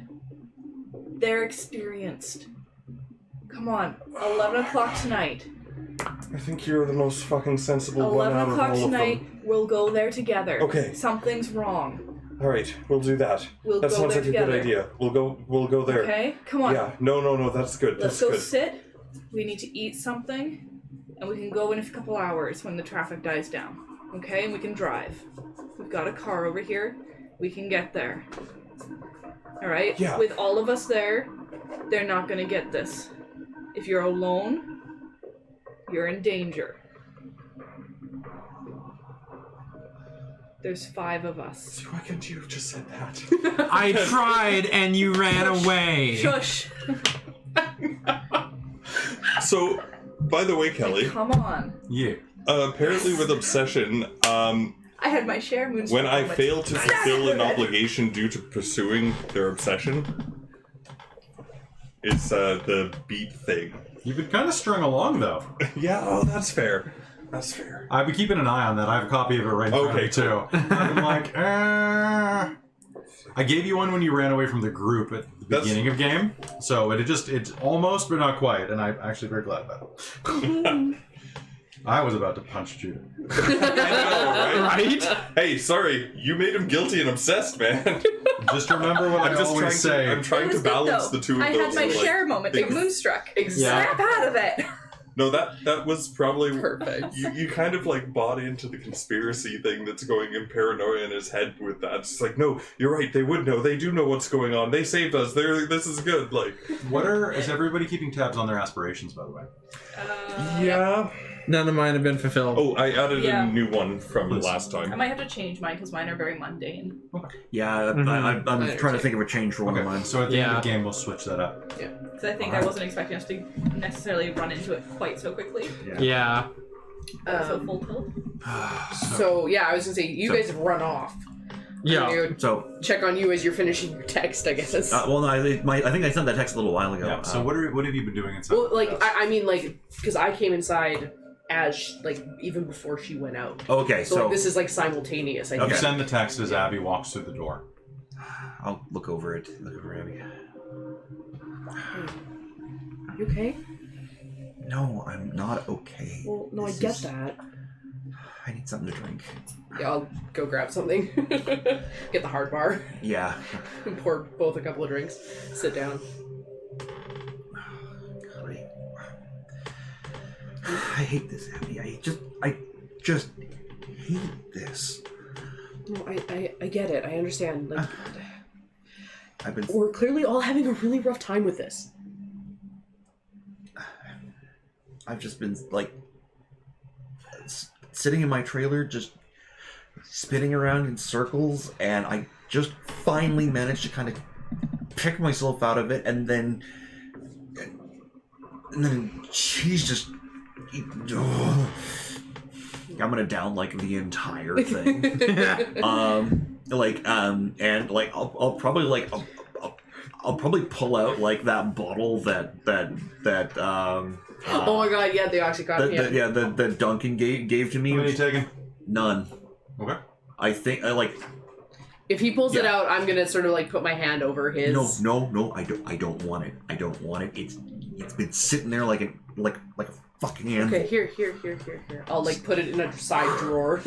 They're experienced. Come on, 11 o'clock tonight. I think you're the most fucking sensible one 11 out of o'clock all of tonight, them. we'll go there together. Okay. Something's wrong. All right, we'll do that. We'll that go sounds there like a together. good idea. We'll go there. Okay? Come on. Yeah. No. That's good. Let's That's go good. sit. We need to eat something, and we can go in a couple hours when the traffic dies down. Okay? And we can drive. We've got a car over here. We can get there. Alright? Yeah. With all of us there, they're not gonna get this. If you're alone, you're in danger. There's 5 of us. Why couldn't you have just said that? I tried and you ran away. Shush! So, by the way, Kelly, Come on. Yeah. apparently with Obsession, I had my share moonstone when I moment. fail to fulfill an obligation due to pursuing their obsession, it's the beat thing. You've been kind of strung along, though. Yeah, oh, that's fair. That's fair. I've been keeping an eye on that. I have a copy of it right in front of me, too. I'm like, I gave you one when you ran away from the group at the beginning of game. So it's almost, but not quite. And I'm actually very glad about it. I was about to punch Judah. I know, right? Right? Hey, sorry, you made him guilty and obsessed, man. Just remember what I'm I just always trying say. I'm trying It to was good, balance though. the two of I those. had my like, share moment. Big moonstruck. Snap out of it. No, that was probably Perfect. You kind of like bought into the conspiracy thing that's going in Paranoia in his head with that. It's like, no, you're right. They would know. They do know what's going on. They saved us. This is good. Like, Is everybody keeping tabs on their aspirations, by the way? yeah. None of mine have been fulfilled. Oh, I added Yeah. a new one from last I time. might have to change mine because mine are very mundane. Yeah, Mhm. I'm trying to think of a change for one of mine. So at the end of Yeah. the game, we'll switch that up. Because I think I wasn't expecting us to necessarily run into it quite so quickly. Yeah. So full tilt. So yeah, I was gonna say you So- guys have run off. Yeah. I'm gonna So, check on you as you're finishing your text, I guess. well, no, I think I sent that text a little while ago. Yeah. So what have you been doing inside? Well, like the house? I mean, like because I came inside as like even before she went out. Okay, So, so like, this is like simultaneous. I You think. Okay. send the text as Abby walks through the door. I'll look over it. Look over Abby. You okay? No, I'm not okay. Well, no, This I get is- that. I need something to drink. Yeah, I'll go grab something. Get the hard bar. Yeah. And pour both a couple of drinks. Sit down. I hate this, Abby. I just hate this. No, I get it. I understand. Like I've been we're clearly all having a really rough time with this. I've just been like sitting in my trailer, just spinning around in circles, and I just finally managed to kind of pick myself out of it, and then she's just. I'm gonna down like the entire thing. I'll probably I'll probably pull out like that bottle that Oh my god, yeah, the Oxycontin. the Duncan gave to me. How many you taking? None. Okay. I think If he pulls it Yeah. out, I'm gonna sort of like put my hand over his. no. I don't want it. I don't want it. It's been sitting there like a fucking animal. Okay, here. I'll like put it in a side drawer.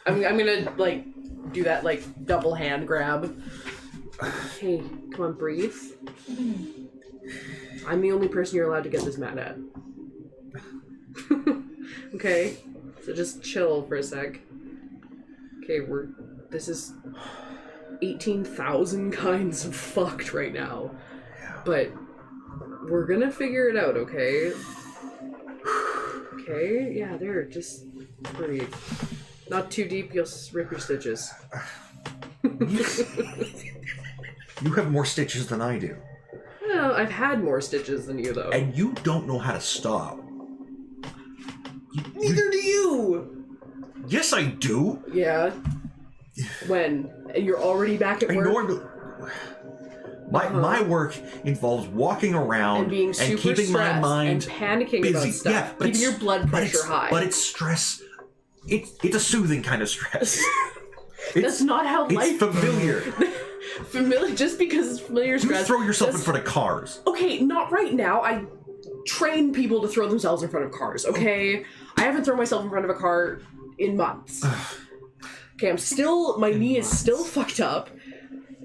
I'm gonna like do that like double hand grab. Hey, come on, breathe. I'm the only person you're allowed to get this mad at. Okay, so just chill for a sec. Okay, this is 18,000 kinds of fucked right now, but we're gonna figure it out, okay? Okay, yeah, there, just breathe. Not too deep, you'll rip your stitches. You have more stitches than I do. Well, I've had more stitches than you, though. And you don't know how to stop. Neither do you! Yes, I do. Yeah. When? And you're already back at I work? know. My work involves walking around And being super keeping my stressed mind and panicking busy. about stuff. Yeah, but keeping your blood pressure high. But it's stress. It's a soothing kind of stress. That's not how it's life... familiar. Familiar, just because it's familiar You stress... throw yourself in that's- front of cars. Okay, not right now. I train people to throw themselves in front of cars, okay? I haven't thrown myself in front of a car in months. Okay, my knee is still fucked up.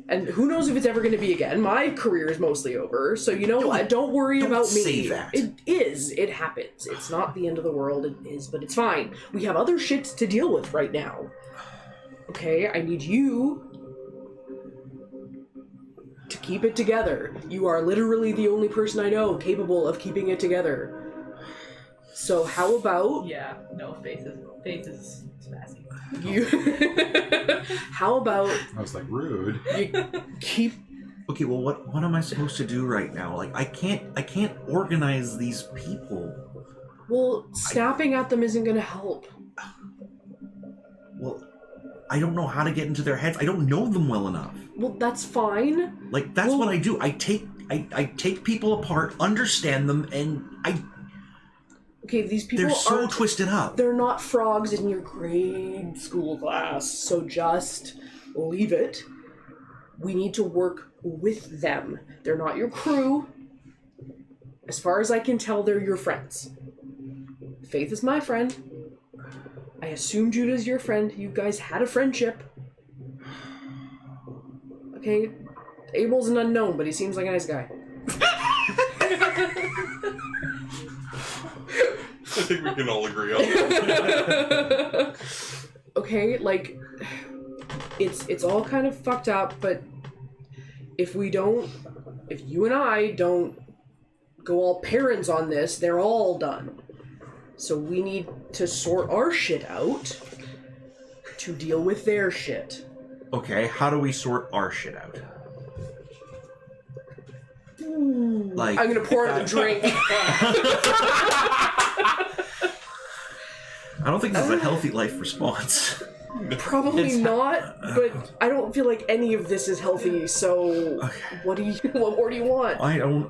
And who knows if it's ever going to be again. My career is mostly over, so you know what? Don't worry about me. say that. It is. It happens. It's not the end of the world. It is, but it's fine. We have other shit to deal with right now. Okay, I need you to keep it together. You are literally the only person I know capable of keeping it together. So how about Yeah, no, Faith is sassy. you? How about I was like, rude. you keep? Okay, well, what am I supposed to do right now? Like, I can't organize these people. Well, snapping at them isn't gonna help. Well, I don't know how to get into their heads. I don't know them well enough. Well, that's fine. Like, that's what I do. I take people apart, understand them, and Okay, these people they're so aren't. twisted up. They're not frogs in your grade school class, so just leave it. We need to work with them. They're not your crew. As far as I can tell, they're your friends. Faith is my friend. I assume Judah's your friend. You guys had a friendship. Okay, Abel's an unknown, but he seems like a nice guy. I think we can all agree on that. Okay, like it's all kind of fucked up, but if you and I don't go all parents on this, they're all done. So we need to sort our shit out to deal with their shit. Okay, how do we sort our shit out? Like, I'm gonna pour out the drink. I don't think this is a healthy life response. Probably not, but I don't feel like any of this is healthy, so what more do you want? I don't.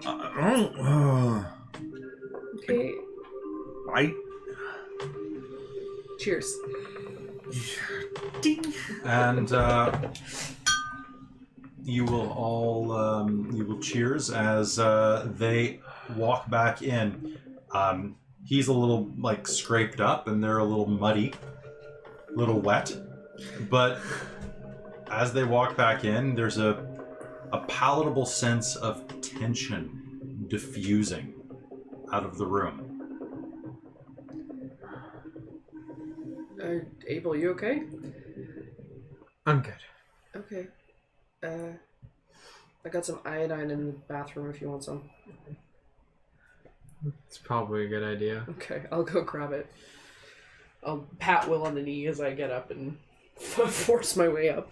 Okay, cheers. Ding. And you will all you will cheers as they walk back in. He's a little like scraped up, and they're a little muddy, a little wet. But as they walk back in, there's a palatable sense of tension diffusing out of the room. Abel, you okay? I'm good. Okay. I got some iodine in the bathroom if you want some. It's probably a good idea. Okay, I'll go grab it. I'll pat Will on the knee as I get up and force my way up.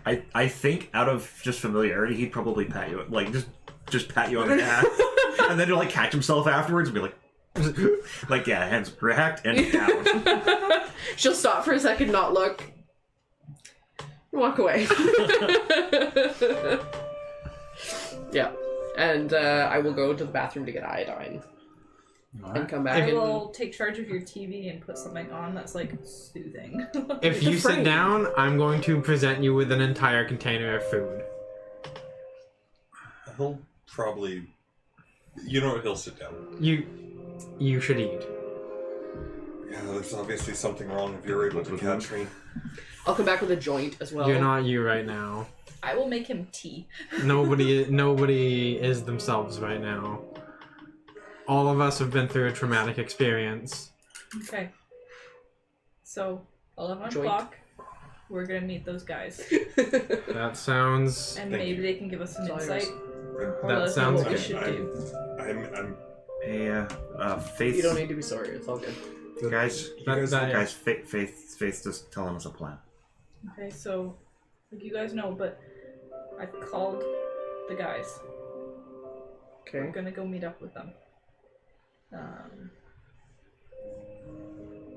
I think out of just familiarity, he'd probably pat you, like just pat you on the ass, and then he'll like catch himself afterwards and be like, yeah, hands cracked and down. She'll stop for a second, not look, walk away. Yeah, and I will go to the bathroom to get iodine. And come back I and will take charge of your TV and put something on that's like soothing. If you sit frame. down, I'm going to present you with an entire container of food. He'll probably... You know what? He'll sit down. You should eat. Yeah, there's obviously something wrong if you're able to catch me. I'll come back with a joint as well. You're not you right now. I will make him tea. Nobody is themselves right now. All of us have been through a traumatic experience. Okay. So, 11 Joint. o'clock, we're gonna meet those guys. That sounds... And Thank maybe they can give us some It's all insight. yours. Or That let us know sounds what we good. should do. I'm Hey, Faith. You don't need to be sorry. It's all good. guys. Faith's just telling us a plan. Okay, so, like you guys know, but I called the guys. We're Okay. gonna go meet up with them.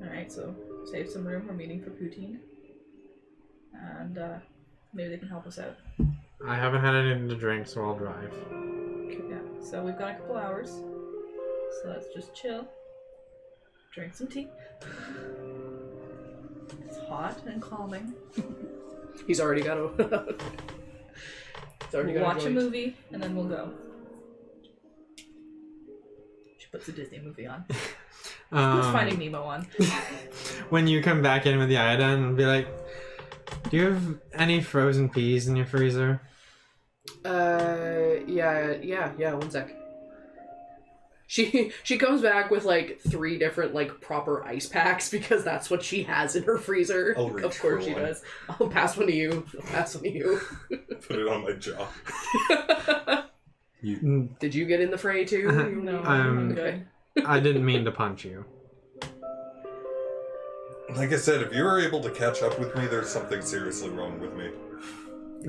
Alright, so save some room. We're meeting for poutine. And maybe they can help us out. I haven't had anything to drink, so I'll drive. Yeah, so we've got a couple hours. So let's just chill. Drink some tea. It's hot and calming. He's already got a. He's already got Watch a joint. movie, and then we'll go. She puts a Disney movie on. Who's Finding Nemo on? When you come back in with the iodine, and be like, do you have any frozen peas in your freezer? Yeah, 1 sec. She comes back with like 3 different like proper ice packs because that's what she has in her freezer. I'll reach Of course for she one. does. I'll pass one to you. I'll pass one to you. Put it on my jaw. Did you get in the fray too? No, Okay. I didn't mean to punch you. Like I said, if you were able to catch up with me, there's something seriously wrong with me.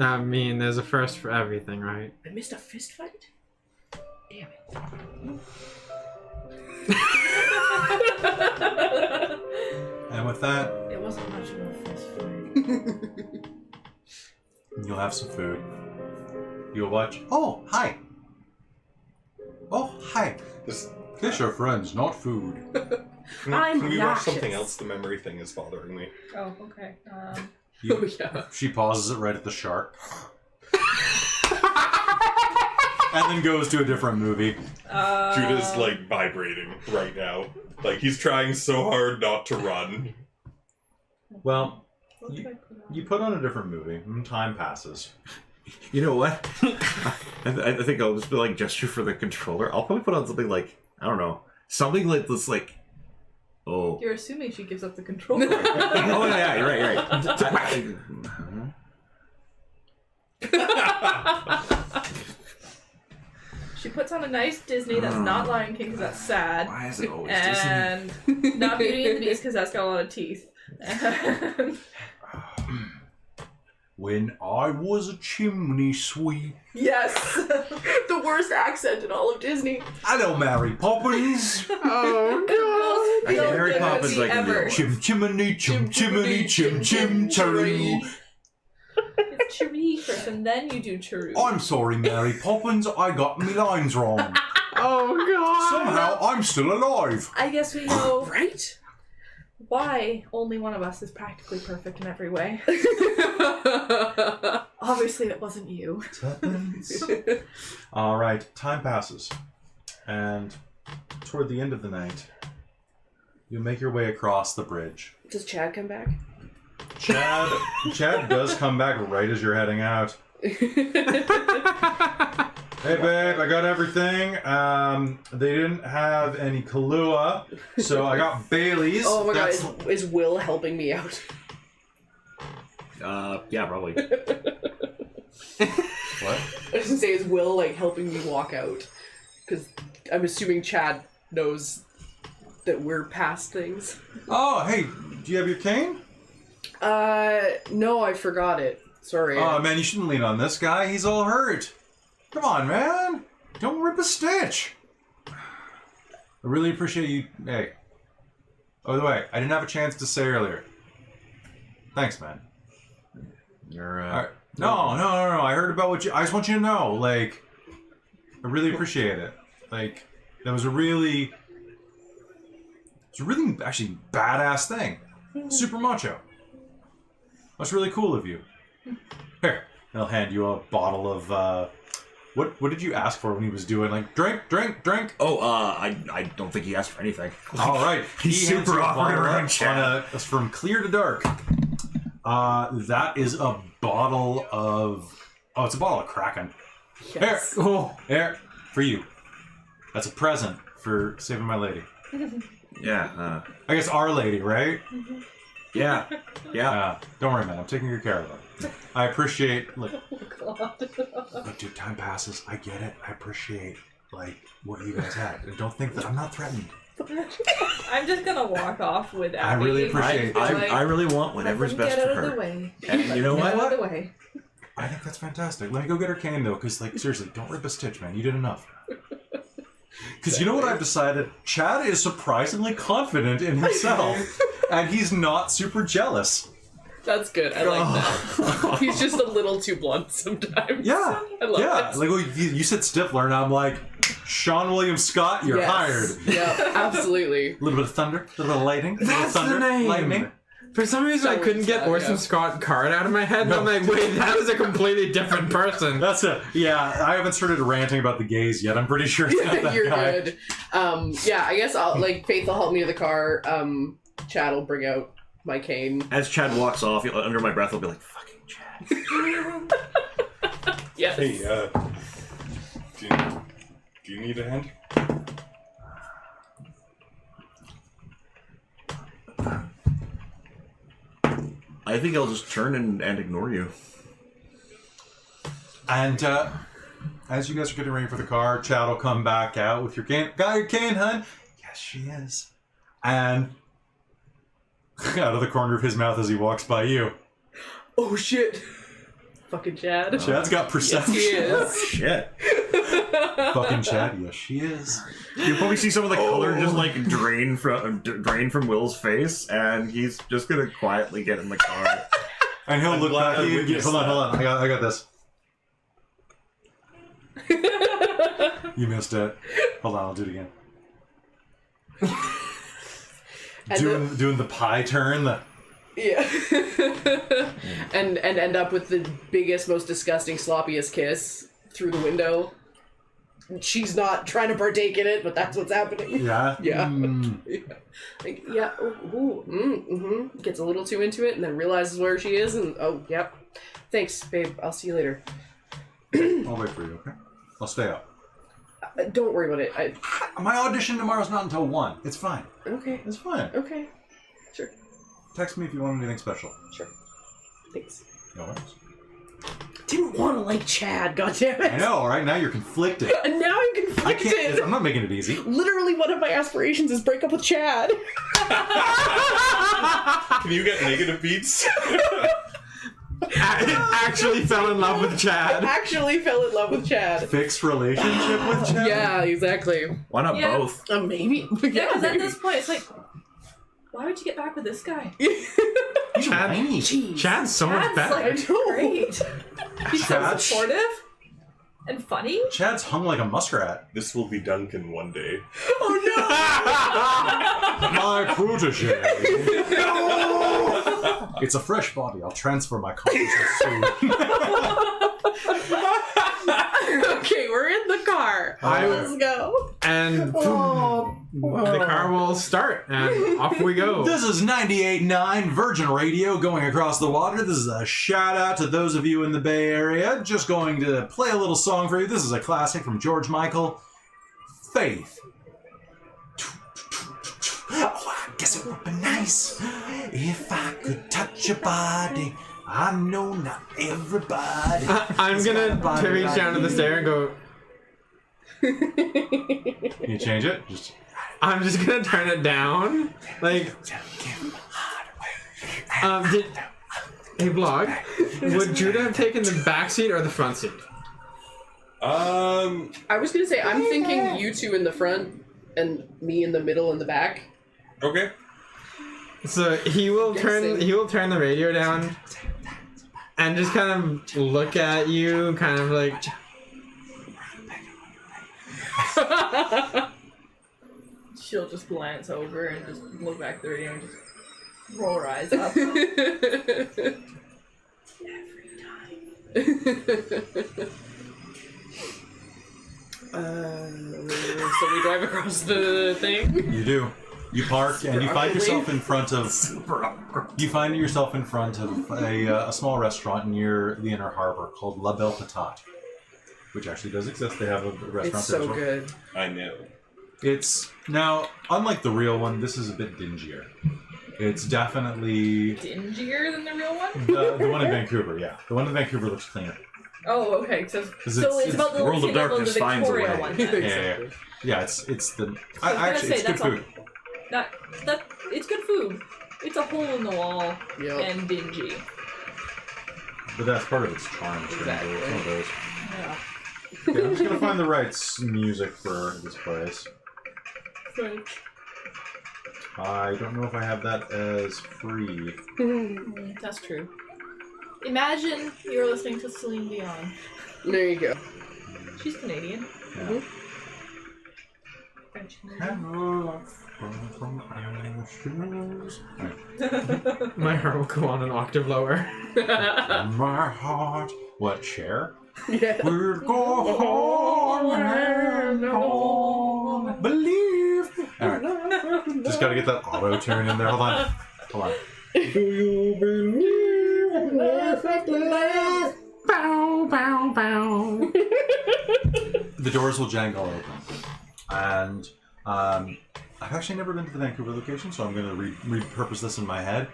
I mean, there's a first for everything, right? I missed a fist fight? Damn it. And with that, It wasn't much of a fist fight. you'll have some food. You'll watch. Oh, hi. Oh, hi. Just, Fish are friends, not food. I'm can we watch something obnoxious. else? The memory thing is bothering me. Oh, okay. Oh, yeah. She pauses it right at the shark. And then goes to a different movie. Judah's like vibrating right now. Like he's trying so hard not to run. Well, you put on a different movie, and time passes. You know what? I think I'll just be like gesture for the controller. I'll probably put on something like, I don't know, something like this, like, oh. You're assuming she gives up the control. Oh yeah, you're right. She puts on a nice Disney that's not Lion King because that's sad. Why is it always And not Beauty and the Beast because that's got a lot of teeth. And When I was a chimney sweep. Yes! The worst accent in all of Disney. Hello, Mary Poppins. Oh, the most Okay, Mary Poppins I can ever. do. Chim chimney, chim chimney, chim chim cheroo. It's Cherie first, and then you do Cherie. I'm sorry, Mary Poppins. I got me lines wrong. Oh, God. Somehow I'm still alive. I guess we know Right? why only one of us is practically perfect in every way. Obviously, it wasn't you. All right, time passes, and toward the end of the night, you make your way across the bridge. Does Chad come back? Chad does come back right as you're heading out. Hey babe, I got everything. They didn't have any Kahlua, so I got Bailey's. Oh my That's- god, is Will helping me out? Yeah, probably. What? I was gonna say, is Will like helping me walk out? Because I'm assuming Chad knows that we're past things. Oh, hey, do you have your cane? No, I forgot it. Sorry. Oh man, you shouldn't lean on this guy. He's all hurt. Come on, man. Don't rip a stitch. I really appreciate you. Hey. Oh, by the way, I didn't have a chance to say earlier. Thanks, man. You're, All right. No. I heard about what you. I just want you to know, like, I really appreciate it. Like, that was a really actually badass thing. Super macho. That's really cool of you. Here, I'll hand you a bottle of. What did you ask for when he was doing like drink? Oh, I don't think he asked for anything. All right, He's he hands super you a awkward bottle around of- Chad. it's from clear to dark. That is a bottle of. Oh, it's a bottle of Kraken. Yes. Here, for you. That's a present for saving my lady. Yeah, I guess our lady, right? yeah. Don't worry, man. I'm taking good care of her. I appreciate. Look, God. look, dude. Time passes. I get it. I appreciate like what you guys had, and don't think that I'm not threatened. I'm just gonna walk off with I Abby. really appreciate. I really want whatever's Let them best get for out of her. the way. And you know Get what? out of the way. I think that's fantastic. Let me go get her cane though, because like seriously, don't rip a stitch, man. You did enough. Because you know what I've decided? Chad is surprisingly confident in himself, and he's not super jealous. That's good. I like that. He's just a little too blunt sometimes. Yeah, I love yeah. it. Like well, you said Stifler, and I'm like, Sean William Scott, you're Yes. hired. Yeah, absolutely. A little bit of thunder, a little bit of lightning, a little That's the thunder, name. lightning. For some reason, I So couldn't get sad, Orson yeah. Scott Card out of my head, and I'm like, wait, that was a completely different person. That's it. Yeah, I haven't started ranting about the gays yet. I'm pretty sure it's not that You're guy. good. Yeah, I guess I'll Faith will help me to the car. Chad will bring out my cane. As Chad walks off, under my breath, I'll be like, "Fucking Chad." Yes. Hey, do you need a hand? I think I'll just turn and ignore you. And as you guys are getting ready for the car, Chad will come back out with your cane. Got your cane, hun? Yes, she is. And out of the corner of his mouth as he walks by you. Oh shit! Fucking Chad. Chad's got perception. Yes, he is. Shit. Fucking Chad, yes, she is. You probably see some of the color just like drain from Will's face, and he's just gonna quietly get in the car. And he'll look glad back I at you. witnessed Hold on. I got this. You missed it. Hold on, I'll do it again. Doing the pie turn. Yeah. and end up with the biggest, most disgusting, sloppiest kiss through the window. She's not trying to partake in it, but that's what's happening. Yeah. Yeah. Mm. Like, yeah. Gets a little too into it, and then realizes where she is, and oh, yep. Thanks, babe. I'll see you later. I'll wait for you. Okay. I'll stay up. Don't worry about it. My audition tomorrow's not until 1. It's fine. Okay. It's fine. Okay. Sure. Text me if you want anything special. Sure. Thanks. No worries. Didn't want to like Chad, goddammit. I know, all right? Now you're conflicted. And now I'm conflicted. I'm not making it easy. Literally, one of my aspirations is break up with Chad. Can you get negative beats? Actually fell in love with Chad. Actually fell in love with Chad. Fixed relationship with Chad? Yeah, exactly. Why not Yeah. both? Maybe. Yeah, because at maybe. this point, it's like, why would you get back with this guy? Chad, Chad's so much Chad's better. like great. He's so Chad- supportive and funny. Chad's hung like a muskrat. This will be Duncan one day. My protege. It's a fresh body. I'll transfer my consciousness soon. Okay, we're in the car. Let's go. And the car will start, and off we go. This is 98.9 Virgin Radio going across the water. This is a shout out to those of you in the Bay Area. Just going to play a little song for you. This is a classic from George Michael, Faith. Oh, I guess it would be nice if I could touch your body. I know not everybody. I'm gonna reach down to the stair and go. Can you change it? I'm just gonna turn it down. Like, hey, Vlog, would Judah have taken the back seat or the front seat? I was gonna say, I'm thinking you two in the front and me in the middle and the back. Okay. So he will turn the radio down and just kind of look at you, kind of like. She'll just glance over and just look back at the radio and just roll her eyes up. So we drive across the thing. You do. You park and you find yourself in front of. You find yourself in front of a small restaurant near the Inner Harbor called La Belle Patate, which actually does exist. They have a restaurant It's there as so well. good. I know. It's now unlike the real one. This is a bit dingier. It's definitely Dingier than the real one? the one in Vancouver. Yeah, the one in Vancouver looks cleaner. Oh, okay. So It's- it's about the World of Darkness the finds a Victoria way. one. Yeah, Then. yeah, yeah. It's the. I was I, gonna actually, say, it's good that's all- food. That it's good food. It's a hole in the wall Yep. and dingy. But that's part of its charm. Too. Exactly. It's one of those. Yeah. Okay, I'm just gonna find the right music for this place. I don't know if I have that as free. That's true. Imagine you're listening to Celine Dion. There you go. She's Canadian. Yeah. French Canadian. My heart will go on an octave lower. My heart. What, Cher? Yeah. We'll go home and home. Believe. Alright. Just gotta get that auto tune in there. Hold on. Hold on. Do you believe in life after life? Bow, bow, bow. The doors will jangle open. And I've actually never been to the Vancouver location, so I'm going to repurpose this in my head.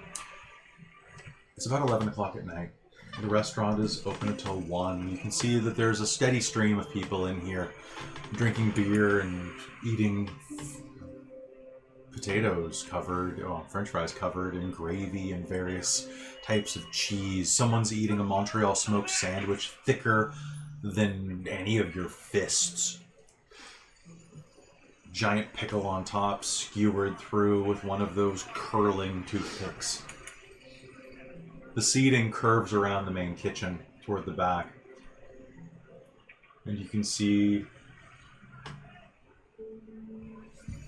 It's about 11 o'clock at night. The restaurant is open until 1. You can see that there's a steady stream of people in here, drinking beer and eating potatoes french fries covered in gravy and various types of cheese. Someone's eating a Montreal smoked sandwich thicker than any of your fists. Giant pickle on top, skewered through with one of those curling toothpicks. The seating curves around the main kitchen toward the back. And you can see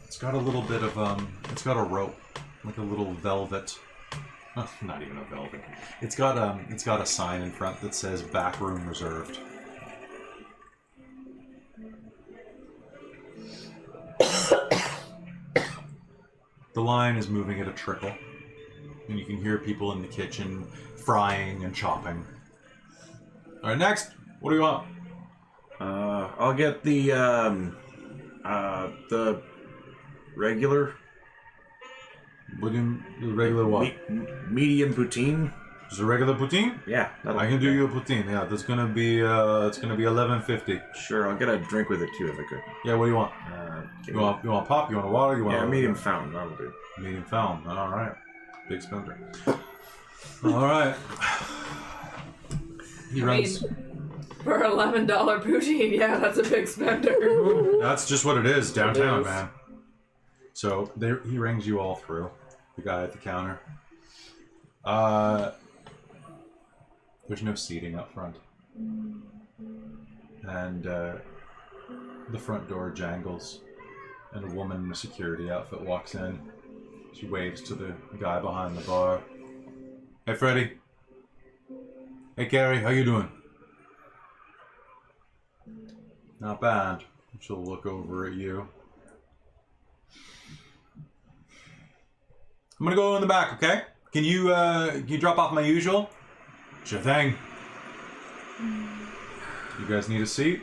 it's got a little bit of, it's got a rope, like a little velvet. Oh, not even a velvet. It's got a sign in front that says "Back Room Reserved." The line is moving at a trickle, and you can hear people in the kitchen frying and chopping. All right, next. What do you want? I'll get the regular. What do you, the regular what? Medium poutine. Just a regular poutine? Yeah, I can do you a poutine. Yeah, that's gonna be it's gonna be $11.50. Sure, I'll get a drink with it too if I could. Yeah, what do you want? You want pop? You want a water? You want a medium fountain. That'll do. Medium fountain. All right, big spender. All right. He runs. For $11 poutine, yeah, that's a big spender. That's just what it is downtown, It is. man. So there, he rings you all through. The guy at the counter. There's no seating up front, and the front door jangles, and a woman in a security outfit walks in. She waves to the guy behind the bar. Hey, Freddie. Hey, Carrie. How you doing? Not bad. She'll look over at you. I'm gonna go in the back, okay? Can you drop off my usual? Sure thing. You guys need a seat?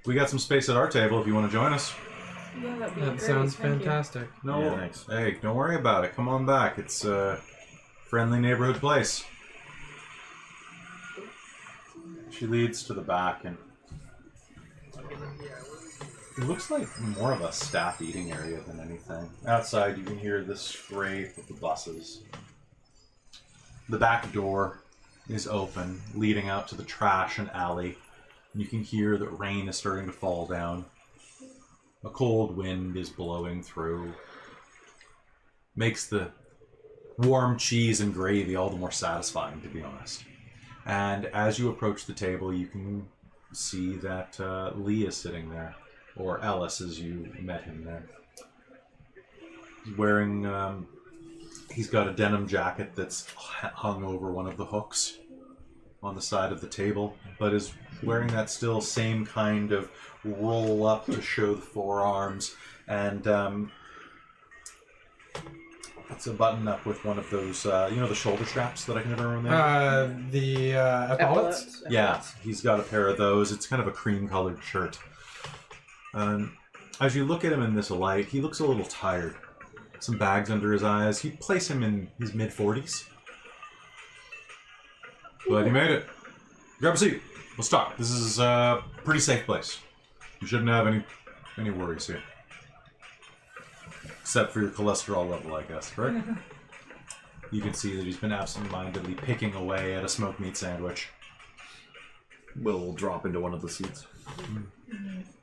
We got some space at our table if you want to join us. Yeah, that'd be That great. sounds Thank you. fantastic. No, Yeah, thanks. Hey, don't worry about it. Come on back. It's a friendly neighborhood place. She leads to the back, and it looks like more of a staff eating area than anything. Outside, you can hear the scrape of the buses. The back door is open, leading out to the trash and alley. You can hear that rain is starting to fall down. A cold wind is blowing through. Makes the warm cheese and gravy all the more satisfying, to be honest. And as you approach the table, you can see that Lee is sitting there. Or Ellis, as you met him there. He's wearing, he's got a denim jacket that's hung over one of the hooks on the side of the table, but is wearing that still same kind of roll up to show the forearms, and it's a button up with one of those, the shoulder straps that I can never remember. The epaulets? Yeah, he's got a pair of those. It's kind of a cream-colored shirt. As you look at him in this light, he looks a little tired. Some bags under his eyes. You'd place him in his mid-40s. But he made it. Grab a seat. Let's talk. This is a pretty safe place. You shouldn't have any worries here. Except for your cholesterol level, I guess, right? You can see that he's been absent-mindedly picking away at a smoked meat sandwich. Will drop into one of the seats.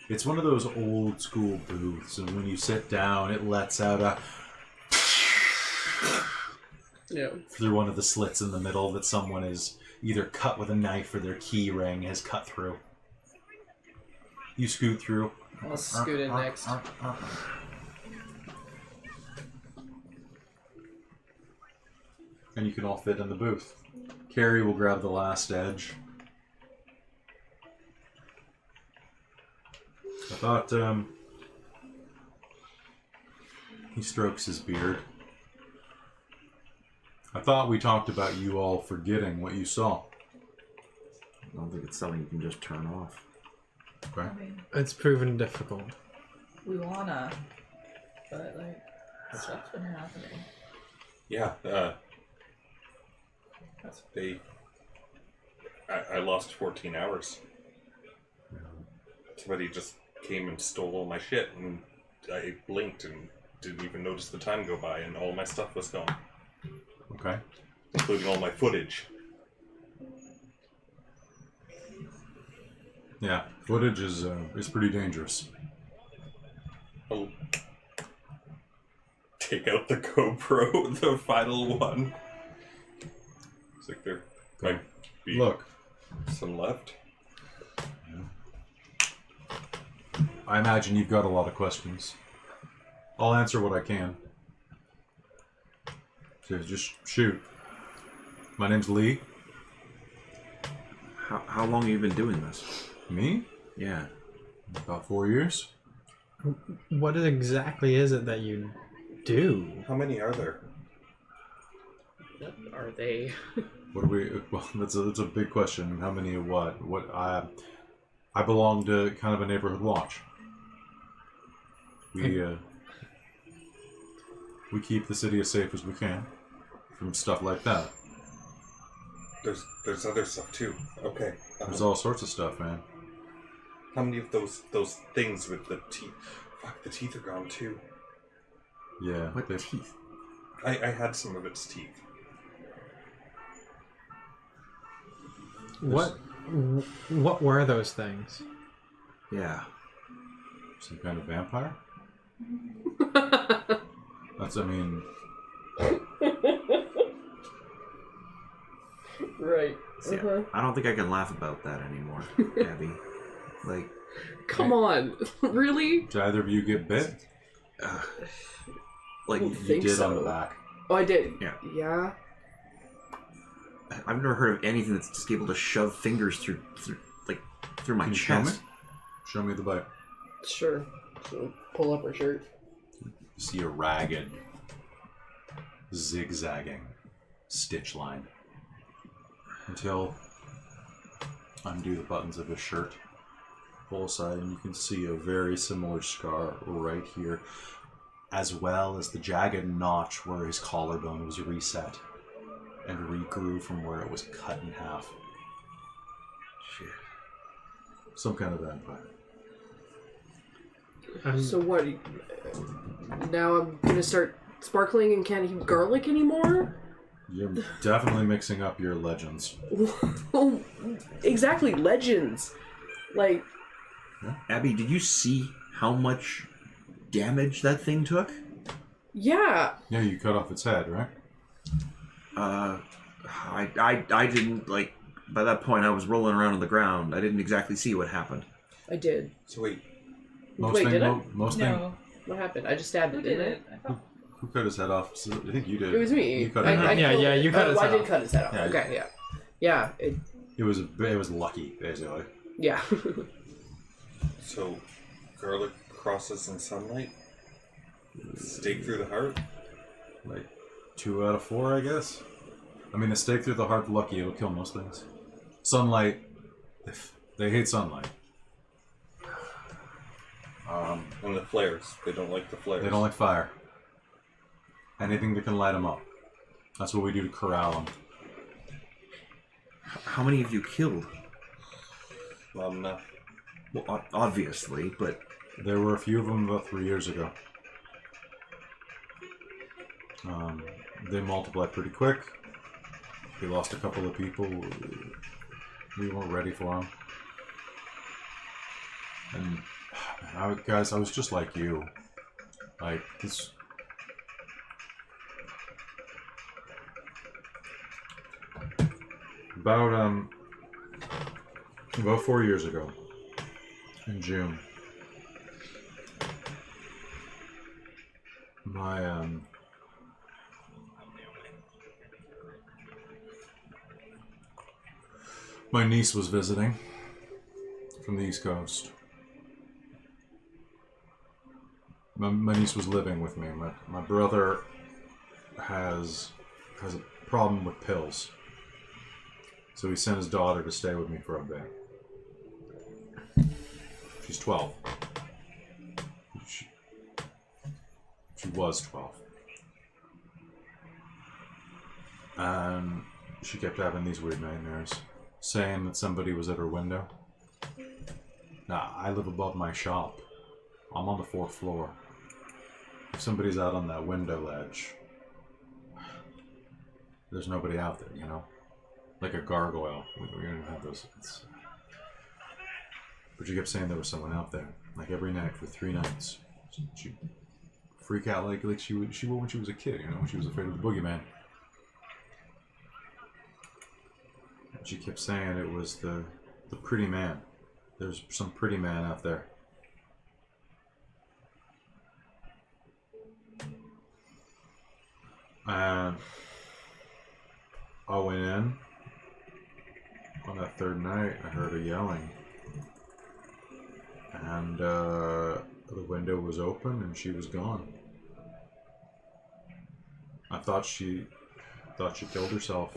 It's one of those old school booths, and when you sit down, it lets out a through one of the slits in the middle that someone is either cut with a knife or their key ring has cut through. You scoot through. I'll scoot in next. And you can all fit in the booth. Carrie will grab the last edge. I thought, he strokes his beard. I thought we talked about you all forgetting what you saw. I don't think it's something you can just turn off. Okay. I mean, It's proven difficult. we wanna, but like, stuff's been happening. Yeah. I lost 14 hours. Somebody just came and stole all my shit, and I blinked and didn't even notice the time go by, and all my stuff was gone. Okay. Including all my footage. Yeah, footage is pretty dangerous. I'll take out the GoPro, the final one. It's like there might be Look, some left. I imagine you've got a lot of questions. I'll answer what I can. So just shoot. My name's Lee. How long have you been doing this? Me? Yeah. About 4 years. What exactly is it that you do? How many are there? What are they? What do we? Well, that's a big question. How many of what? What I belong to kind of a neighborhood watch. We keep the city as safe as we can from stuff like that. There's other stuff too. Okay. There's all sorts of stuff, man. How many of those things with the teeth? Fuck, the teeth are gone too. Yeah. What teeth? I had some of its teeth. What were those things? Yeah. Some kind of vampire? That's, I mean... Right. See, I don't think I can laugh about that anymore, Abby. Like, Come on. Really? Did either of you get bit? like don't You think did so. on the back. Oh, I did. Yeah. Yeah. I've never heard of anything that's just able to shove fingers through my Can you show me? chest. Show me the bite. Sure. So pull up her shirt. You see a ragged, zigzagging stitch line. Until undo the buttons of his shirt. Pull aside and you can see a very similar scar right here, as well as the jagged notch where his collarbone was reset and regrew from where it was cut in half. Shit. Some kind of vampire. So what? Now I'm gonna start sparkling and can't eat garlic anymore? You're definitely mixing up your legends. Oh, exactly, legends. Like, Abby, did you see how much damage that thing took? yeah. Yeah, you cut off its head, right? I didn't, like, by that point I was rolling around on the ground. I didn't exactly see what happened. I did. So wait, Wait, did I? Most thing. No. What happened? I just stabbed Who it, did didn't it? I thought. Who cut his head off? I think you did. It was me. You cut it off. Yeah, killed yeah, it. you cut his I head did off. cut his head off. Yeah, Okay, yeah. Yeah, It was lucky, basically. yeah. so garlic crosses in sunlight? Stake through the heart? Like 2 out of 4, I guess. I mean, a stake through the heart, lucky, it'll kill most things. Sunlight, they hate sunlight. And the flares. They don't like the flares. They don't like fire. Anything that can light them up. That's what we do to corral them. How many have you killed? Enough. Well, obviously, but There were a few of them about 3 years ago. They multiply pretty quick. We lost a couple of people. We weren't ready for them. And guys, I was just like you. Like this. About 4 years ago, in June, my niece was visiting from the East Coast. My niece was living with me. My brother has a problem with pills. So he sent his daughter to stay with me for a bit. She's 12. She was 12. And she kept having these weird nightmares, saying that somebody was at her window. Nah, I live above my shop. I'm on the 4th floor. If somebody's out on that window ledge, there's nobody out there, you know? Like a gargoyle. We don't even have those. But she kept saying there was someone out there. Like every night for 3 nights. She'd freak out like she would when she was a kid, you know, when she was afraid of the boogeyman. She kept saying it was the pretty man. There's some pretty man out there. And I went in on that 3rd night. I heard her yelling, and the window was open and she was gone. I thought she killed herself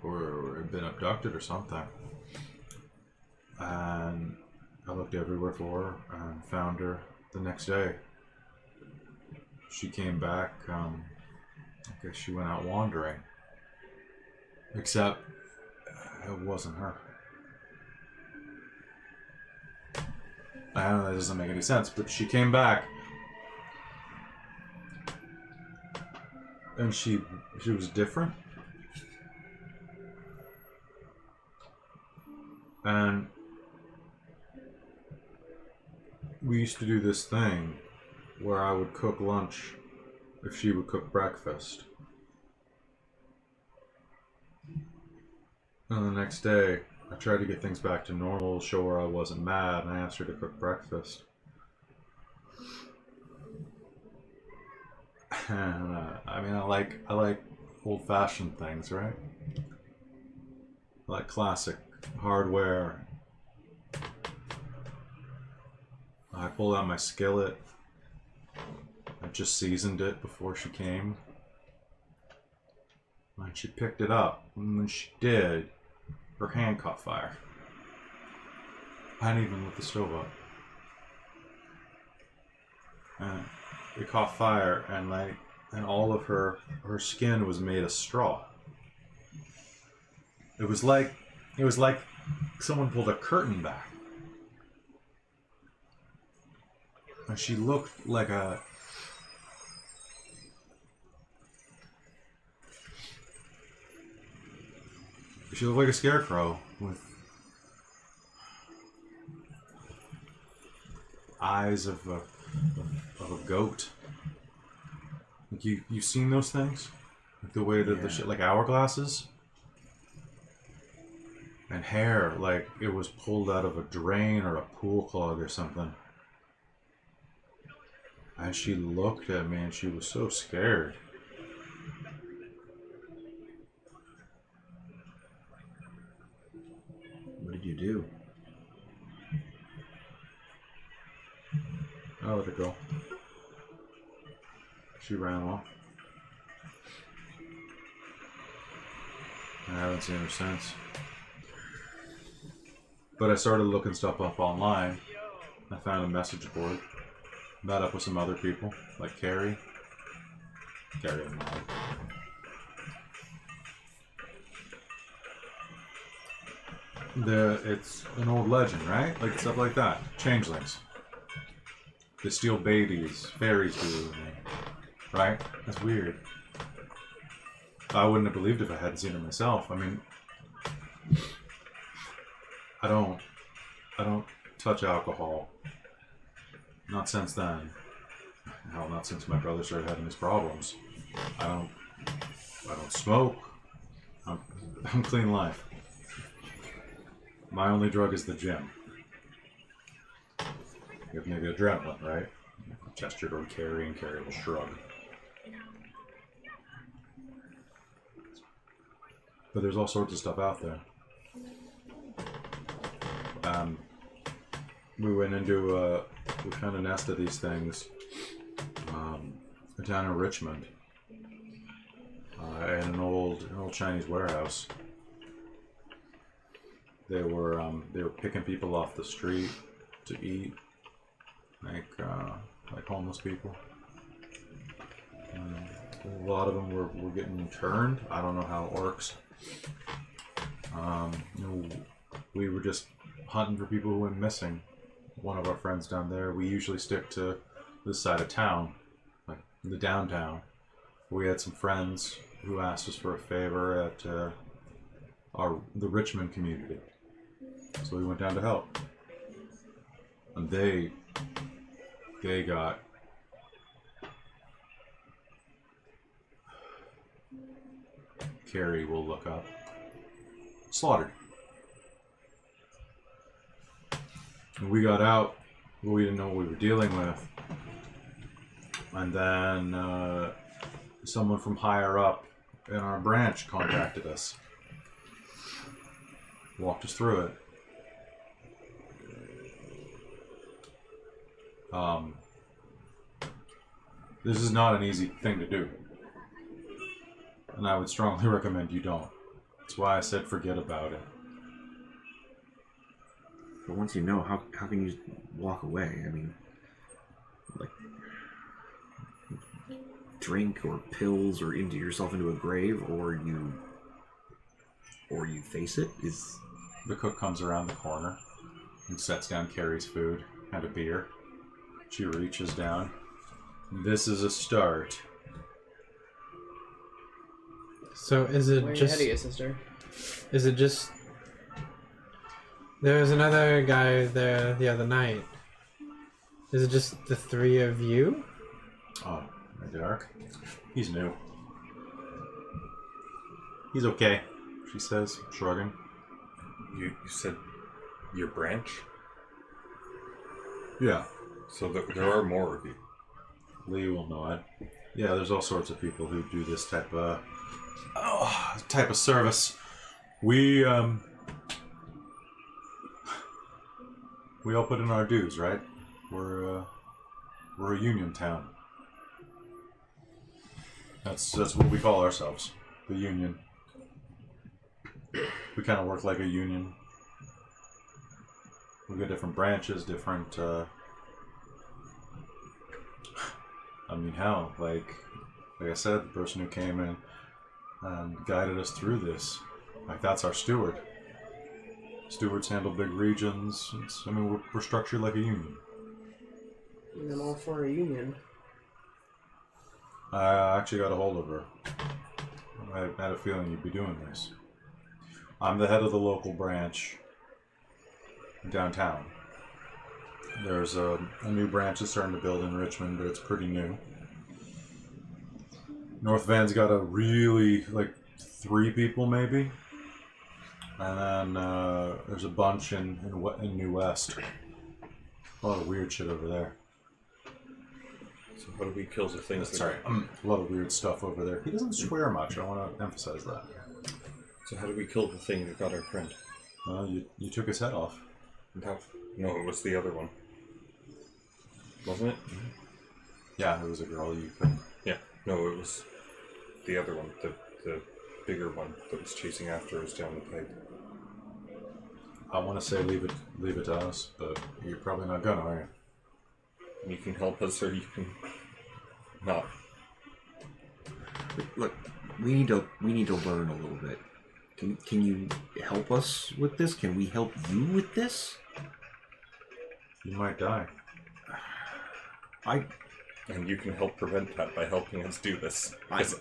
or had been abducted or something. And I looked everywhere for her and found her the next day. She came back. I guess she went out wandering. Except it wasn't her. I don't know, that doesn't make any sense, but she came back. And she was different. And we used to do this thing where I would cook lunch if she would cook breakfast. And the next day, I tried to get things back to normal, show her I wasn't mad, and I asked her to cook breakfast. And I mean, I like old-fashioned things, right? I like classic hardware. I pulled out my skillet. I just seasoned it before she came. And she picked it up. And when she did, her hand caught fire. I hadn't even lit the stove up. And it caught fire, and all of her skin was made of straw. It was like someone pulled a curtain back. And she looked like a scarecrow with eyes of a goat. Like you've seen those things? Like the way that the shit, like hourglasses? And hair, like it was pulled out of a drain or a pool clog or something. And she looked at me and she was so scared. What did you do? I let her go. She ran off. I haven't seen her since. But I started looking stuff up online. I found a message board. Met up with some other people, like Carrie. Carrie and Molly. It's an old legend, right? Like stuff like that. Changelings. They steal babies. Fairies do. Right? That's weird. I wouldn't have believed if I hadn't seen it myself. I mean, I don't touch alcohol. Not since then. Hell, not since my brother started having these problems. I don't smoke. I'm clean life. My only drug is the gym. You have maybe adrenaline, right? Gesture toward Carrie, and Carrie will shrug. But there's all sorts of stuff out there. We went into we found a nest of these things down in Richmond, in an old Chinese warehouse. They were picking people off the street to eat, like homeless people. A lot of them were getting interned. I don't know how it works. We were just hunting for people who went missing. One of our friends down there. We usually stick to this side of town, like the downtown. We had some friends who asked us for a favor at the Richmond community, so we went down to help. And they got Carrie will look up. Slaughtered. And we got out, but we didn't know what we were dealing with. And then someone from higher up in our branch contacted us. Walked us through it. This is not an easy thing to do. And I would strongly recommend you don't. That's why I said forget about it. But once you know, how can you walk away? I mean, like, drink or pills or into yourself into a grave, or you face it? Is the cook comes around the corner and sets down Carrie's food and a beer. She reaches down. This is a start. So is it Way just? ahead of you, sister. Is it just? There was another guy there the other night. Is it just the three of you? Oh, Dark. He's new. He's okay, she says, shrugging. You said your branch? Yeah. So there are more of you. Lee will know it. Yeah, there's all sorts of people who do this type of service. We all put in our dues, right? We're a union town. That's what we call ourselves, the union. We kind of work like a union. We got different branches, different. I mean, hell, like I said, the person who came in and guided us through this, like that's our steward. Stewards handle big regions. We're structured like a union. And I'm all for a union. I actually got a hold of her. I had a feeling you'd be doing this. I'm the head of the local branch downtown. There's a new branch that's starting to build in Richmond, but it's pretty new. North Van's got a really, 3 people maybe. And then there's a bunch in New West. A lot of weird shit over there. So how do we kill the things Sorry, a lot of weird stuff over there. He doesn't swear much, I want to emphasize that. So how do we kill the thing that got our friend? Well, you took his head off. No, it was the other one. Wasn't it? Yeah, it was a girl you couldn't. Yeah. No, it was the other one, the bigger one that was chasing after us down the pipe. I want to say leave it to us, but you're probably not gonna, are you? You can help us, or you can not. look, we need to learn a little bit. Can you help us with this? Can we help you with this? You might die. And you can help prevent that by helping us do this. Because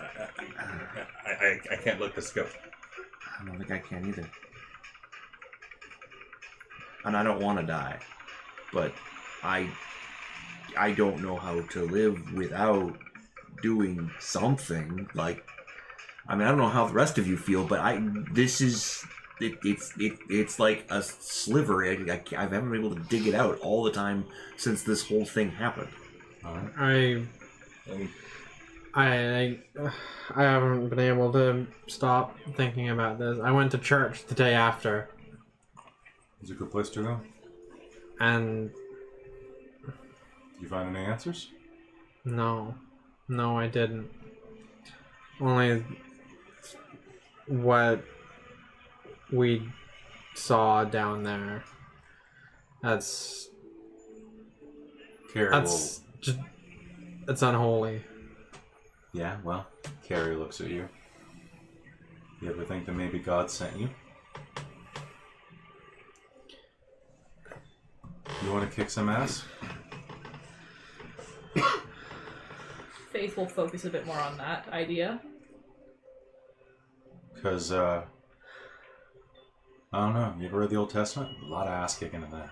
I can't let this go. I don't think I can either. And I don't want to die, but I don't know how to live without doing something. I don't know how the rest of you feel, but it's like a sliver. I haven't been able to dig it out all the time since this whole thing happened. I haven't been able to stop thinking about this. I went to church the day after, It's a good place to go. and Did you find any answers? no, I didn't. Only what we saw down there. That's Carrie just, it's unholy. Yeah, well, Carrie looks at you. You ever think that maybe God sent you? You want to kick some ass? Faith will focus a bit more on that idea. Because, I don't know. You ever read the Old Testament? A lot of ass kicking in there.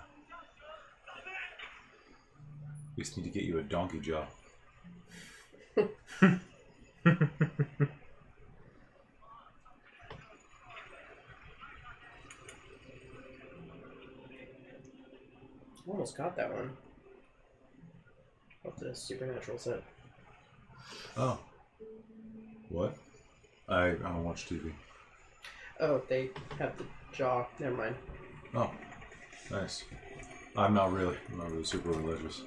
We just need to get you a donkey jaw. Almost got that one. Of the supernatural set. Oh. What? I don't watch TV. Oh, they have the jaw. Never mind. Oh. Nice. I'm not really super religious.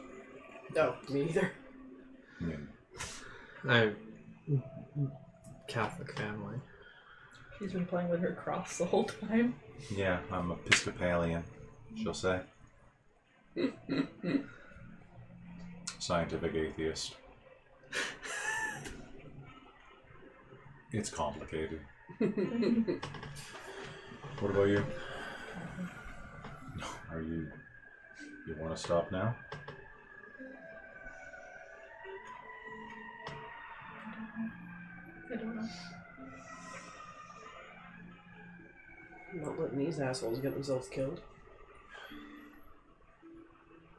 No, me either. I mean, I Catholic family. She's been playing with her cross the whole time. yeah, I'm Episcopalian, she'll say. Scientific atheist. It's complicated. What about you? Are you want to stop now? I don't know. I'm not letting these assholes get themselves killed.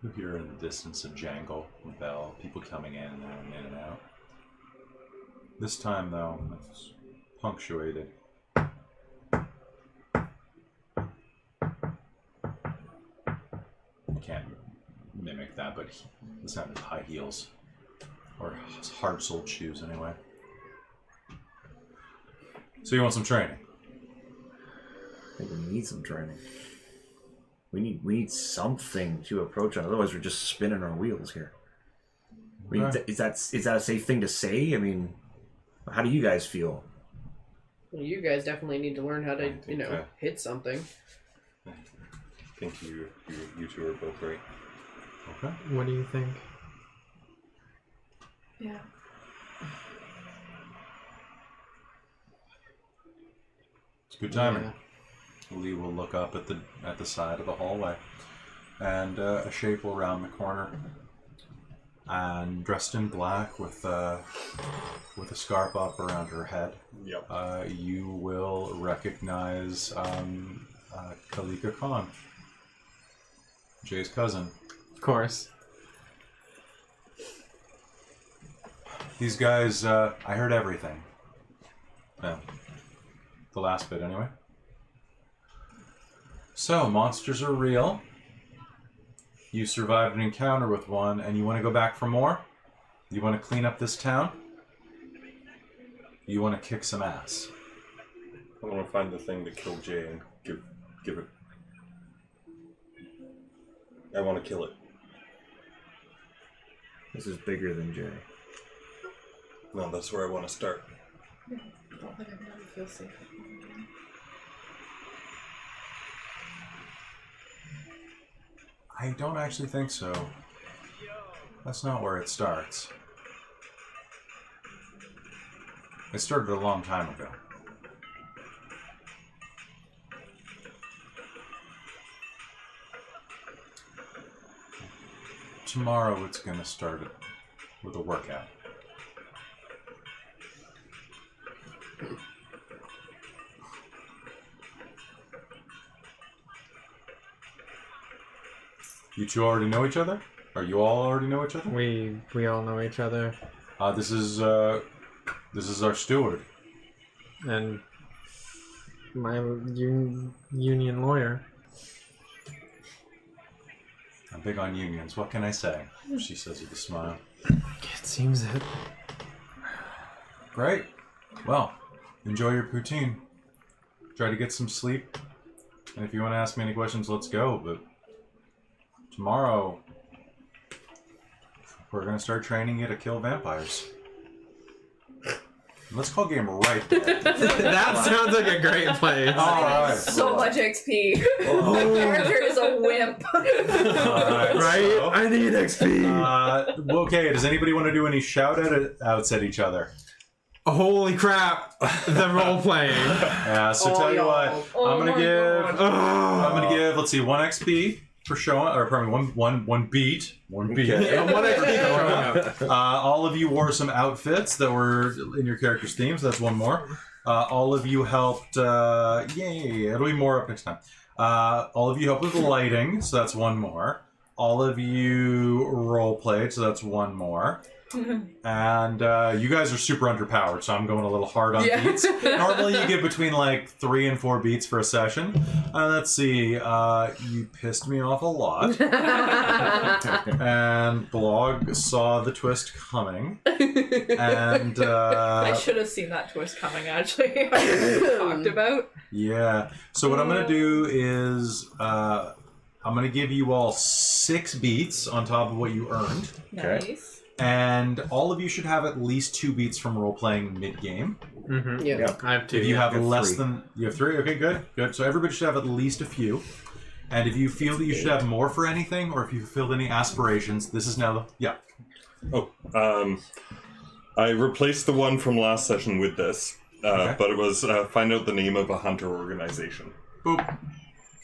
You hear in the distance a jangle, a bell, people coming in and out. This time, though, it's punctuated. You can't mimic that, but the sound of high heels. Or hard-soled shoes, anyway. So you want some training? I think we need some training. We need something to approach on. Otherwise, we're just spinning our wheels here. I mean, Okay. is that a safe thing to say? I mean, how do you guys feel? Well, you guys definitely need to learn how to, think, hit something. I think you two are both right. Okay. What do you think? Yeah. It's good timing. Lee will look up at the side of the hallway, and a shape will round the corner, and dressed in black with a scarf up around her head. Yep. You will recognize Kalika Khan, Jay's cousin. Of course. These guys, I heard everything. Well, the last bit anyway. So, monsters are real. You survived an encounter with one, and you want to go back for more? You want to clean up this town? You want to kick some ass? I want to find the thing that killed Jay and give it. I want to kill it. This is bigger than Jay. No, that's where I want to start. I don't think I can ever feel safe. I don't actually think so. That's not where it starts. It started a long time ago. Tomorrow it's going to start with a workout. You two already know each other? Or you all already know each other? We all know each other, This is our steward. and my union lawyer. I'm big on unions. What can I say? She says with a smile. It seems it. Great. Well, enjoy your poutine. Try to get some sleep. And if you want to ask me any questions, let's go. But tomorrow, we're going to start training you to kill vampires. Let's call game right there. That sounds like a great place. All right. So much XP. My character is a wimp. All right. Right? So, I need XP. okay, does anybody want to do any shout outs at each other? Holy crap! The role playing. Yeah, so Oh, tell you y'all. what, Oh I'm gonna my give. God. I'm gonna give. Let's see, 1 XP for showing, or pardon me, one beat. One beat. Okay. What XP for showing up? All of you wore some outfits that were in your character's theme, so that's one more. All of you helped. Yay! It'll be more up next time. All of you helped with lighting, so that's one more. All of you role played, so that's one more. And you guys are super underpowered, so I'm going a little hard on Yeah. beats. Normally you get between like 3 and 4 beats for a session. Let's see, you pissed me off a lot. And Blog saw the twist coming. And I should have seen that twist coming, actually. Talked about. yeah, so what I'm going to do is I'm going to give you all 6 beats on top of what you earned. Nice. And all of you should have at least 2 beats from role-playing mid-game. Mm-hmm. Yeah. Yep. I have 2. If you have I have less 3. than... You have 3? Okay, good. Good. So everybody should have at least a few. And if you feel that you should have more for anything, or if you fulfilled any aspirations, this is now the... Yeah. I replaced the one from last session with this, Okay. but it was find out the name of a hunter organization. Boop.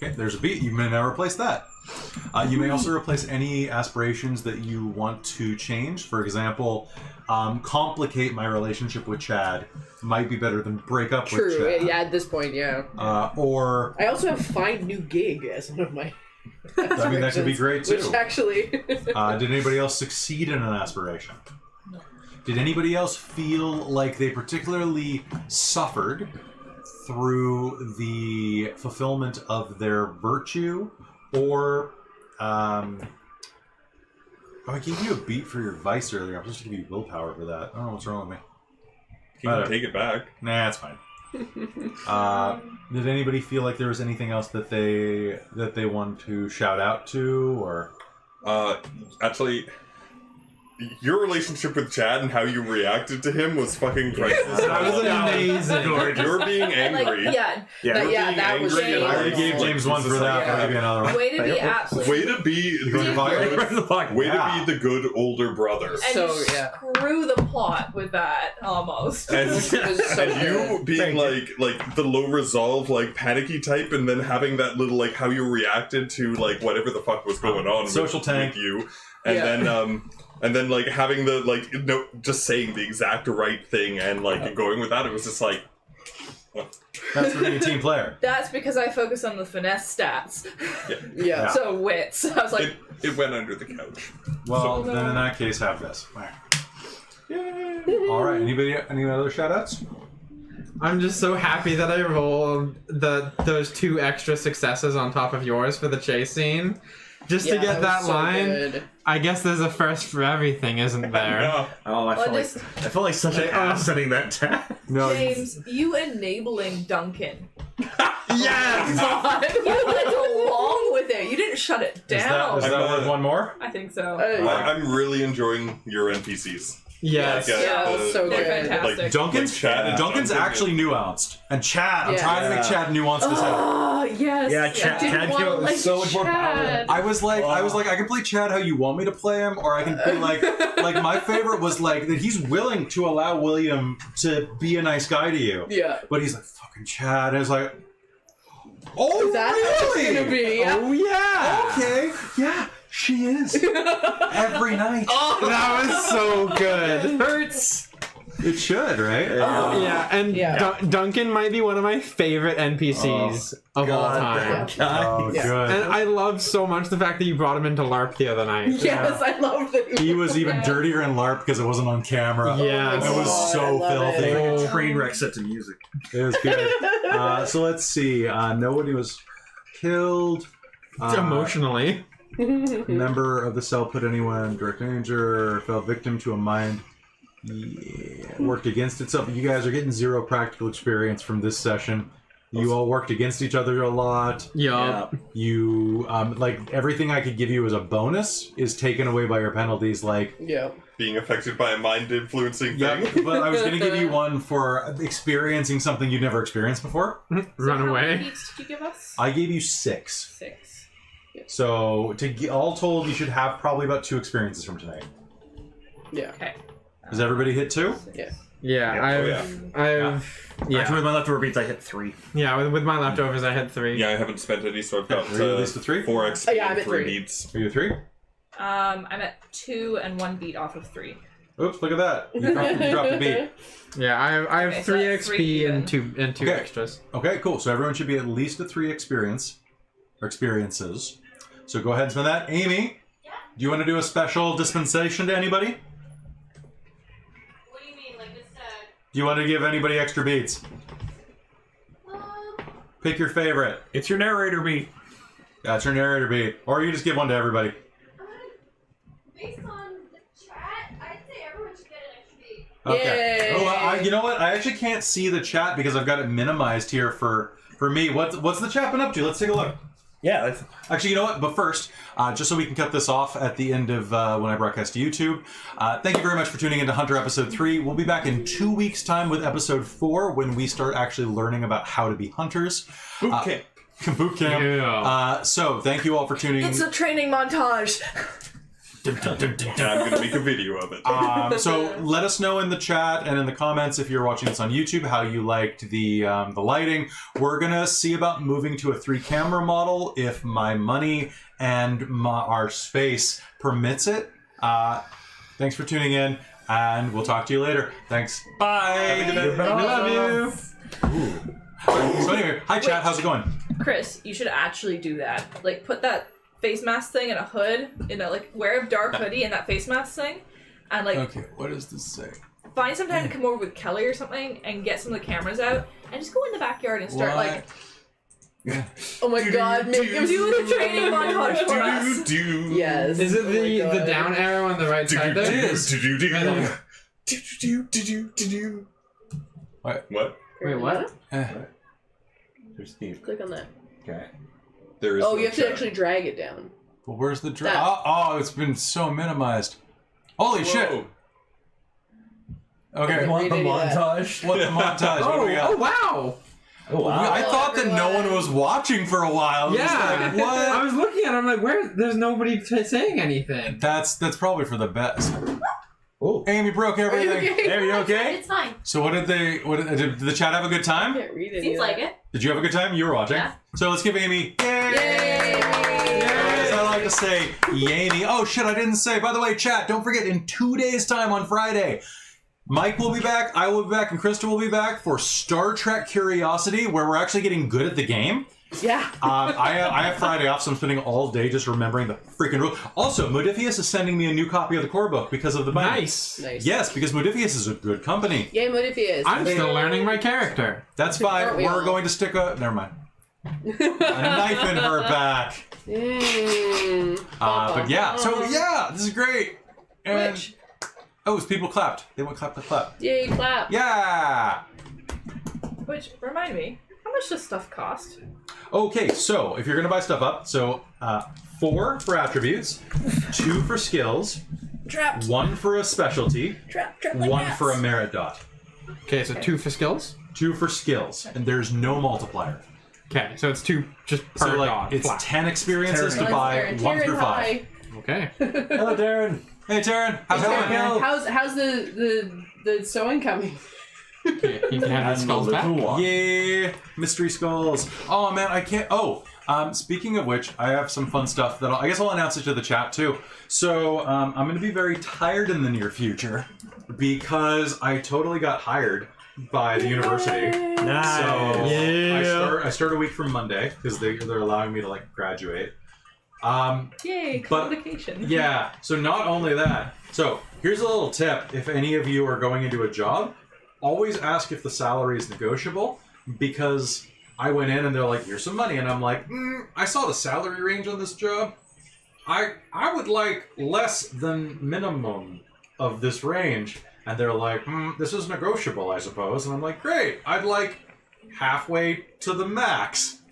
Okay, there's a beat. You may now replace that. You may also replace any aspirations that you want to change. For example, complicate my relationship with Chad might be better than break up with True. Chad. Yeah, at this point, yeah. Or, I also have find new gig as one of my. I mean, that could be great too. Which actually. Did anybody else succeed in an aspiration? No. Did anybody else feel like they particularly suffered through the fulfillment of their virtue? Or, oh, I gave you a beat for your vice earlier. I'm supposed to give you willpower for that. I don't know what's wrong with me. You can take it back. Nah, it's fine. Did anybody feel like there was anything else that they wanted to shout out to, or? Actually, your relationship with Chad and how you reacted to him was fucking priceless. That was amazing. You're being angry. Like, yeah. Yeah. You're Yeah, being that was angry shame. and I already gave James one for that, but I'll give you another one. Way to be absolutely. Way to be going to fire? way Yeah. to be the good older brother. And So, you yeah. screw the plot with that, almost. And, It was so and you good. being like the low resolve, like panicky type, and then having that little like how you reacted to like whatever the fuck was going on Social tank. with you, and Yeah. then like having the like no just saying the exact right thing and like going with that, it was just like That's for being a team player. That's because I focus on the finesse stats. Yeah. So wits. I was like, it went under the couch. Well, then in that case, have this. All right. Any other shout-outs? I'm just so happy that I rolled those 2 extra successes on top of yours for the chase scene. Just to Yeah, get that was so line, good. I guess there's a first for everything, isn't there? Yeah. Oh, I felt like such an ass setting that tag. No. James, you enabling Duncan. Yes! God, you went along with it. You didn't shut it down. Is that worth one more? I think so. I'm really enjoying your NPCs. Yes. Like, Yeah, so they're good. fantastic. Like Duncan's Chad and Duncan's Duncan. actually nuanced, and Chad. I'm Yeah. trying to make Chad nuance this out. Oh yes. Yeah, Chad- I didn't Chad want to feels like so much more Chad. I was like, I can play Chad how you want me to play him, or I can be like my favorite was like that he's willing to allow William to be a nice guy to you, Yeah. but he's like fucking Chad. And I was like, oh That's how really? it's gonna be. Yeah. Oh yeah! Okay, yeah, she is every night. That was so good. Hurts. It should, right? Yeah, and Yeah. Duncan might be one of my favorite NPCs of all time. Oh, Yeah. good. And I love so much the fact that you brought him into LARP the other night. Yes, I love that. He was even dirtier in LARP because it wasn't on camera. Yes. It was God, so I love filthy. it. Like a train wreck set to music. It was good. So let's see. Nobody was killed. Emotionally. Member of the cell put anyone in direct danger, fell victim to a mind. Yeah, worked against itself. You guys are getting 0 practical experience from this session. You all worked against each other a lot. Yup. You, like, everything I could give you as a bonus is taken away by your penalties, like... Yeah. being affected by a mind influencing Yeah, thing. but I was going to give you one for experiencing something you'd never experienced before. Run How many away. beats did you give us? I gave you 6. 6. So, all told, you should have probably about 2 experiences from tonight. Yeah. Okay. Does everybody hit 2? Yeah. Yeah, Yeah. I've Actually, with my leftover beats, I hit 3. yeah. With my leftovers, I had 3. Yeah, I haven't spent any, so I've got Are you at least a 3? 4 XP Oh, yeah, I'm and at 3 3. beats. Are you a 3? I'm at 2 and 1 beat off of 3. Oops, look at that. You dropped a beat. Yeah, I have Okay, so 3 that's XP 3 and two Okay. extras. Okay, cool. So everyone should be at least a 3 experiences. So go ahead and spend that. Amy, do you want to do a special dispensation to anybody? What do you mean? Like just Do you want to give anybody extra beats? Pick your favorite. It's your narrator beat. That's your narrator beat. Or you just give one to everybody. based on the chat, I'd say everyone should get an extra beat. Okay. Yay. Oh, you know what? I actually can't see the chat because I've got it minimized here for me. What's the chat been up to? Let's take a look. Yeah, that's... Actually, you know what? But first, just so we can cut this off at the end of when I broadcast to YouTube, thank you very much for tuning into Hunter Episode 3. We'll be back in 2 weeks' time with Episode 4 when we start actually learning about how to be hunters. Boot camp. Boot camp. Yeah. So thank you all for tuning in. It's a training montage. And I'm going to make a video of it. So let us know in the chat and in the comments if you're watching this on YouTube how you liked the lighting. We're gonna see about moving to a 3-camera model if my money and our space permits it. Thanks for tuning in, and we'll talk to you later. Thanks. Bye. We love you. So anyway, hi chat. How's it going? Chris, you should actually do that. Like, put that face mask thing in a hood, wear a dark hoodie and that face mask thing, and Okay. What does this say? find some time to come over with Kelly or something and get some of the cameras out and just go in the backyard and start Oh my god, make him do the training montage for us. Yes. Is it Oh my the God. down arrow on the right side there? What? Wait, what? There's Steve. Click on that. Okay. There is Oh, no you have to chat. actually drag it down. Well, where's the That. Oh, it's been so minimized. Holy shit. Whoa. Okay. You Want the Read any of that. montage? What the montage? What do we got? Oh wow! Oh, wow. I thought that no one was watching for a while. Yeah. Just like, what? I was looking at it, I'm like, where? There's nobody saying anything. That's probably for the best. Oh. Amy broke everything. okay? Are you okay? It's fine. So what did did the chat have a good I time? can't read any Seems of like that. it. Did you have a good time? You were watching. Yeah. So let's give Amy. Yay! Yay! As I like to say, Yamy. Oh shit, I didn't say. By the way, chat, don't forget in 2 days' time on Friday, Mike will be back, I will be back, and Krista will be back for Star Trek Curiosity, where we're actually getting good at the game. Yeah. I have Friday off, so I'm spending all day just remembering the freaking rules. Also, Modifius is sending me a new copy of the core book because of the binding. Nice. Nice. Yes, because Modifius is a good company. Yay, Modifius. I'm still learning my character. That's fine. Aren't we We're all? going to stick a... Never mind. A knife in her back. But yeah, so yeah, this is great. And, Which? oh, people clapped. They went clap, clap, clap. Yay, clap. Yeah! Which, remind me, how much does stuff cost? Okay, so if you're going to buy stuff up, so 4 for attributes, 2 for skills, Trapped. 1 for a specialty, Trapped like 1 rats. for a merit dot. Okay, so 2 for skills. 2 for skills, and there's no multiplier. Okay, so it's 2 just per So like dot. it's flat. 10 experiences to Let's buy Taryn. 1 through Taryn, 5. hi. Okay. Hello, Darren. Hey Taryn, how's it going? How's the sewing coming? Okay, you can have the And the skulls back. little one. Yeah, mystery skulls. Oh man, I can't. Oh, speaking of which, I have some fun stuff that I guess I'll announce it to the chat too. So I'm going to be very tired in the near future because I totally got hired by the university. Nice. So Yeah. I start a week from Monday because they're allowing me to like graduate. Yay, But- communication. Yeah, so not only that. So here's a little tip. If any of you are going into a job, always ask if the salary is negotiable, because I went in and they're like, here's some money. And I'm like, I saw the salary range on this job. I would like less than minimum of this range. And they're like, this is negotiable, I suppose. And I'm like, great, I'd like halfway to the max.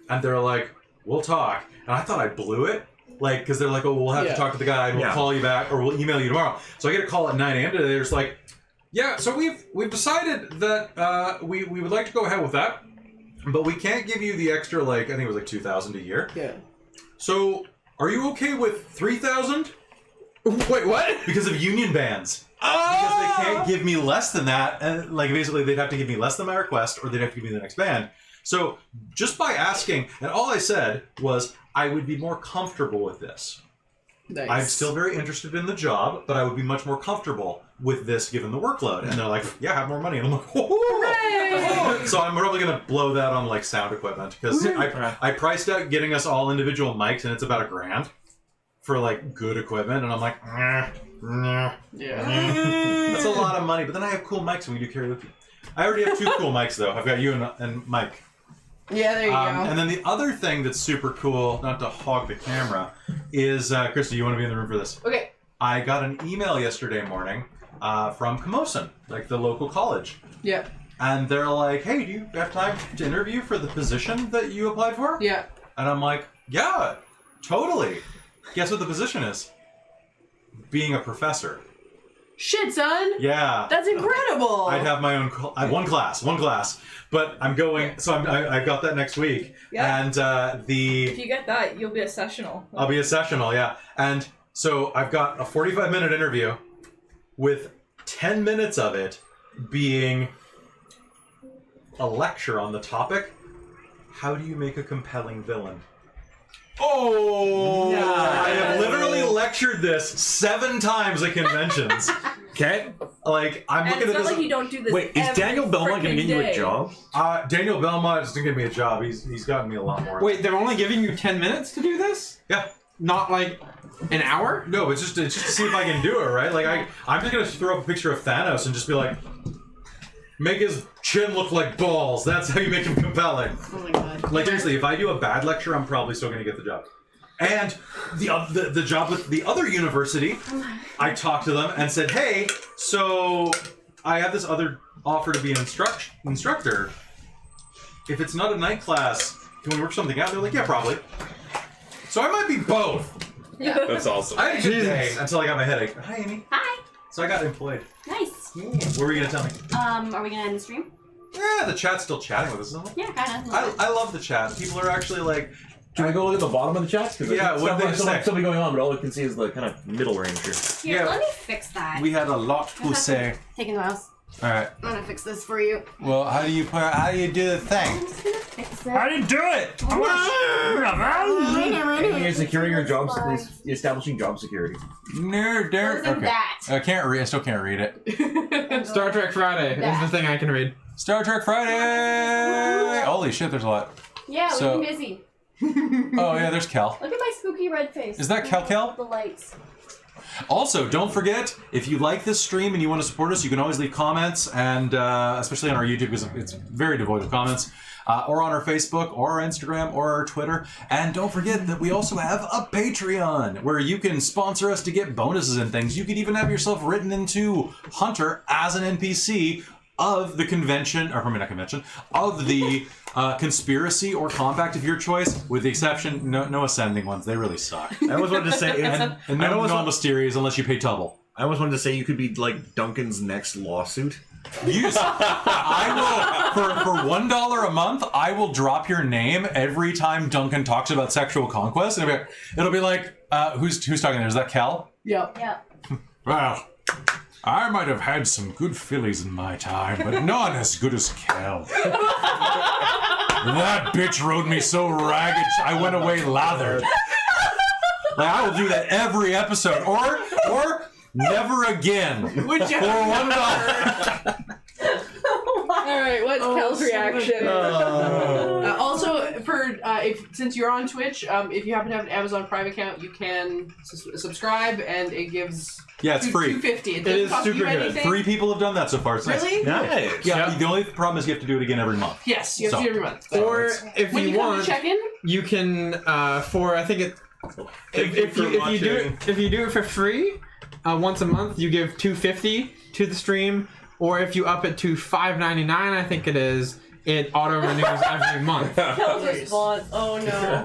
And they're like, we'll talk. And I thought I blew it. Like, because they're like, oh, we'll have to talk to the guy and we'll call you back or we'll email you tomorrow. So I get a call at 9 a.m. today. They're just like, yeah, so we've decided that we would like to go ahead with that. But we can't give you the extra, like, I think it was like $2,000 a year. Yeah. So are you okay with $3,000? Wait, what? Because of union bans. Because they can't give me less than that, and like basically they'd have to give me less than my request, or they'd have to give me the next band. So just by asking, and all I said was I would be more comfortable with this. Nice. I'm still very interested in the job, but I would be much more comfortable with this given the workload. And they're like, yeah, have more money. And I'm like, oh. So I'm probably going to blow that on like sound equipment because I priced out getting us all individual mics, and it's about $1,000 for like good equipment. And I'm like, Yeah. that's a lot of money. But then I have cool mics when we do karaoke. I already have 2 cool mics though. I've got you and Mike. Yeah, there you go. And then the other thing that's super cool, not to hog the camera, is Krista, you want to be in the room for this? Okay. I got an email yesterday morning from Camosun, like the local college. Yeah. And they're like, hey, do you have time to interview for the position that you applied for? Yeah. And I'm like, yeah, totally. Guess what the position is? Being a professor. Shit, son. Yeah. That's incredible. I'd have my own. I have one class, but I'm going. So I've got that next week. Yeah. And If you get that, you'll be a sessional. I'll be a sessional, yeah. And so I've got a 45-minute interview with 10 minutes of it being a lecture on the topic. How do you make a compelling villain? Oh! I have literally lectured this 7 times at conventions. Okay. Like, I'm And looking it's at not this. like you don't do this. Wait, is every Daniel Belmont going to frickin' get you a day. job? Daniel Belmont is going to give me a job. He's gotten me a lot more. Wait, they're only giving you 10 minutes to do this? Yeah. Not like an hour? No, it's just to see if I can do it, right? Like, I'm just going to throw up a picture of Thanos and just be like, make his chin look like balls. That's how you make him compelling. Oh my god. Like, seriously, if I do a bad lecture, I'm probably still going to get the job. And the job with the other university, I talked to them and said, hey, so I have this other offer to be an instructor. If it's not a night class, can we work something out? They're like, yeah, probably. So I might be both. Yeah. That's awesome. I had a good day until I got my headache. Hi, Amy. Hi. So I got employed. Nice. What were you going to tell me? Are we gonna end the stream? Yeah, the chat's still chatting with us, isn't it? Yeah, kinda. I love the chat. People are actually like, Can I go look at the bottom of the chat? Yeah, what did they say? Still be going on, but all we can see is the kind of middle range here. Here, Yeah. let me fix that. we had a lot to say. Taking the mouse. All right. I'm gonna fix this for you. Well, how do you do the I'm thing? just gonna fix it. didn't do it! You're securing your jobs, establishing job security. No, there. Wasn't that? I can't read. I still can't read it. Star Trek Friday is the thing I can read. Star Trek Friday. Holy shit! There's a lot. Yeah, we've So- been busy. Oh yeah, there's Kel. Look at my spooky red face. Is that Kel? The lights. Also, don't forget, if you like this stream and you want to support us, you can always leave comments, and especially on our YouTube, because it's very devoid of comments, or on our Facebook, or our Instagram, or our Twitter. And don't forget that we also have a Patreon, where you can sponsor us to get bonuses and things. You could even have yourself written into Hunter as an NPC of the convention, or not convention, of the conspiracy or compact of your choice, with the exception, no ascending ones. They really suck. I always wanted to say, And no mysterious unless you pay double. I always wanted to say you could be like Duncan's next lawsuit. I will for $1 a month. I will drop your name every time Duncan talks about sexual conquest. It'll be like, who's talking there? Is that Cal? Yep. Yeah. Well, I might have had some good fillies in my time, but not as good as Cal. That bitch rode me so ragged, I went away lathered. Like, I will do that every episode, or never again for $1. All right, what's Kel's reaction? Also, for since you're on Twitch, if you happen to have an Amazon Prime account, you can subscribe, and it gives it's free. $2.50. It is super good. Anything. 3 people have done that so far. It's nice. Really? Nice. Yeah, the only problem is you have to do it again every month. Yes, you have So- to do it every month. Or if When you you come want, to check in, you can for I think it if you do it for free once a month, you give $2.50 to the stream, or if you up it to $5.99, I think it is, it auto renews every month. Kel just wants. Oh no.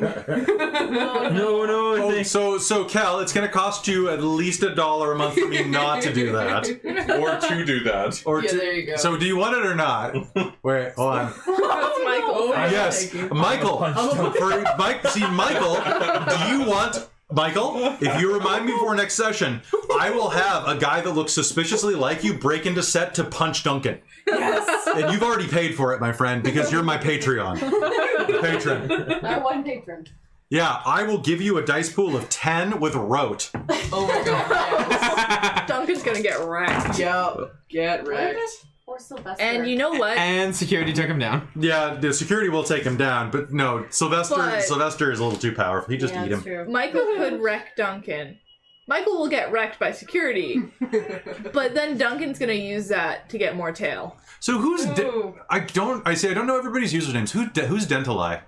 No. So Cal, it's going to cost you at least $1 a month for me not to do that, Or to do that. or Yeah, to, there you go. So do you want it or not? Wait, hold on. That's Michael. Oh, Yes, thank you. Michael. Michael, do you want Michael, if you remind me before next session, I will have a guy that looks suspiciously like you break into set to punch Duncan. Yes. And you've already paid for it, my friend, because you're my Patreon. Patron. Our one patron. Yeah, I will give you a dice pool of 10 with rote. Oh my god. Duncan's gonna get wrecked. Yup. Get wrecked. Or Sylvester. And you know what? And security took him down. Yeah, the security will take him down, but no, Sylvester But- Sylvester is a little too powerful. He just eat him. True. Michael could wreck Duncan. Michael will get wrecked by security, but then Duncan's gonna use that to get more tail. So who's Ooh. I don't know everybody's usernames. Who's Dentali?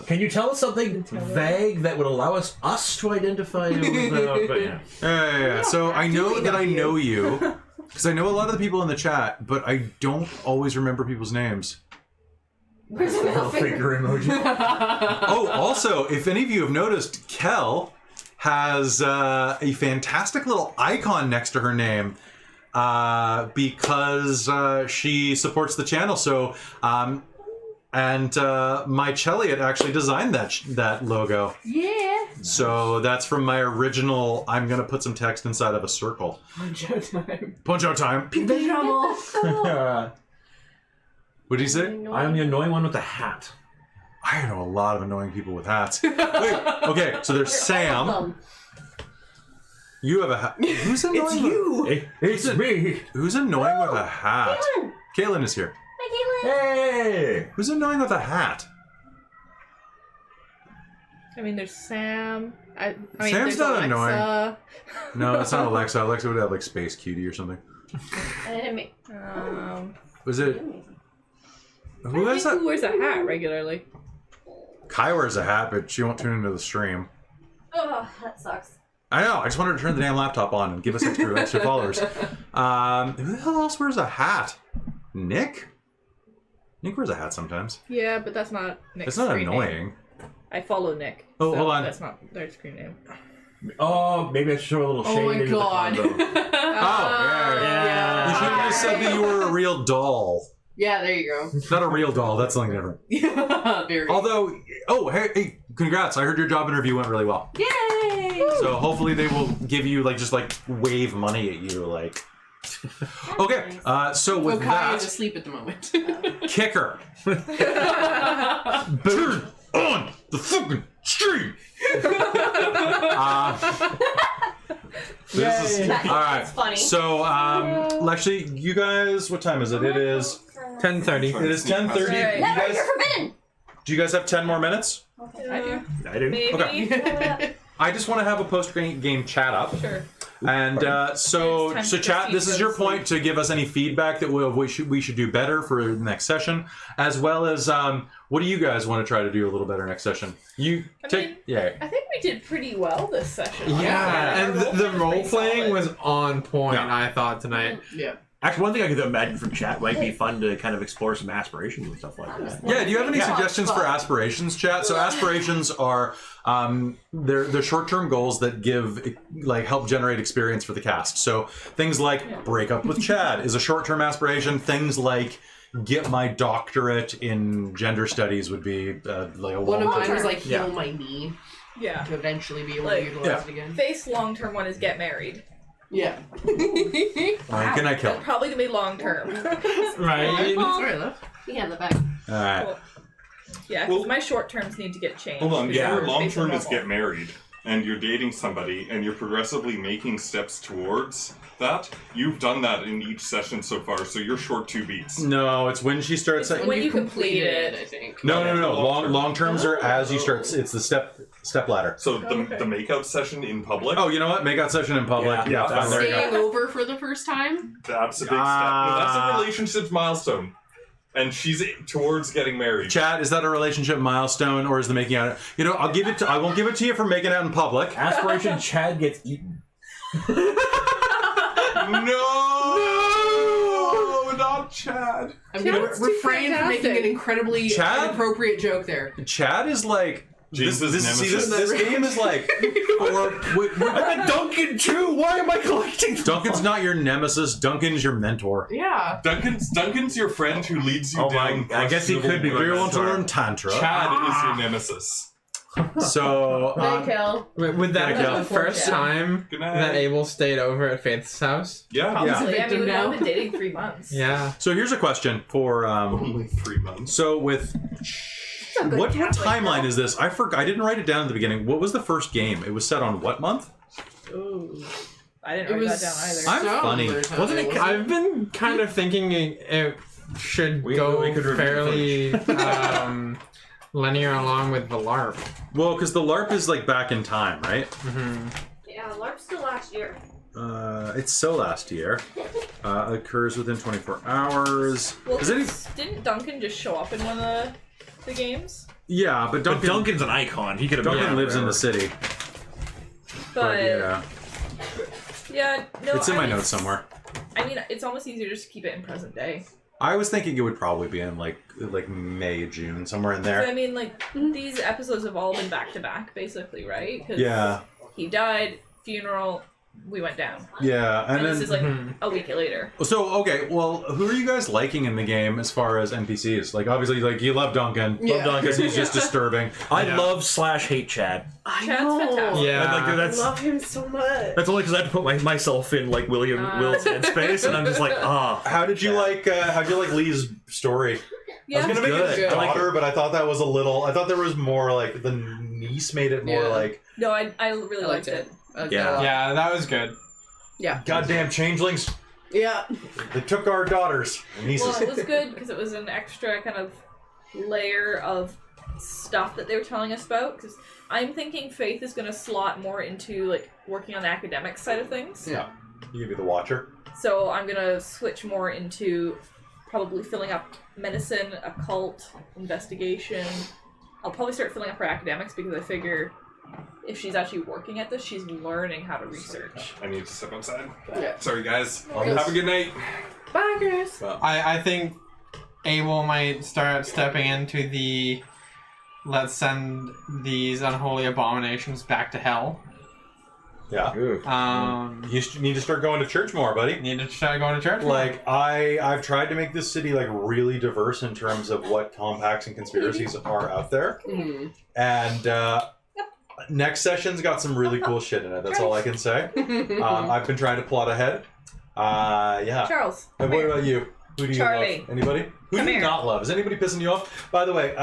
Can you tell us something vague that would allow us to identify you? But yeah. Yeah. So I know that I know you because I know a lot of the people in the chat, but I don't always remember people's names. Where's the middle finger? emoji. Oh, also, if any of you have noticed, Kel has a fantastic little icon next to her name because she supports the channel. So, and my Cheliot actually designed that logo. Yeah. So that's from my original. I'm gonna put some text inside of a circle. Punch out time. What did he say? I am the annoying one with the hat. I know a lot of annoying people with hats. Wait, okay, so there's Sam. You have a hat. Who's annoying? It's you. It's me. Who's annoying with a hat? Caitlin is here. Hi, Caitlin. Hey. Who's annoying with a hat? I mean, there's Sam. I mean, Sam's there's not Alexa. No, that's not Alexa. Alexa would have like Space Cutie or something. I didn't make. Was it? Who has Who that? wears a hat regularly? Kai wears a hat, but she won't tune into the stream. Oh, that sucks. I know. I just wanted to turn the damn laptop on and give us extra followers. Who the hell else wears a hat? Nick? Nick wears a hat sometimes. Yeah, but that's not Nick's It's not screen annoying. name. I follow Nick. Oh, so hold on. That's not their screen name. Oh, maybe I should show a little shade. Oh my into the god. combo. You should have just said that you were a real doll. Yeah, there you go. Not a real doll. That's something different. Very. Although, hey, congrats! I heard your job interview went really well. Yay! So hopefully they will give you just wave money at you like. Okay, so with Kai is that, asleep at the moment. kicker. Turn on the fucking stream. This is all right. That's funny. So, actually, you guys, what time is it? It is 10:30. It is 10:30. Right. You Never, guys, you're forbidden. do you guys have 10 more minutes? I do. I do. Maybe. Okay. I just want to have a post-game chat up. Sure. And so It's time to chat, proceed this is to your sleep. point to give us any feedback that we should do better for the next session, as well as what do you guys want to try to do a little better next session? You I take mean, yeah. I think we did pretty well this session. Yeah, and the roleplay role was playing pretty was on point, Yeah. I thought, tonight. Yeah. Actually, one thing I could imagine from chat might be fun to kind of explore some aspirations and stuff like that. Yeah, do you have any Yeah. suggestions for aspirations, chat? So aspirations are they're short-term goals that give help generate experience for the cast. So things like break up with Chad is a short-term aspiration. Things like get my doctorate in gender studies would be like a One of long-term. mine was like heal Yeah. my knee Yeah. to eventually be able Like- to utilize it again. Face long term one is get married. Yeah. Can I kill? That's probably gonna be long term. Right. Well, enough. we have the back. All right. Cool. Yeah, because Well- my short terms need to get changed. Hold on, Yeah. your long term is Normal. get married, and you're dating somebody, and you're progressively making steps towards that. You've done that in each session so far, so you're short 2 beats. No, it's when she starts. It's when you complete it. I think. No. Long-term. Long terms are as you start. It's the step ladder. So the Okay. makeout session in public, Oh, you know what? Make out session in public. Yeah, fine, there you go. Staying over for the first time? that's a big step. No, that's a relationship milestone. And she's towards getting married. Chat, is that a relationship milestone or is the making out? You know, I won't give it to you for making out in public. Aspiration Chad gets eaten. No, not Chad. I'm going to Chad's too refrain from making an fantastic. incredibly Chad? inappropriate joke there. Chad is like Jesus' this nemesis. game is like I'm a Duncan too. Why am I collecting? Duncan's not your nemesis. Duncan's your mentor. Yeah. Duncan's your friend who leads you Oh my- down. I guess he could be Do you want to Mentor. learn tantra? Chad is your nemesis. So Thank you. Would that There be you go. the first time Good night. that Abel stayed over at Faith's house? Yeah. Yeah. Honestly, I mean, we've now. only been dating 3 months. Yeah. So here's a question for Only 3 months. so with a good what Catholic timeline girl. is this? I forgot. I didn't write it down at the beginning. What was the first game? It was set on what month? Ooh. I didn't It write was- that down either. I'm funny. Wasn't it? I've been kind of thinking it should We go could review fairly linear along with the LARP. Well, because the LARP is like back in time, right? Mm-hmm. Yeah, LARP's still last year. It's so last year. Occurs within 24 hours. Well, Is any? didn't Duncan just show up in one of the games? Yeah, but But Duncan, Duncan's an icon. He could have Duncan been lives in the forever. city. But Yeah, no, it's in I my mean, notes somewhere. I mean, it's almost easier just to keep it in present day. I was thinking it would probably be in like May, June, somewhere in But, I there. mean, like these episodes have all been back to back, basically, right? 'Cause Yeah, he died, funeral, we went down, yeah, and and this is like Mhm. a week later. so okay. Well, who are you guys liking in the game as far as NPCs? Like, obviously, like you love Duncan. Yeah. Love Duncan. Because he's just disturbing. I Yeah. love / hate Chad. I Chad's know. fantastic. Yeah. Like, I that's love him so much. that's only because I had to put myself in like Will's headspace, and I'm just like, How did you like? How'd you like Lee's story? I Yeah, was gonna make good. it I like daughter, but I thought that was a little. I thought there was more like the niece made it more Yeah. like no, I really I liked liked it. it. Yeah. Yeah, that was good. goddamn changelings. Yeah. They took our daughters and nieces. Well, it was good because it was an extra kind of layer of stuff that they were telling us about. Because I'm thinking Faith is going to slot more into like working on the academic side of things. Yeah. You could be the watcher. So I'm going to switch more into probably filling up medicine, occult, investigation. I'll probably start filling up her academics because I figure if she's actually working at this, she's learning how to research. I need to step outside. Yeah. Sorry, guys. Yes. Have a good night. Bye, Chris. Well, I think Abel might start stepping into the let's send these unholy abominations back to hell. Yeah. You need to start going to church more, buddy. Need to start going to church. more. Like I've tried to make this city like really diverse in terms of what compacts and conspiracies are out there, Mhm. and next session's got some really cool shit in it. That's all I can say. I've been trying to plot ahead. Yeah. Charles, And what about you? Who do you Charlie. love? Anybody? Who Come do you here. not love? Is anybody pissing you off? By the way,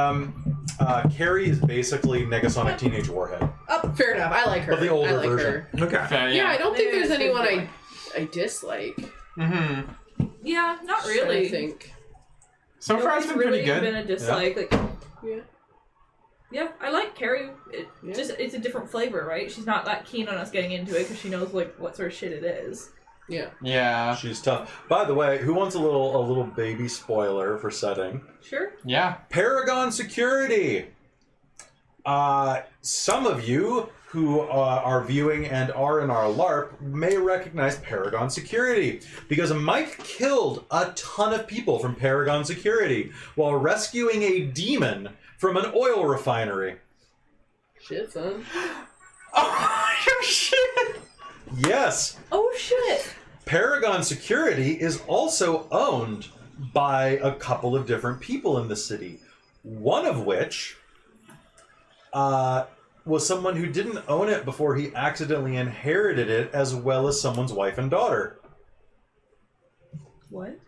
Carrie is basically Negasonic Teenage Warhead. Oh, fair enough. I like her. But the older I like version. Her. Okay. Fair, Yeah, I don't think Maybe there's it's anyone good I dislike. Mm-hmm. yeah, not really. I think. So far, it's Nobody's been really pretty good. been a dislike. Like, Yeah. yeah, I like Carrie. Yeah. Just it's a different flavor, right? She's not that keen on us getting into it because she knows like what sort of shit it is. Yeah. Yeah. She's tough. By the way, who wants a little baby spoiler for setting? Sure. Yeah. Paragon Security. Some of you who are viewing and are in our LARP may recognize Paragon Security because Mike killed a ton of people from Paragon Security while rescuing a demon from an oil refinery. Shit, son. Oh shit! Yes, Oh shit. Paragon Security is also owned by a couple of different people in the city. One of which was someone who didn't own it before he accidentally inherited it, as well as someone's wife and daughter. What?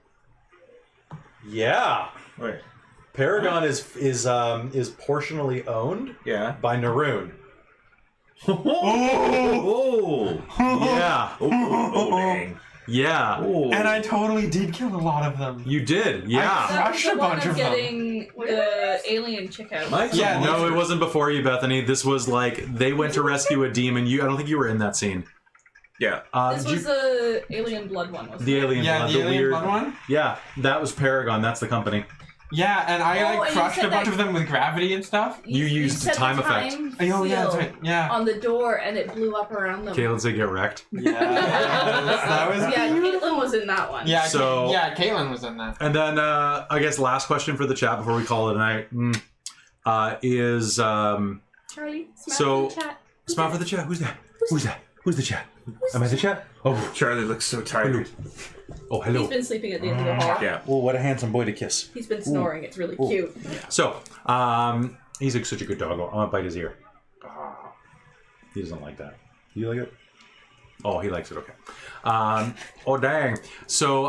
Yeah. Wait. Paragon is portionally owned Yeah. by Naroon. Oh. Yeah, Oh, dang. yeah, Oh. And I totally did kill a lot of them. you did. Yeah. That was Crushed the a one bunch of of them. getting the alien chick out. Mike's Yeah, a No, monster. it wasn't before you, Bethany. This was like they went to rescue a demon. I don't think you were in that scene. Yeah. This Did was you- the alien blood one, wasn't the it? alien, Yeah, blood, the the alien weird blood one. Yeah, that was Paragon. That's the company. Yeah, and I Oh, like and you crushed said a bunch that- of them with gravity and stuff. You used set time the effect. time Oh yeah, that's seal right. Yeah. Um, on the door and it blew up around them. Caleb said get wrecked. Yeah. That was Yeah, Caitlin was in that one. Yeah. So- yeah, Caitlin was in that. And then I guess last question for the chat before we call it a night is Charlie, smile So- in the chat. smile for the chat. Who's that? Who's that? Who's the chat? Am I the chat? Oh, Charlie looks so tired. oh, He's hello. been sleeping at the end of the hall. Yeah. Oh, what a handsome boy to kiss. He's been snoring. It's really Ooh. cute. So, he's such a good dog. I'm gonna bite his ear. He doesn't like that. Do you like it? Oh, he likes it. Okay. Oh, dang. So,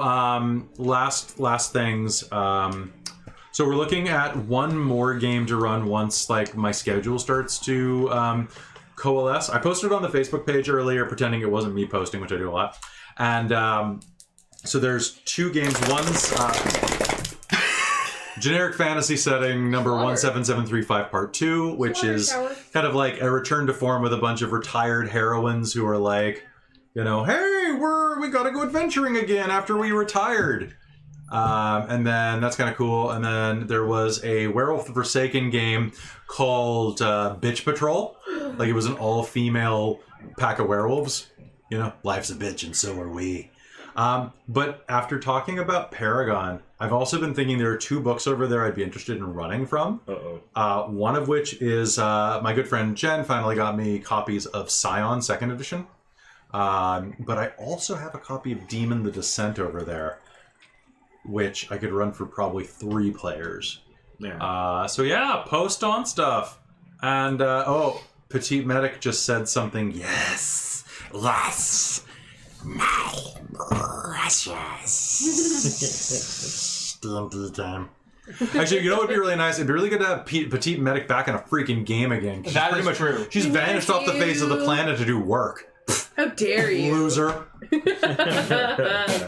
last things. So we're looking at one more game to run once, like, my schedule starts to coalesce. I posted on the Facebook page earlier, pretending it wasn't me posting, which I do a lot. And so there's 2 games. One's generic fantasy setting number 17735 part 2, which is kind of like a return to form with a bunch of retired heroines who are like, you know, hey, we gotta go adventuring again after we retired. And then that's kind of cool. And then there was a Werewolf the Forsaken game called Bitch Patrol. Like, it was an all-female pack of werewolves. You know, life's a bitch and so are we. But after talking about Paragon, I've also been thinking there are 2 books over there I'd be interested in running from. One of which is my good friend Jen finally got me copies of Scion 2nd edition. But I also have a copy of Demon the Descent over there, which I could run for probably 3 players. Yeah. So yeah, post on stuff. And Petite Medic just said something. Yes, my precious. D&D time. Actually, you know what would be really nice? It'd be really good to have Petite Medic back in a freaking game again. That is true. She's vanished off the face of the planet to do work. How dare you? Loser.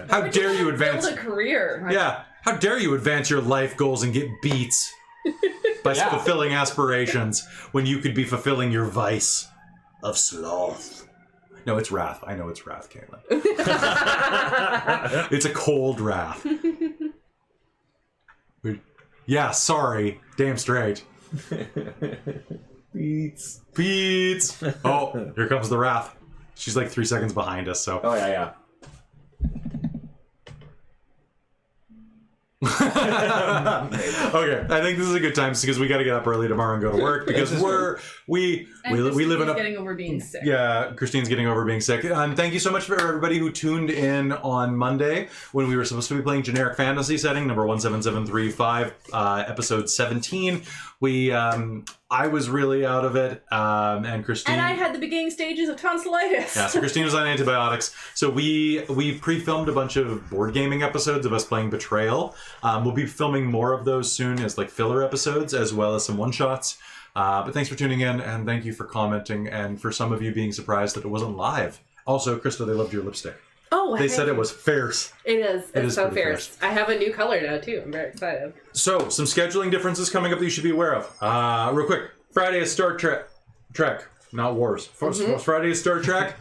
How dare you advance Build a career. Yeah. How dare you advance your life goals and get beats by fulfilling aspirations when you could be fulfilling your vice of sloth. No, it's wrath. I know it's wrath, Caitlin. It's a cold wrath. Yeah, sorry. Damn straight. Beats. Beats. Oh, here comes the wrath. She's like 3 seconds behind us, so. Oh, yeah. Okay, I think this is a good time because we got to get up early tomorrow and go to work because we live in a getting over being sick. Yeah, Christine's getting over being sick. Thank you so much for everybody who tuned in on Monday when we were supposed to be playing generic fantasy setting number 17735 episode 17. I was really out of it, and Christine. And I had the beginning stages of tonsillitis. Yeah, so Christine was on antibiotics. So we pre-filmed a bunch of board gaming episodes of us playing Betrayal. We'll be filming more of those soon as like filler episodes, as well as some one-shots. But thanks for tuning in, and thank you for commenting, and for some of you being surprised that it wasn't live. Also, Krista, they loved your lipstick. Oh, they said it was fierce. It is. It's so pretty fierce. I have a new color now too. I'm very excited. So, some scheduling differences coming up that you should be aware of. Real quick, Friday is Star Trek, not Wars. Friday is Star Trek.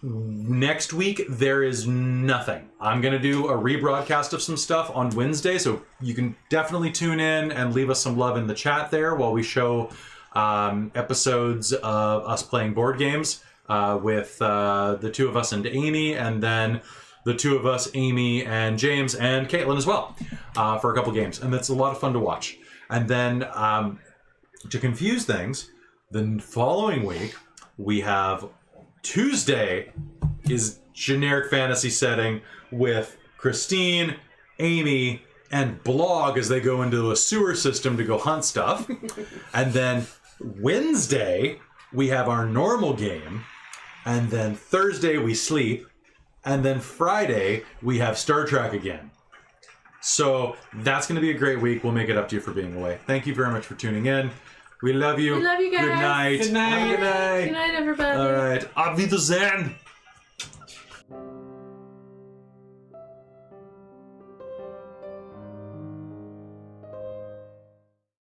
Next week, there is nothing. I'm going to do a rebroadcast of some stuff on Wednesday, so you can definitely tune in and leave us some love in the chat there while we show episodes of us playing board games with the 2 of us and Amy, and then the 2 of us, Amy and James and Caitlin as well, for a couple games. And that's a lot of fun to watch. And then, to confuse things, the following week, we have Tuesday is generic fantasy setting with Christine, Amy, and Blog as they go into a sewer system to go hunt stuff. And then Wednesday, we have our normal game. And then Thursday, we sleep. And then Friday, we have Star Trek again. So that's going to be a great week. We'll make it up to you for being away. Thank you very much for tuning in. We love you. We love you guys. Good night. Good night. Good night. Good night, everybody. All right. Auf Wiedersehen.